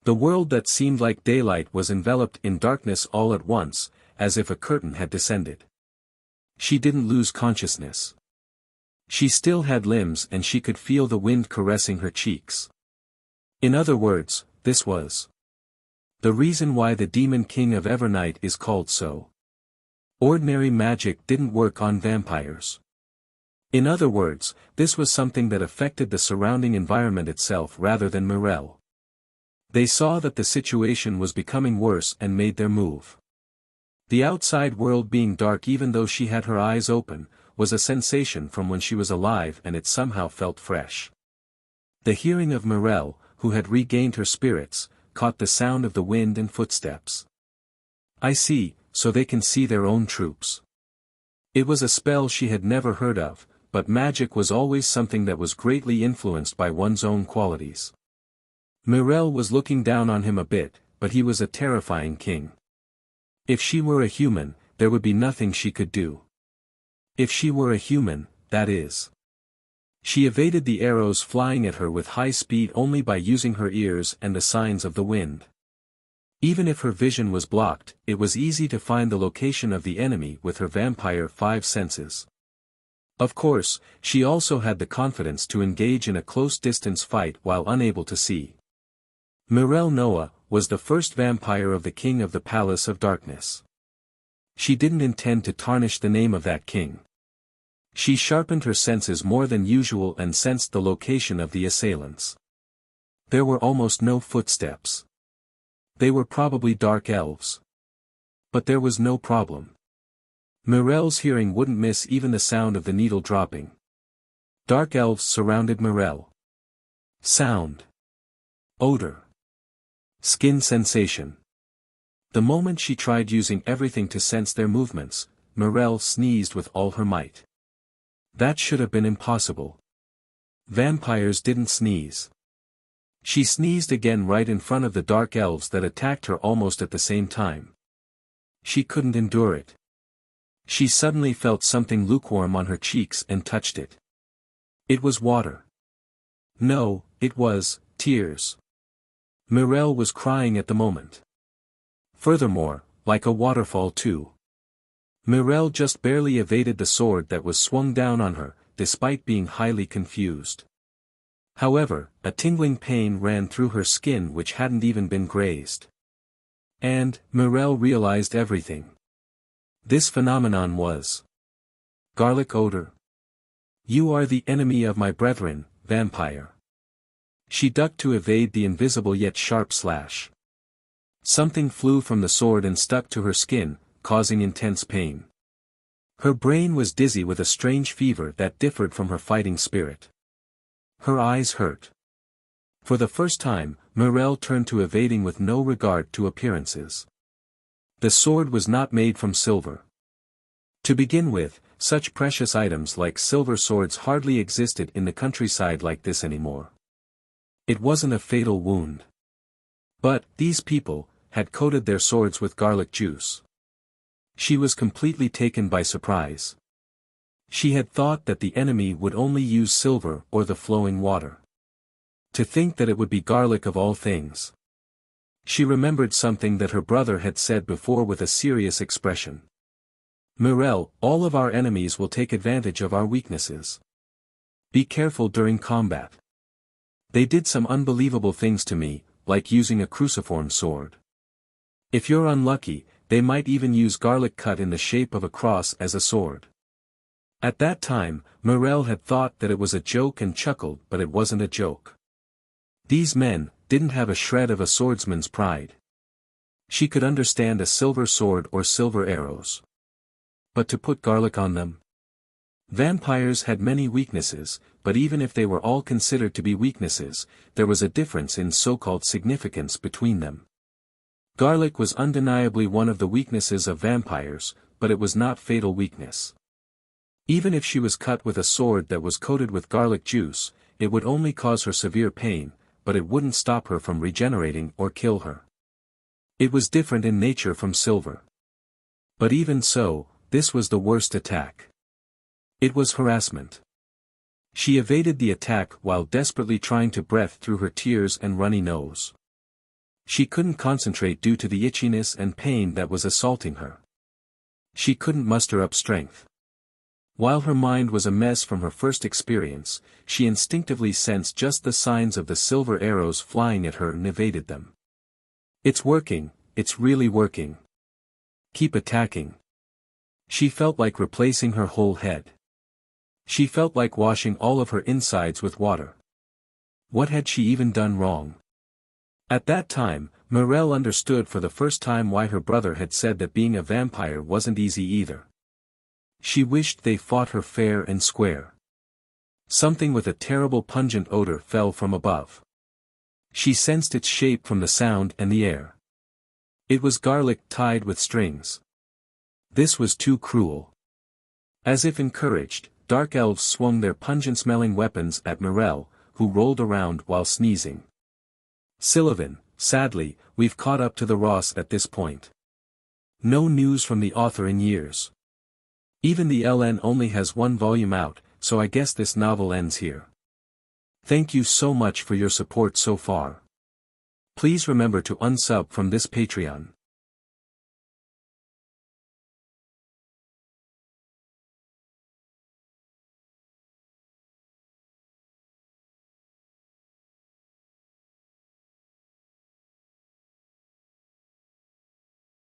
The world that seemed like daylight was enveloped in darkness all at once, as if a curtain had descended. She didn't lose consciousness. She still had limbs and she could feel the wind caressing her cheeks. In other words, this was the reason why the Demon King of Evernight is called so. Ordinary magic didn't work on vampires. In other words, this was something that affected the surrounding environment itself rather than Mirelle. They saw that the situation was becoming worse and made their move. The outside world being dark even though she had her eyes open, was a sensation from when she was alive, and it somehow felt fresh. The hearing of Mirelle, who had regained her spirits, caught the sound of the wind and footsteps. "I see, so they can see their own troops." It was a spell she had never heard of, but magic was always something that was greatly influenced by one's own qualities. Mirelle was looking down on him a bit, but he was a terrifying king. If she were a human, there would be nothing she could do. If she were a human, that is. She evaded the arrows flying at her with high speed only by using her ears and the signs of the wind. Even if her vision was blocked, it was easy to find the location of the enemy with her vampire five senses. Of course, she also had the confidence to engage in a close-distance fight while unable to see. Mirelle Noah, was the first vampire of the king of the Palace of Darkness. She didn't intend to tarnish the name of that king. She sharpened her senses more than usual and sensed the location of the assailants. There were almost no footsteps. They were probably dark elves. But there was no problem. Morel's hearing wouldn't miss even the sound of the needle dropping. Dark elves surrounded Morel. Sound. Odor. Skin sensation. The moment she tried using everything to sense their movements, Morel sneezed with all her might. That should have been impossible. Vampires didn't sneeze. She sneezed again right in front of the dark elves that attacked her almost at the same time. She couldn't endure it. She suddenly felt something lukewarm on her cheeks and touched it. It was water. No, it was tears. Morel was crying at the moment. Furthermore, like a waterfall too. Morel just barely evaded the sword that was swung down on her, despite being highly confused. However, a tingling pain ran through her skin which hadn't even been grazed. And, Morel realized everything. This phenomenon was garlic odor. You are the enemy of my brethren, vampire. She ducked to evade the invisible yet sharp slash. Something flew from the sword and stuck to her skin, causing intense pain. Her brain was dizzy with a strange fever that differed from her fighting spirit. Her eyes hurt. For the first time, Morel turned to evading with no regard to appearances. The sword was not made from silver. To begin with, such precious items like silver swords hardly existed in the countryside like this anymore. It wasn't a fatal wound. But, these people, had coated their swords with garlic juice. She was completely taken by surprise. She had thought that the enemy would only use silver or the flowing water. To think that it would be garlic of all things. She remembered something that her brother had said before with a serious expression. Morel, all of our enemies will take advantage of our weaknesses. Be careful during combat. They did some unbelievable things to me, like using a cruciform sword. If you're unlucky, they might even use garlic cut in the shape of a cross as a sword. At that time, Morel had thought that it was a joke and chuckled, but it wasn't a joke. These men didn't have a shred of a swordsman's pride. She could understand a silver sword or silver arrows. But to put garlic on them? Vampires had many weaknesses, but even if they were all considered to be weaknesses, there was a difference in so-called significance between them. Garlic was undeniably one of the weaknesses of vampires, but it was not fatal weakness. Even if she was cut with a sword that was coated with garlic juice, it would only cause her severe pain, but it wouldn't stop her from regenerating or kill her. It was different in nature from silver. But even so, this was the worst attack. It was harassment. She evaded the attack while desperately trying to breathe through her tears and runny nose. She couldn't concentrate due to the itchiness and pain that was assaulting her. She couldn't muster up strength. While her mind was a mess from her first experience, she instinctively sensed just the signs of the silver arrows flying at her and evaded them. It's working, it's really working. Keep attacking. She felt like replacing her whole head. She felt like washing all of her insides with water. What had she even done wrong? At that time, Morel understood for the first time why her brother had said that being a vampire wasn't easy either. She wished they fought her fair and square. Something with a terrible pungent odor fell from above. She sensed its shape from the sound and the air. It was garlic tied with strings. This was too cruel. As if encouraged, dark elves swung their pungent-smelling weapons at Morel, who rolled around while sneezing. Sullivan, sadly, we've caught up to the Ross at this point. No news from the author in years. Even the LN only has one volume out, so I guess this novel ends here. Thank you so much for your support so far. Please remember to unsub from this Patreon.